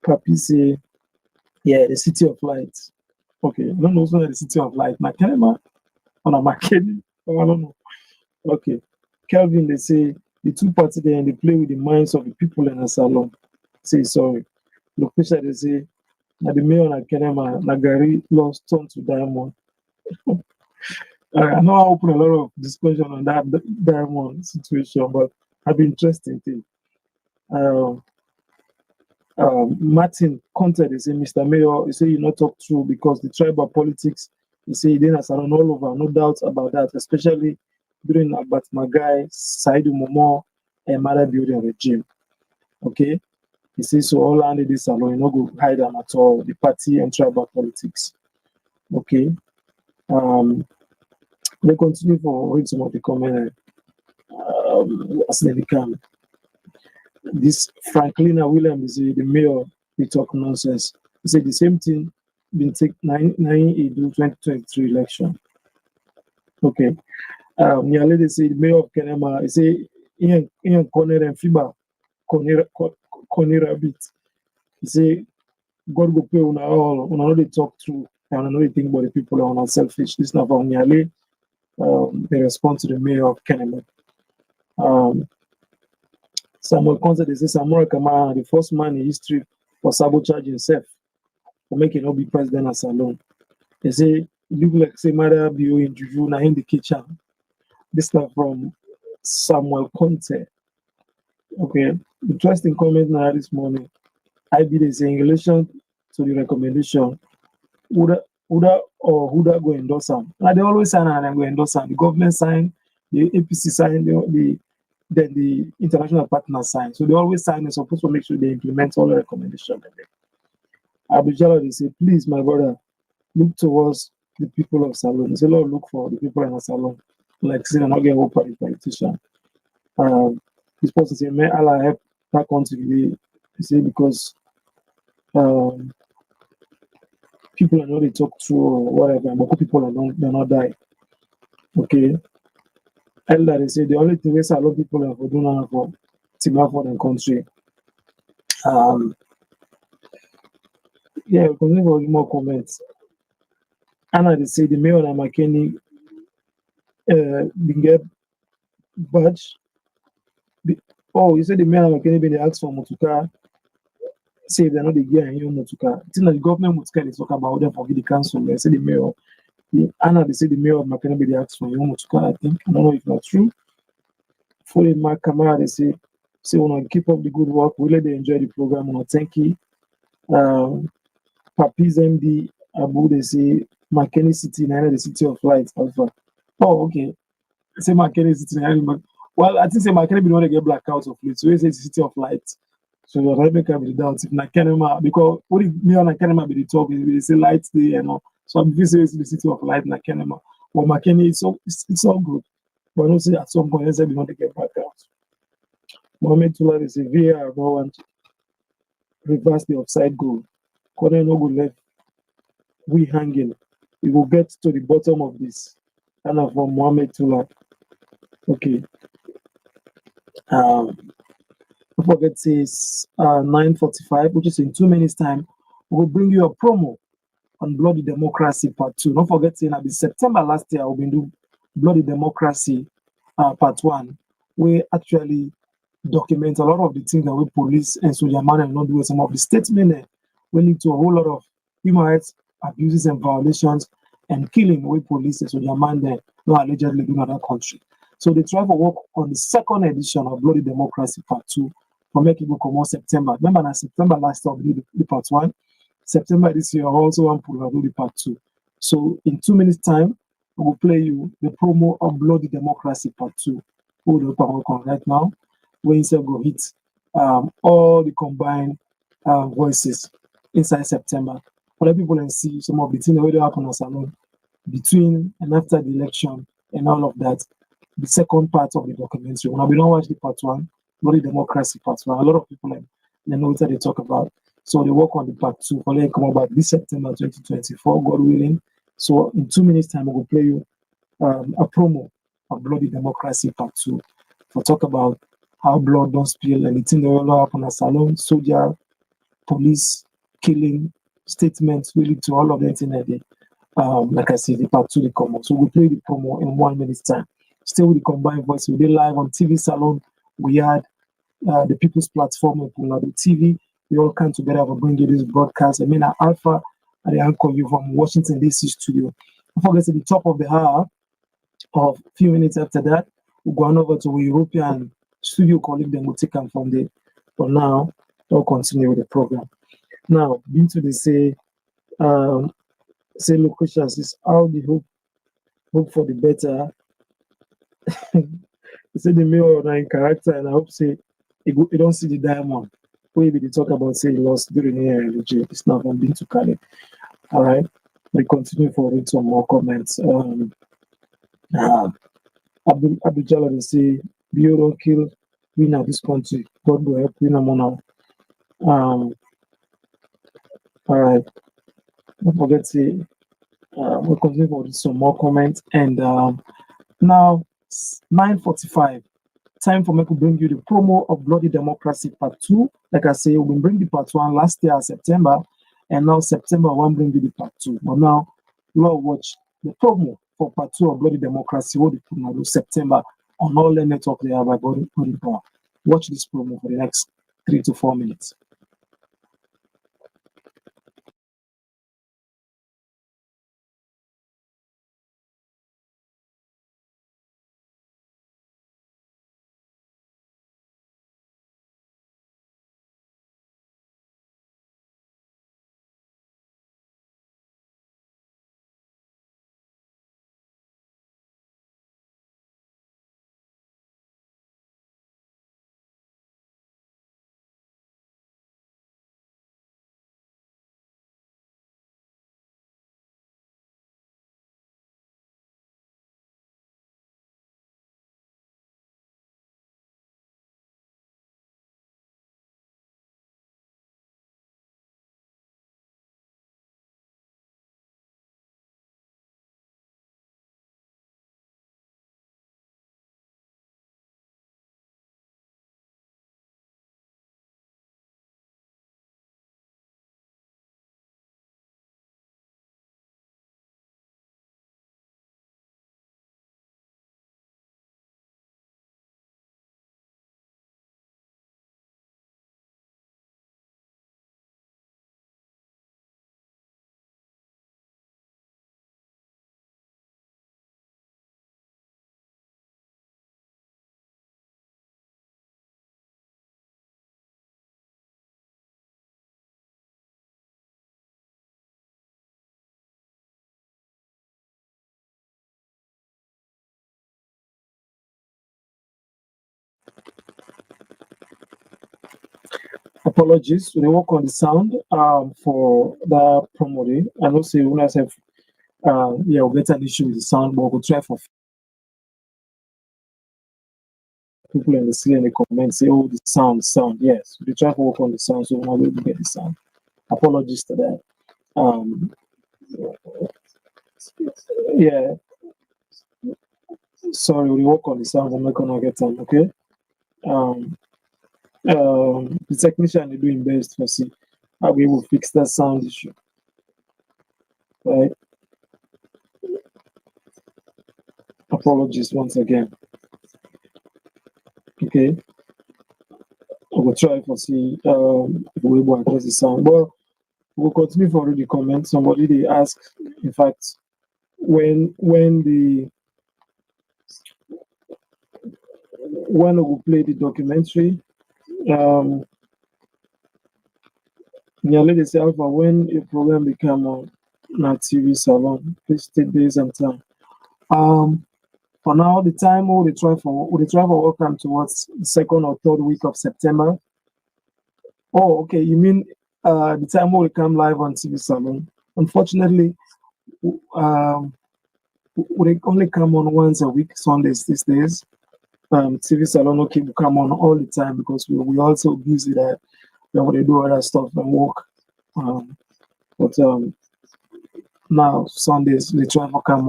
Papi say, yeah, the City of Light. Okay, I don't know also the City of Light. Na Kenema or na Makeni? Oh, I don't know. Okay. Kelvin, they say the two parties there and they play with the minds of the people in a salon. Say sorry. Location, they say na the mayor na Kenema, Nagari lost turn to Diamond. I know I open a lot of discussion on that Diamond situation, but have been interesting thing. Martin Conte, they say, Mr. Mayor, he say you not talk true because the tribal politics, he say he didn't surround all over, no doubt about that, especially during Abat Magai, Saidu Momo, and Mother Building regime. Okay? He says so all under this alone, you not go hide them at all, the party and tribal politics. Okay. They continue for read some of the comment as they come. This Franklina Williams, the mayor, he talk nonsense. He said the same thing been take 2023 election. Okay. Nearly they say the mayor of Kenema, he say Ian Corner and Fiba Corner a bit. He say God go pay on all, on all they talk through and I know they think about the people are not selfish. This now from nearly they respond to the mayor of Kenema. Samuel Conte, they say Samuel Kamara, the first man in history for sabotage himself, for making not be president as alone. They say, it look like say Mother Bio in Juju, now in the kitchen. This stuff from Samuel Conte. Okay, interesting comment now this morning. IB they say in relation to the recommendation, Uda go endorse them. Now they always sign and go endorse them. The government sign, the APC sign, then the international partners sign. So they always sign and supposed to make sure they implement all the recommendations. Abujala, they say, please, my brother, look towards the people of Salon. They say, Lord, look for the people in the Salon. Like, say, they're not getting over the politician. This person say, may Allah help that country. They say, because people are not they talk through or whatever, but people are not die. Okay. Elder, they say the only thing is a lot of people are for doing for Tima for the country. Yeah, continue for more comments. Anna, they say the mayor and McKinney didn't get badge. Oh, you said the mayor and McKinney been asked for Motuka. Say they're not the gear and you Motuka. It's not the government Motuka is talk about them for the council. They say the mayor. Anna, they say the mayor of McKinney been asked for you Motuka. I think I don't know if that's true. Fully Mark Kamara, they say wanna keep up the good work. We let them enjoy the program. Wanna thank you. Papi's MD Abu, they say McKinney City, the City of Light Alpha. Oh, okay. Say McKinney City, well, I think say McKinney be the one to get blackouts of late. So he says City of Light. So you're right, make up the doubts if Kenema, because what if me and Kenema be the talk, they say light day and all. So I'm just saying the City of Light Kenema. Well, McKinney, it's all good. But I don't say at some point, they say we want to get blackouts. Mohamed Tula, they say VAR, no one reverse the offside goal. Corner no go left. We hanging. We will get to the bottom of this. And from Mohamed Tula. Okay. Don't forget says 9:45, which is in 2 minutes time. We'll bring you a promo on Bloody Democracy Part 2. Don't forget saying that September last year we'll be doing Bloody Democracy Part 1. We actually document a lot of the things that we police and soldier man and not do some of the statements we lead to a whole lot of human rights abuses and violations and killing we police and soldier man there no allegedly doing in that country. So they try to work on the second edition of Bloody Democracy Part 2 for making it come on September. Remember that September last year we did the Part 1. September this year also want to do the Part 2. So in 2 minutes time, we will play you the promo of Bloody Democracy Part 2. Hold up and work on right now. We instead go hit all the combined voices inside September. For the people and see some of the things that will happen as alone between and after the election and all of that. The second part of the documentary. When we don't watch the Part 1, Bloody Democracy Part 1, a lot of people they know what they talk about. So they work on the part 2 for them come about this September 2024, God willing. So in 2 minutes time, I will play you a promo of Bloody Democracy Part 2 for talk about how blood don't spill and the thing that will happen as salon, soldier, police, killing, statements really to all of the internet. Like I said, the Part 2 they come out. So we'll play the promo in 1 minute's time. Still with the combined voice, we did live on TV Salon. We had the People's Platform and the TV. We all come together to bring you this broadcast. I mean, Alpha, and the anchor you from Washington, D.C. studio. Before we get to the top of the hour, of a few minutes after that, we'll go on over to a European studio colleague, then we'll take them from there. For now, we'll continue with the program. Now, Bintu, they say locations is how the hope for the better. They say the mayor in character, and I hope say you don't see the diamond. Maybe they talk about say he lost during the it's not from Bintu Kale. All right, we continue for read some more comments. Abdul Jala, they say, Bio don't kill win at this country. God will help win among now. All right, don't forget to we'll continue for some more comments. And now 9:45. Time for me to bring you the promo of Bloody Democracy Part 2. Like I say, we bring the Part 1 last year, September, and now September, I want to bring you the Part 2. But now, you will watch the promo for Part 2 of Bloody Democracy, what we do September on all the network they have by Body Power. Watch this promo for the next 3 to 4 minutes. Apologies, we work on the sound for the promo. I know say when I say we'll get an issue with the sound, but we'll try for people in the see in the comments say, oh, the sound. Yes, we try to work on the sound so we'll able to get the sound. Apologies to that. Yeah. Sorry, we work on the sound, we're not gonna get time, okay? The technician is doing best to see how we will fix that sound issue. Right? Apologies once again. Okay. I will try to see if we're able to address the sound. Well, we'll continue for the comments. Somebody they ask, in fact, when we play the documentary, ladies Alpha, when a program become on TV Salon, please take days and time. For now, the time we try for welcome towards the 2nd or 3rd week of September. Oh, okay. You mean the time we come live on TV Salon? Unfortunately, we only come on once a week, Sundays these days. TV Salon will come on all the time because we also busy that then they do other stuff and work. But now Sundays they try to come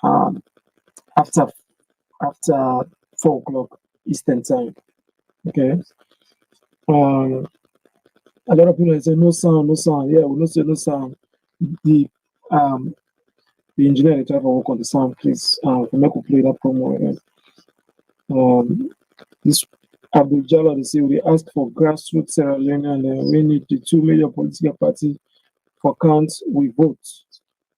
on after 4 o'clock Eastern time. Okay. A lot of people say no sound, no sound. Yeah, we don't say no sound. The engineer they try to work on the sound, please. For me to play that promo again. This Abdul Jalal they say we ask for grassroots Sierra Leone and we need the 2 major political parties for count we vote.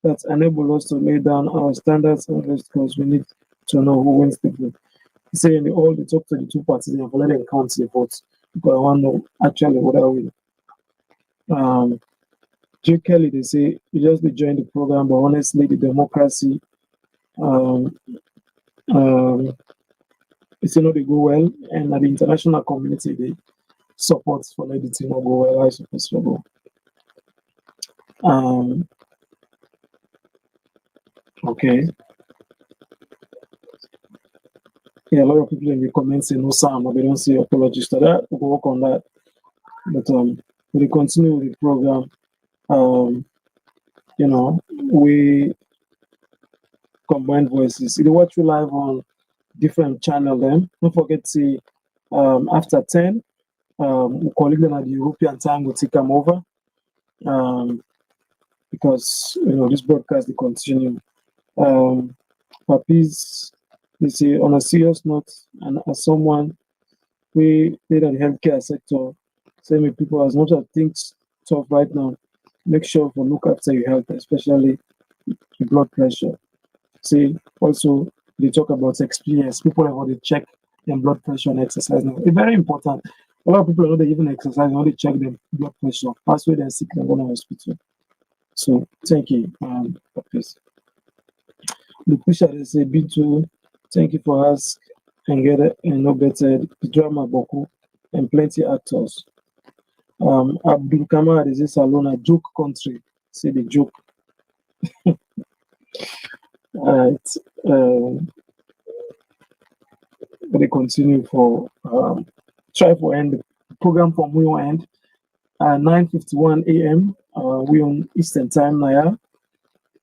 That enable us to lay down our standards and rest because we need to know who wins the vote. He say in all they talk to the 2 parties and let them count the votes because I want to know actually what I will. J. Kelly they say you just join the program, but honestly the democracy it's not they go well, and the international community they support for let it not go well. I suppose to go. Okay. Yeah, a lot of people in the comments say no sound, but they don't say apologies to that. We'll work on that. But we continue with the program. You know, we combine voices. If you watch you live on different channel, then don't forget to after 10, colleague them at the European time will take them over. Because you know this broadcast will continue. Papis, they say on a serious note, and as someone we did in the healthcare sector, same with people as much as things tough right now, make sure to look after your health, especially your blood pressure. See, also they talk about experience. People have already check their blood pressure and exercise now. It's very important. A lot of people know they even exercise, they only check their blood pressure. That's why they're sick and go to the hospital. So thank you, Papis. The pusher they say B2, thank you for us and get it and no better drama Boku and plenty actors. Abdul Kamar is this alone a joke country. Say the joke. Alright. They continue for try for end the program from we will end 9:51 a.m. We on Eastern time now.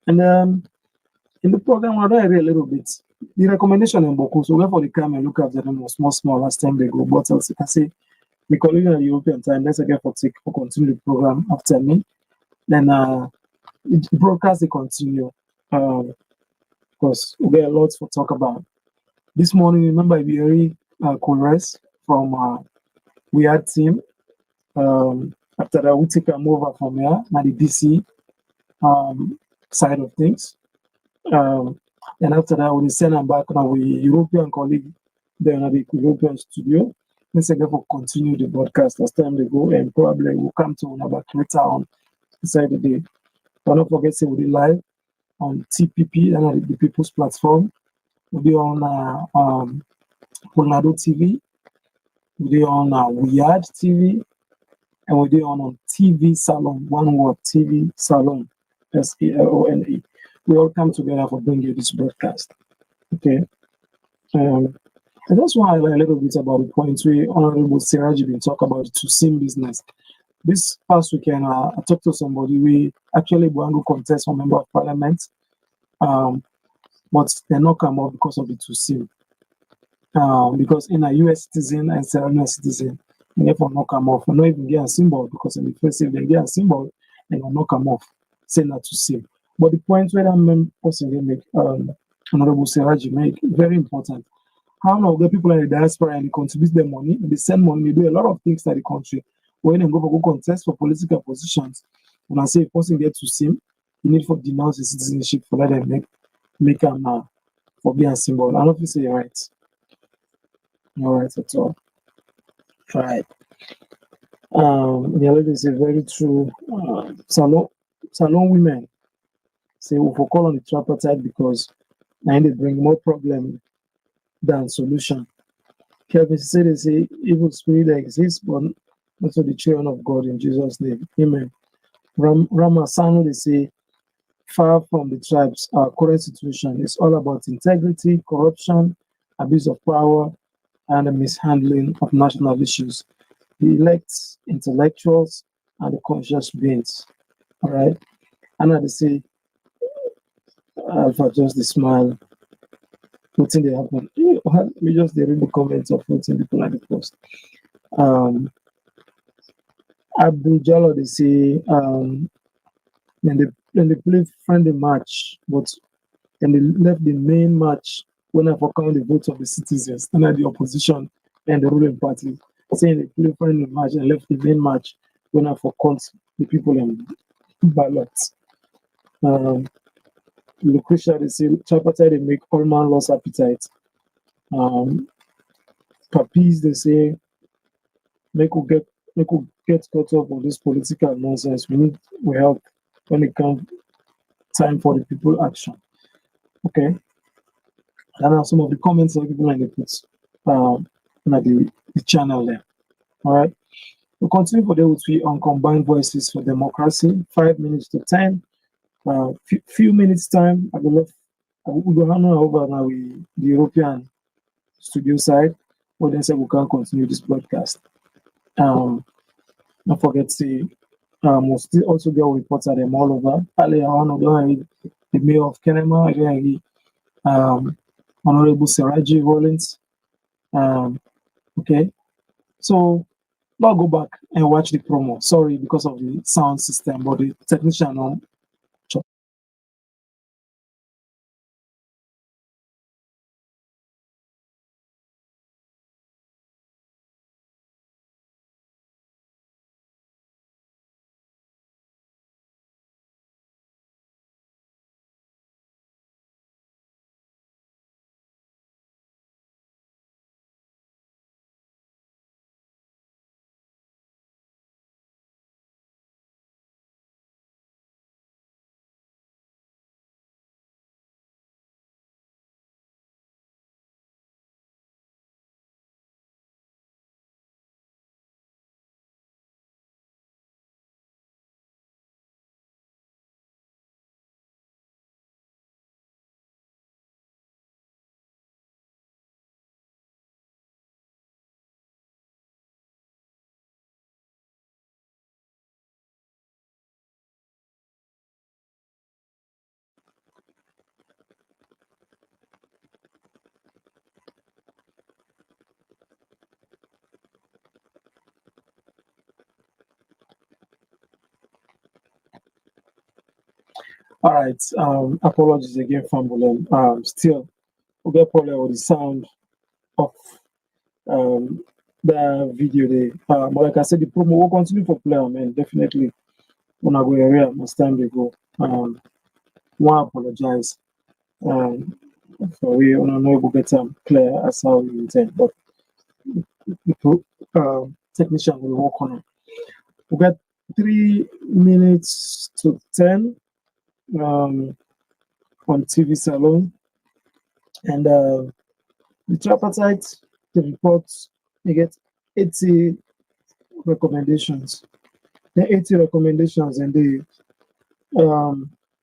And in the program, I read a little bit. The recommendation in Boku, so therefore they come and look at them small last time they go. But also, I say, we call it a European time. Let's again for continue the program after me. Then the broadcast they continue because we get a lot to talk about. This morning, remember, we very Congress from we had team. After that, we take them over from here, now the DC side of things. And after that, we send them back now with European colleague, then at the European studio. Let's again for continue the broadcast as time they go, and probably we'll come to another later on inside the day. But don't forget, say we'll be live on TPP and the People's Platform. We'll be on Polnado TV. We'll be on Weird TV. And we'll be on TV Salon, one word, TV Salon, SALONE. We all come together for bring you this broadcast. Okay. And that's why I like a little bit about the point where Honorable Siraji been talk about the two-sim business. This past weekend, I talked to somebody. We actually going to contest for member of parliament, but they not come up because of the two-sim. Because in a US citizen and Sierra Leone citizen, and therefore not come off. We not even get a symbol because in the first if they get a symbol, they will not come off. Say not to sim. But the point where that person they make, Honorable Siraji make, very important. How now get people in the diaspora and they contribute their money, and they send money, they do a lot of things to the country. When they go contest for political positions, when I say a person get to sim, you need for denounce the citizenship for let them make them for being a symbol. I don't know if you say you're right. All right at all. Right. The other is very true. Salon women say we will call on the tripartite because now they bring more problem than solution. Kevin said they say evil spirit exists, but not to the children of God in Jesus' name. Amen. Ramasano they say far from the tribes, our current situation is all about integrity, corruption, abuse of power, and the mishandling of national issues. He elects intellectuals and the conscious beings. All right. And I say, Alpha just the smile. What's they happen? We just read the comments of what's people at the post. Abdul Jallo, they say, when they play friendly match, but and they left the main match when I count the votes of the citizens and the opposition and the ruling party, saying they play friendly match and left the main match when I count the people in ballots. Lucretia, they say, Tripartite, they make all man lost appetite. Papis, they say, make we get caught up on this political nonsense. We need help when it comes time for the people action. Okay. And now some of the comments that people in the put the channel there. All right. We'll continue for the week on combined voices for democracy. 5 minutes to 10. Few minutes time. I believe we will hand over now with the European studio side. But then say we can continue this broadcast. Don't forget to we'll still also get reports at them all over. The mayor of Kenema, Honorable Seraji Rollins. Okay, so now go back and watch the promo. Sorry because of the sound system, but the technician All right. Apologies again, Fambulen. Still, we get probably with the sound of the video there. But like I said, the promo will continue for play, man. Definitely. When I go area, most time they go. Want apologize. For we on a know get clear as how we intend, but the technician will work on it. We got 3 minutes to 10 on TV Salon, and the Tripartite, the reports, they get 80 recommendations. The 80 recommendations, and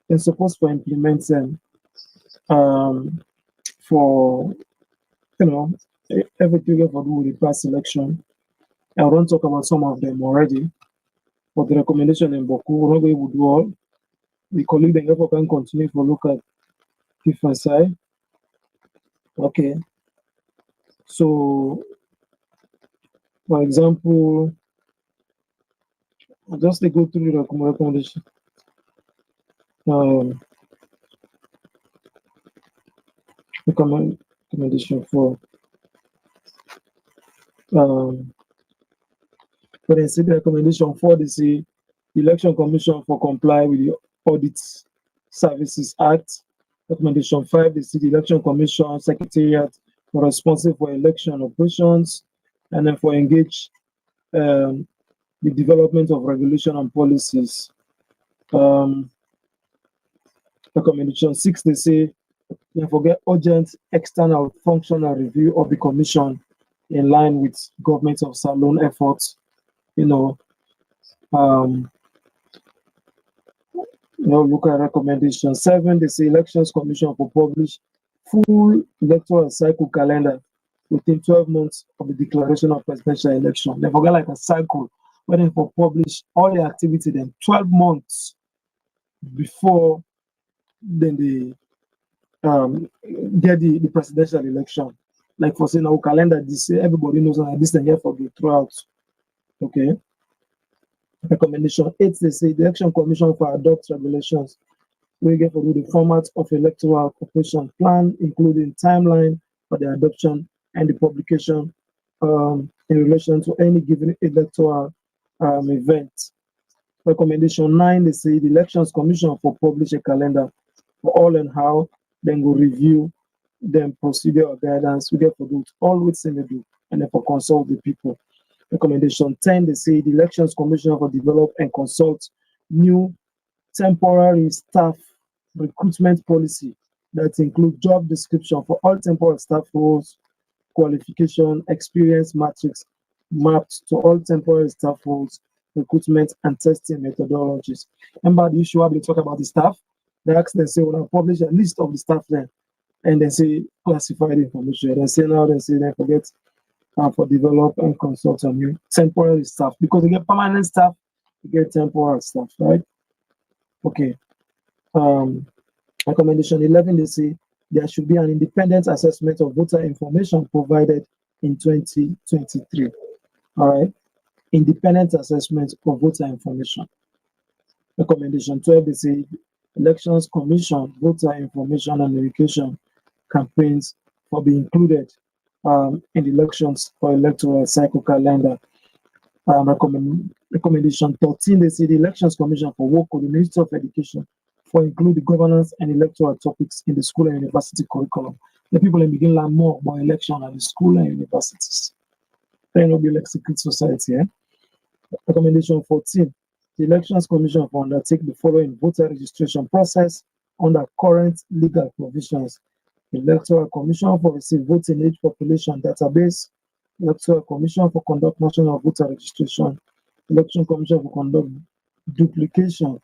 they're supposed to implement them for everything for do with the past election. I won't talk about some of them already, but the recommendation in Boku, we're not going to do all. The colleague then can continue to look at different side. Okay. So, for example, just to go through the recommendation. Recommendation for but they say the recommendation for the Election Commission for comply with the Audit Services Act. Recommendation 5, they see the Election Commission Secretariat for responsible for election operations, and then for engage the development of regulation and policies. Recommendation 6, they say they forget urgent external functional review of the commission in line with government of Salon efforts. Look at recommendation 7. They say Elections Commission for publish full electoral cycle calendar within 12 months of the declaration of presidential election. They forget like a cycle where they for publish all the activity then 12 months before then they get the presidential election. Like for saying our calendar, this everybody knows that this thing here for the throughout. Okay. Recommendation 8, they say the Election Commission for adopt regulations. We get for the format of electoral operation plan, including timeline for the adoption and the publication in relation to any given electoral event. Recommendation 9, they say the Elections Commission for publish a calendar for all and how, then go review them procedure or guidance. We get for do all with they do, and then for consult the people. Recommendation 10, they say the Elections Commission for develop and consult new temporary staff recruitment policy that include job description for all temporary staff roles, qualification, experience matrix mapped to all temporary staff roles, recruitment and testing methodologies. Remember the issue where we talk about the staff? They ask them, say, when I publish a list of the staff there, and they say classified information. They say now, they say they forget for develop and consult on new temporary staff, because they get permanent staff, you get temporary staff, right? Okay. Recommendation 11, they say there should be an independent assessment of voter information provided in 2023. All right. Independent assessment of voter information. Recommendation 12, they say Elections Commission, voter information and education campaigns will be included in the elections for electoral cycle calendar. Recommendation 13, they say the Elections Commission for work with the Ministry of Education for include the governance and electoral topics in the school and university curriculum. The people in begin learn more about election at the school and universities. There will be like secret society. Recommendation 14, the Elections Commission for undertake the following voter registration process under current legal provisions. Electoral Commission for receive voting age population database, Electoral Commission for conduct national voter registration, Election Commission for conduct duplication,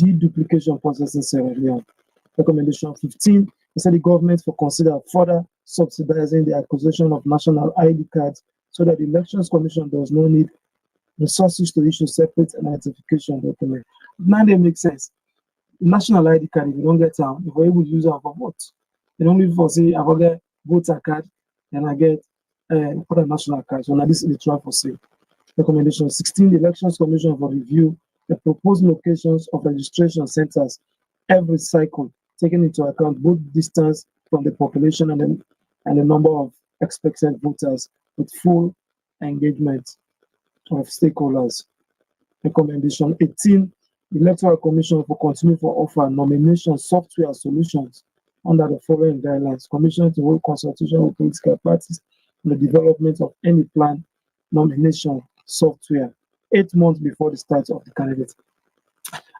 deduplication process in Sierra Leone. Recommendation 15, they said the government will consider further subsidizing the acquisition of national ID cards so that the Elections Commission does not need resources to issue separate identification document. Now they make sense. National ID card, if you don't get them, if you're able to use them for what? They don't live for say, I will get voter card and I get other national cards. So now this is the try for sale. Recommendation 16, the Elections Commission for review the proposed locations of registration centers every cycle, taking into account both distance from the population and the number of expected voters with full engagement of stakeholders. Recommendation 18, the Electoral Commission for continue for offer nomination software solutions under the following guidelines. Commission to hold consultation with political parties on the development of any planned nomination software 8 months before the start of the candidate.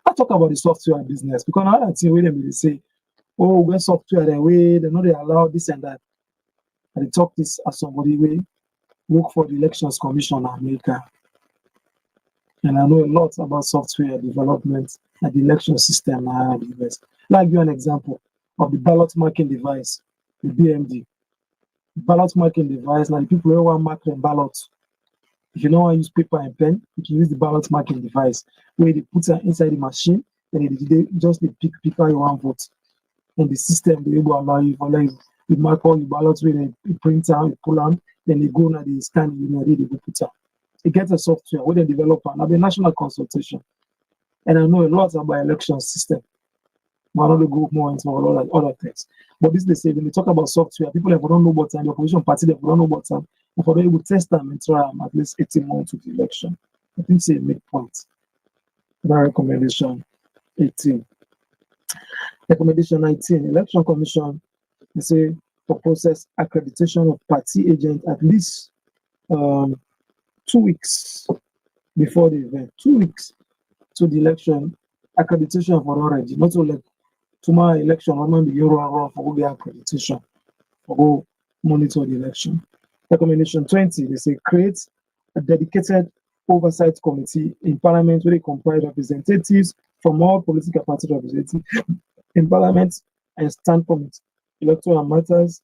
I talk about the software business because now that thing where they say, oh, when software the way they know they allow this and that. And they talk this as somebody way work for the Elections Commission in America. And I know a lot about software development and the election system in the US. I'll give you an example of the ballot marking device, the BMD. Ballot marking device, now the people who want to mark their ballots. If you don't want to use paper and pen, you can use the ballot marking device where they put it inside the machine and they just pick how you want to vote. And the system they will allow you for like you mark all the ballots where they print out, you pull them, then they go now they scan, they go put out. It gets a software where they develop and have a national consultation. And I know a lot about election system. But I don't go more into other things. But this they say when they talk about software, people if don't know what time, the opposition party, if don't know what time, if they able to test them and try them at least 18 months to the election. I think say make points. That recommendation 18. Recommendation 19, Election Commission, they say for process accreditation of party agent at least 2 weeks before the event, 2 weeks to the election, accreditation for already, not only tomorrow election, I'm going to be run for the accreditation for go monitor the election. Recommendation 20, they say create a dedicated oversight committee in Parliament where they comprise representatives from all political party representatives in Parliament and stand committee, electoral matters,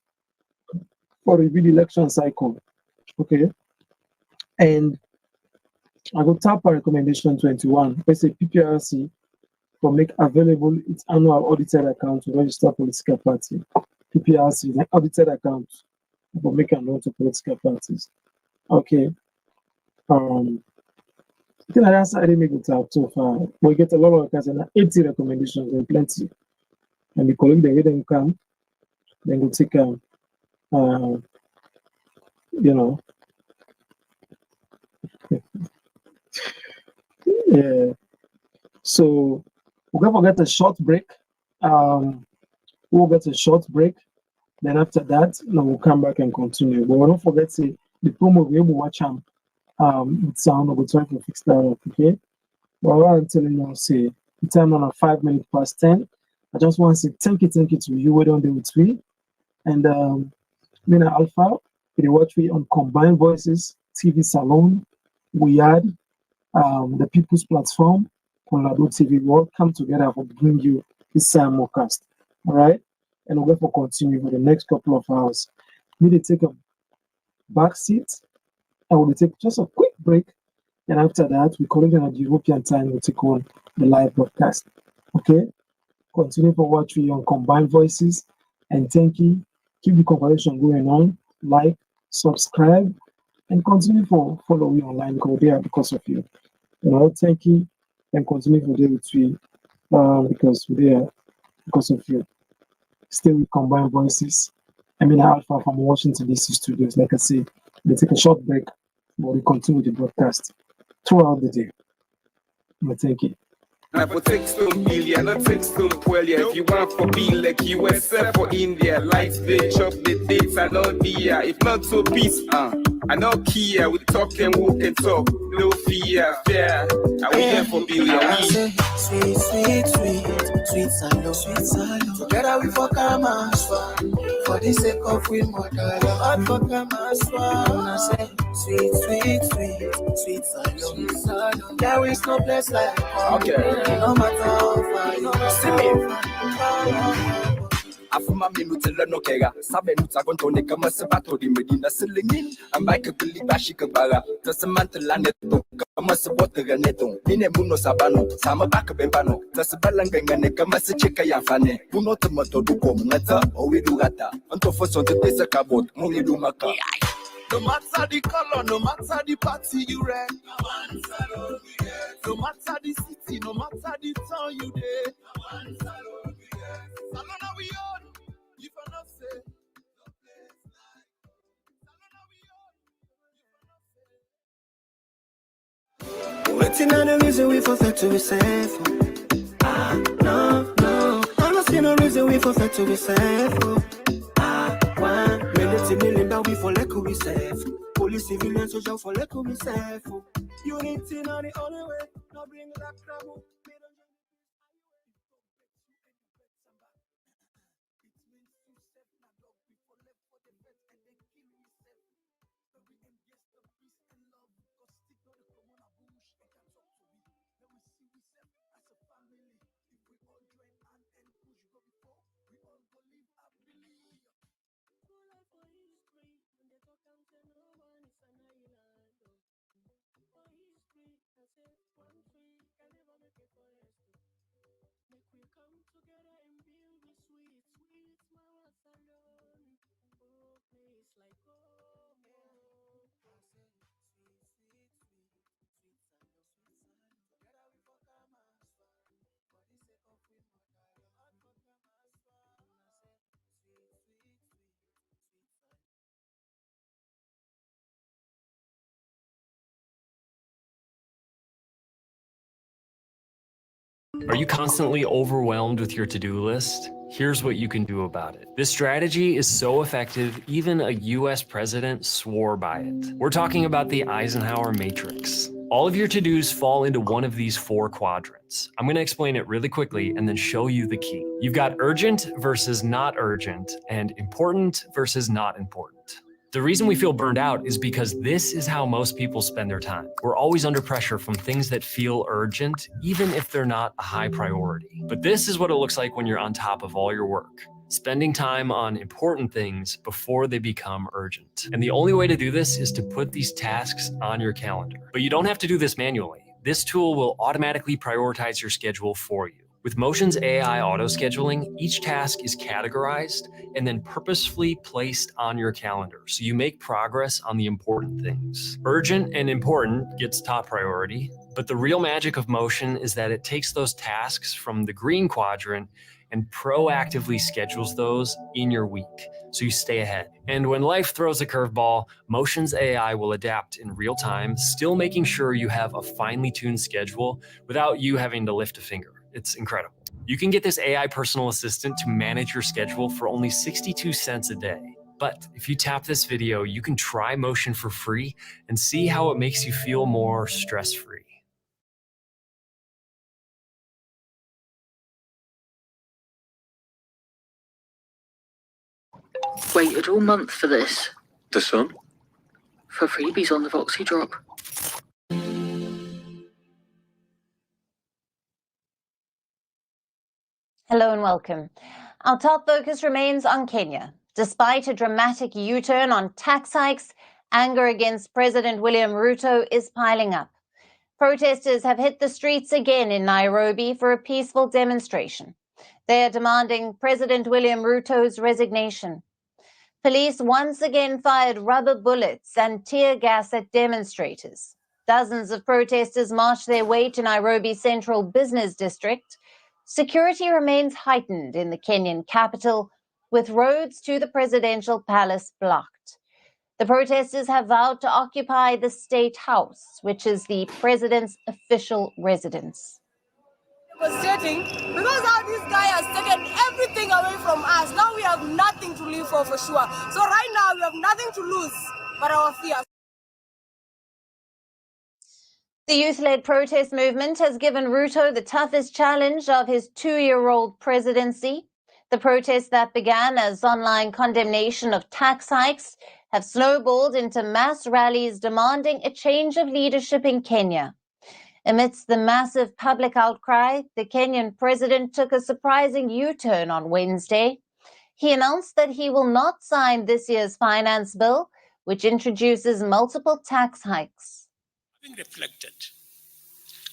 for the election cycle. Okay. And I go tap our recommendation 21, we say PPRC for make available its annual audited account to register political party. PPRC, the audited account for make a note of political parties. Okay. I think that's I didn't make it out so far. We get a lot of requests and 80 recommendations and plenty. And the colleague they then come, then go take you know. Yeah. So we're gonna get a short break. We'll get a short break. Then after that, we'll come back and continue. But don't forget to the promo we will watch with sound. We'll try to fix that up, okay? But what I'm telling you, say the time on 5 minutes past 10. I just want to say thank you to you. We don't do it free. And Mina Alpha, they watch me on Combined Voices, TV Salon, we had the People's Platform, Colorado TV, we all come together to bring you this simulcast. All right? And we're going to continue for the next couple of hours. We need to take a back seat and we'll take just a quick break. And after that, we call it at European time, we'll take on the live broadcast. Okay? Continue for watching on Combined Voices. And thank you. Keep the conversation going on. Like, subscribe, and continue for follow me online because they are because of you. Thank you. And continue for there with you because they are because of you. Still with Combined Voices. Alpha from Washington DC studios. Like I say, they take a short break, but we continue the broadcast throughout the day. Thank you. I for text them billion, not text them well, yeah. If you want for be like USA for India, lights, they chop the dates, I know the if not so peace, I know Kia, we talk and walk and talk, no fear, fair. I we here for billion. Sweet, sweet, sweet, sweet salo. Together we fuck our maswa. For the sake of we mother, hot fuck our maswa. I say, sweet, sweet, sweet, sweet salo. There is no place like home. Okay. No matter how far you go. Afuma minutela nokega sabe nutsakontone kama sebato di medina selingin ambike kulibashi kabara tasamantela neto kama sebotega neto ine muno sabano sama baka bembano tasabalanga ne kama secheka yafane buno tomato duko mnata owidugata antofo sonte tesa kabot mulidumaka. No matter the color, no matter the party you rent, no matter the city, no matter the town you did. Salona we on, you cannot say. Waiting on the reason we forfeit to be safe. No, I don't see no reason we forfeit to be safe. $1 million we for like we safe. Police, civilian, social for like we safe. Unity not the only way. No bring that trouble. Are you constantly overwhelmed with your to-do list? Here's what you can do about it. This strategy is so effective, even a US president swore by it. We're talking about the Eisenhower matrix. All of your to-dos fall into one of these 4 quadrants. I'm going to explain it really quickly and then show you the key. You've got urgent versus not urgent and important versus not important. The reason we feel burned out is because this is how most people spend their time. We're always under pressure from things that feel urgent, even if they're not a high priority. But this is what it looks like when you're on top of all your work. spending time on important things before they become urgent. And the only way to do this is to put these tasks on your calendar. But you don't have to do this manually. This tool will automatically prioritize your schedule for you. With Motion's AI auto-scheduling, each task is categorized and then purposefully placed on your calendar, so you make progress on the important things. Urgent and important gets top priority, but the real magic of Motion is that it takes those tasks from the green quadrant and proactively schedules those in your week, so you stay ahead. And when life throws a curveball, Motion's AI will adapt in real time, still making sure you have a finely tuned schedule without you having to lift a finger. It's incredible. You can get this AI personal assistant to manage your schedule for only 62 cents a day. But if you tap this video, you can try Motion for free and see how it makes you feel more stress-free. Waited all month for this. The Sun? For freebies on the Voxy drop. Hello and welcome. Our top focus remains on Kenya. Despite a dramatic U-turn on tax hikes, anger against President William Ruto is piling up. Protesters have hit the streets again in Nairobi for a peaceful demonstration. They are demanding President William Ruto's resignation. Police once again fired rubber bullets and tear gas at demonstrators. Dozens of protesters marched their way to Nairobi's central business district. Security remains heightened in the Kenyan capital, with roads to the presidential palace blocked. The protesters have vowed to occupy the State House, which is the president's official residence. Frustrating because how this guy has taken everything away from us. Now we have nothing to live for sure. So right now we have nothing to lose but our fears. The youth-led protest movement has given Ruto the toughest challenge of his 2-year-old presidency. The protests that began as online condemnation of tax hikes have snowballed into mass rallies demanding a change of leadership in Kenya. Amidst the massive public outcry, the Kenyan president took a surprising U-turn on Wednesday. He announced that he will not sign this year's finance bill, which introduces multiple tax hikes. Having reflected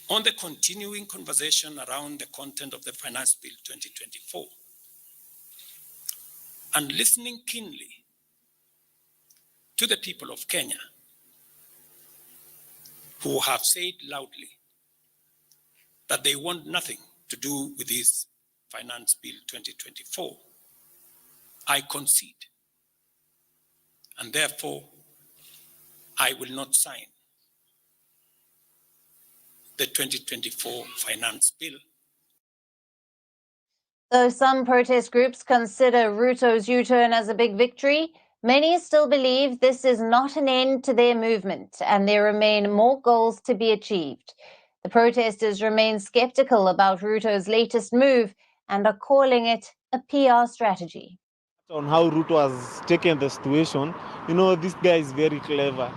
on the continuing conversation around the content of the Finance Bill 2024 and listening keenly to the people of Kenya who have said loudly that they want nothing to do with this Finance Bill 2024, I concede, and therefore I will not sign the 2024 Finance Bill. Though some protest groups consider Ruto's U-turn as a big victory, many still believe this is not an end to their movement and there remain more goals to be achieved. The protesters remain skeptical about Ruto's latest move and are calling it a PR strategy. On how Ruto has taken the situation, this guy is very clever.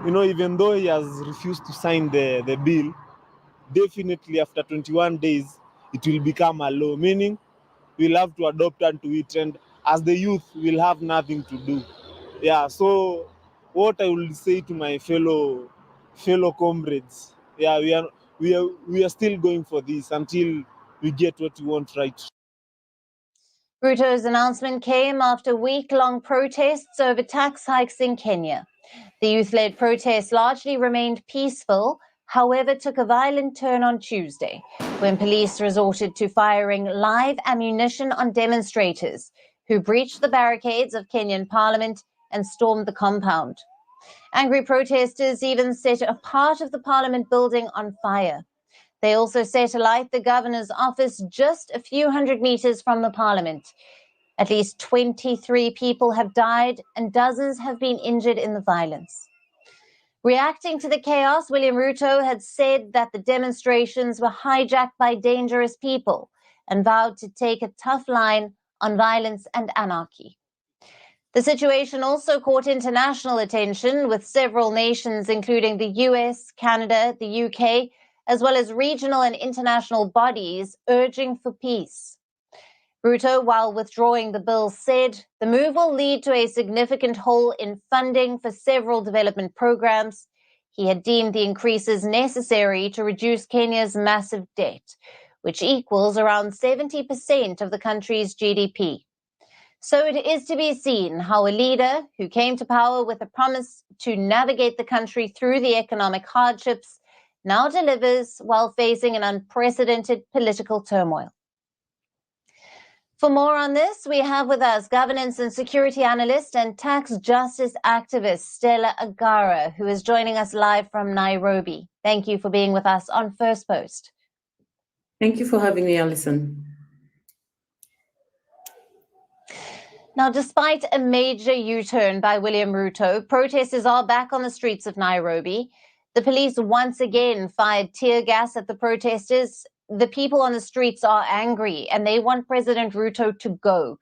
Even though he has refused to sign the bill, definitely after 21 days, it will become a law, meaning we'll have to adopt unto it, and as the youth, we'll have nothing to do. Yeah, so what I will say to my fellow comrades, yeah, we are still going for this until we get what we want right. Ruto's announcement came after week-long protests over tax hikes in Kenya. The youth-led protests largely remained peaceful, however, took a violent turn on Tuesday when police resorted to firing live ammunition on demonstrators who breached the barricades of Kenyan Parliament and stormed the compound. Angry protesters even set a part of the Parliament building on fire. They also set alight the governor's office just a few hundred meters from the Parliament. At least 23 people have died and dozens have been injured in the violence. Reacting to the chaos, William Ruto had said that the demonstrations were hijacked by dangerous people and vowed to take a tough line on violence and anarchy. The situation also caught international attention, with several nations, including the US, Canada, the UK, as well as regional and international bodies, urging for peace. Ruto, while withdrawing the bill, said the move will lead to a significant hole in funding for several development programs. He had deemed the increases necessary to reduce Kenya's massive debt, which equals around 70% of the country's GDP. So it is to be seen how a leader who came to power with a promise to navigate the country through the economic hardships now delivers while facing an unprecedented political turmoil. For more on this, we have with us governance and security analyst and tax justice activist Stella Agara, who is joining us live from Nairobi. Thank you for being with us on First Post. Thank you for having me, Alison. Now, despite a major U-turn by William Ruto, protesters are back on the streets of Nairobi. The police once again fired tear gas at the protesters. The people on the streets are angry and they want President Ruto to go.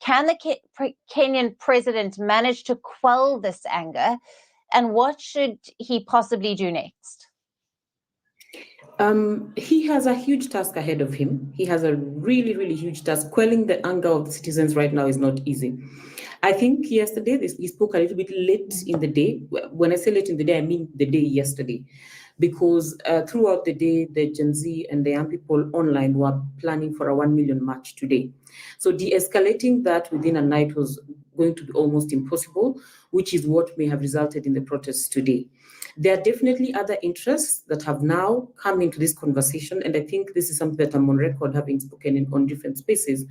Can the Kenyan president manage to quell this anger? And what should he possibly do next? He has a huge task ahead of him. He has a really, really huge task. Quelling the anger of the citizens right now is not easy. I think yesterday he spoke a little bit late in the day. When I say late in the day, I mean the day yesterday. Because throughout the day, the Gen Z and the young people online were planning for a 1 million march today. So de-escalating that within a night was going to be almost impossible, which is what may have resulted in the protests today. There are definitely other interests that have now come into this conversation, and I think this is something that I'm on record having spoken on different spaces,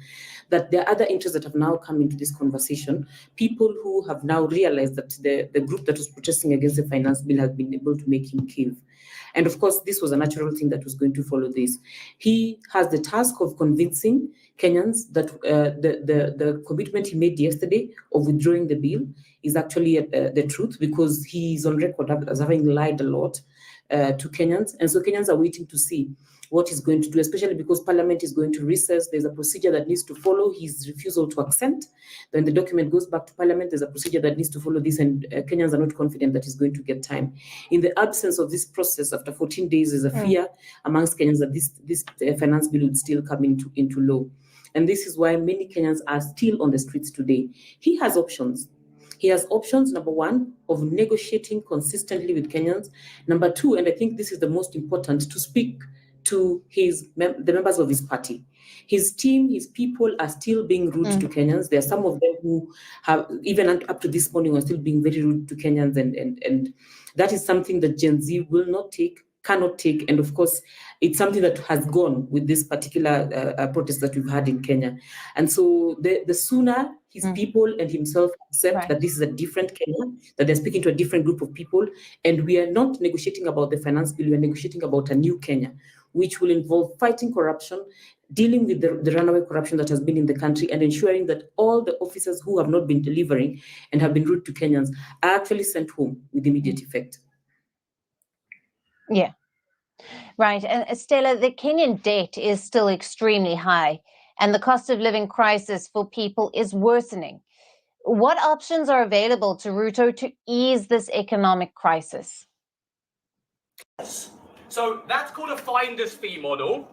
that there are other interests that have now come into this conversation, people who have now realized that the group that was protesting against the finance bill has been able to make him cave. And of course, this was a natural thing that was going to follow this. He has the task of convincing Kenyans that the commitment he made yesterday of withdrawing the bill is actually the truth, because he is on record as having lied a lot to Kenyans. And so Kenyans are waiting to see what he's going to do, especially because Parliament is going to recess. There's a procedure that needs to follow his refusal to accent. Then the document goes back to Parliament. There's a procedure that needs to follow this, and Kenyans are not confident that he's going to get time. In the absence of this process, after 14 days, there's a fear amongst Kenyans that this finance bill would still come into law. And this is why many Kenyans are still on the streets today. He has options. He has options, number one, of negotiating consistently with Kenyans. Number two, and I think this is the most important, to speak to the members of his party. His team, his people are still being rude to Kenyans. There are some of them who have, even up to this morning, are still being very rude to Kenyans. And that is something that Gen Z will not take, cannot take. And of course, it's something that has gone with this particular protest that we've had in Kenya. And so the sooner his people and himself accept that this is a different Kenya, that they're speaking to a different group of people, and we are not negotiating about the finance bill, we are negotiating about a new Kenya, which will involve fighting corruption, dealing with the runaway corruption that has been in the country, and ensuring that all the officers who have not been delivering and have been rude to Kenyans are actually sent home with immediate effect. Yeah. Right. And Stella, the Kenyan debt is still extremely high, and the cost of living crisis for people is worsening. What options are available to Ruto to ease this economic crisis? So that's called a finder's fee model.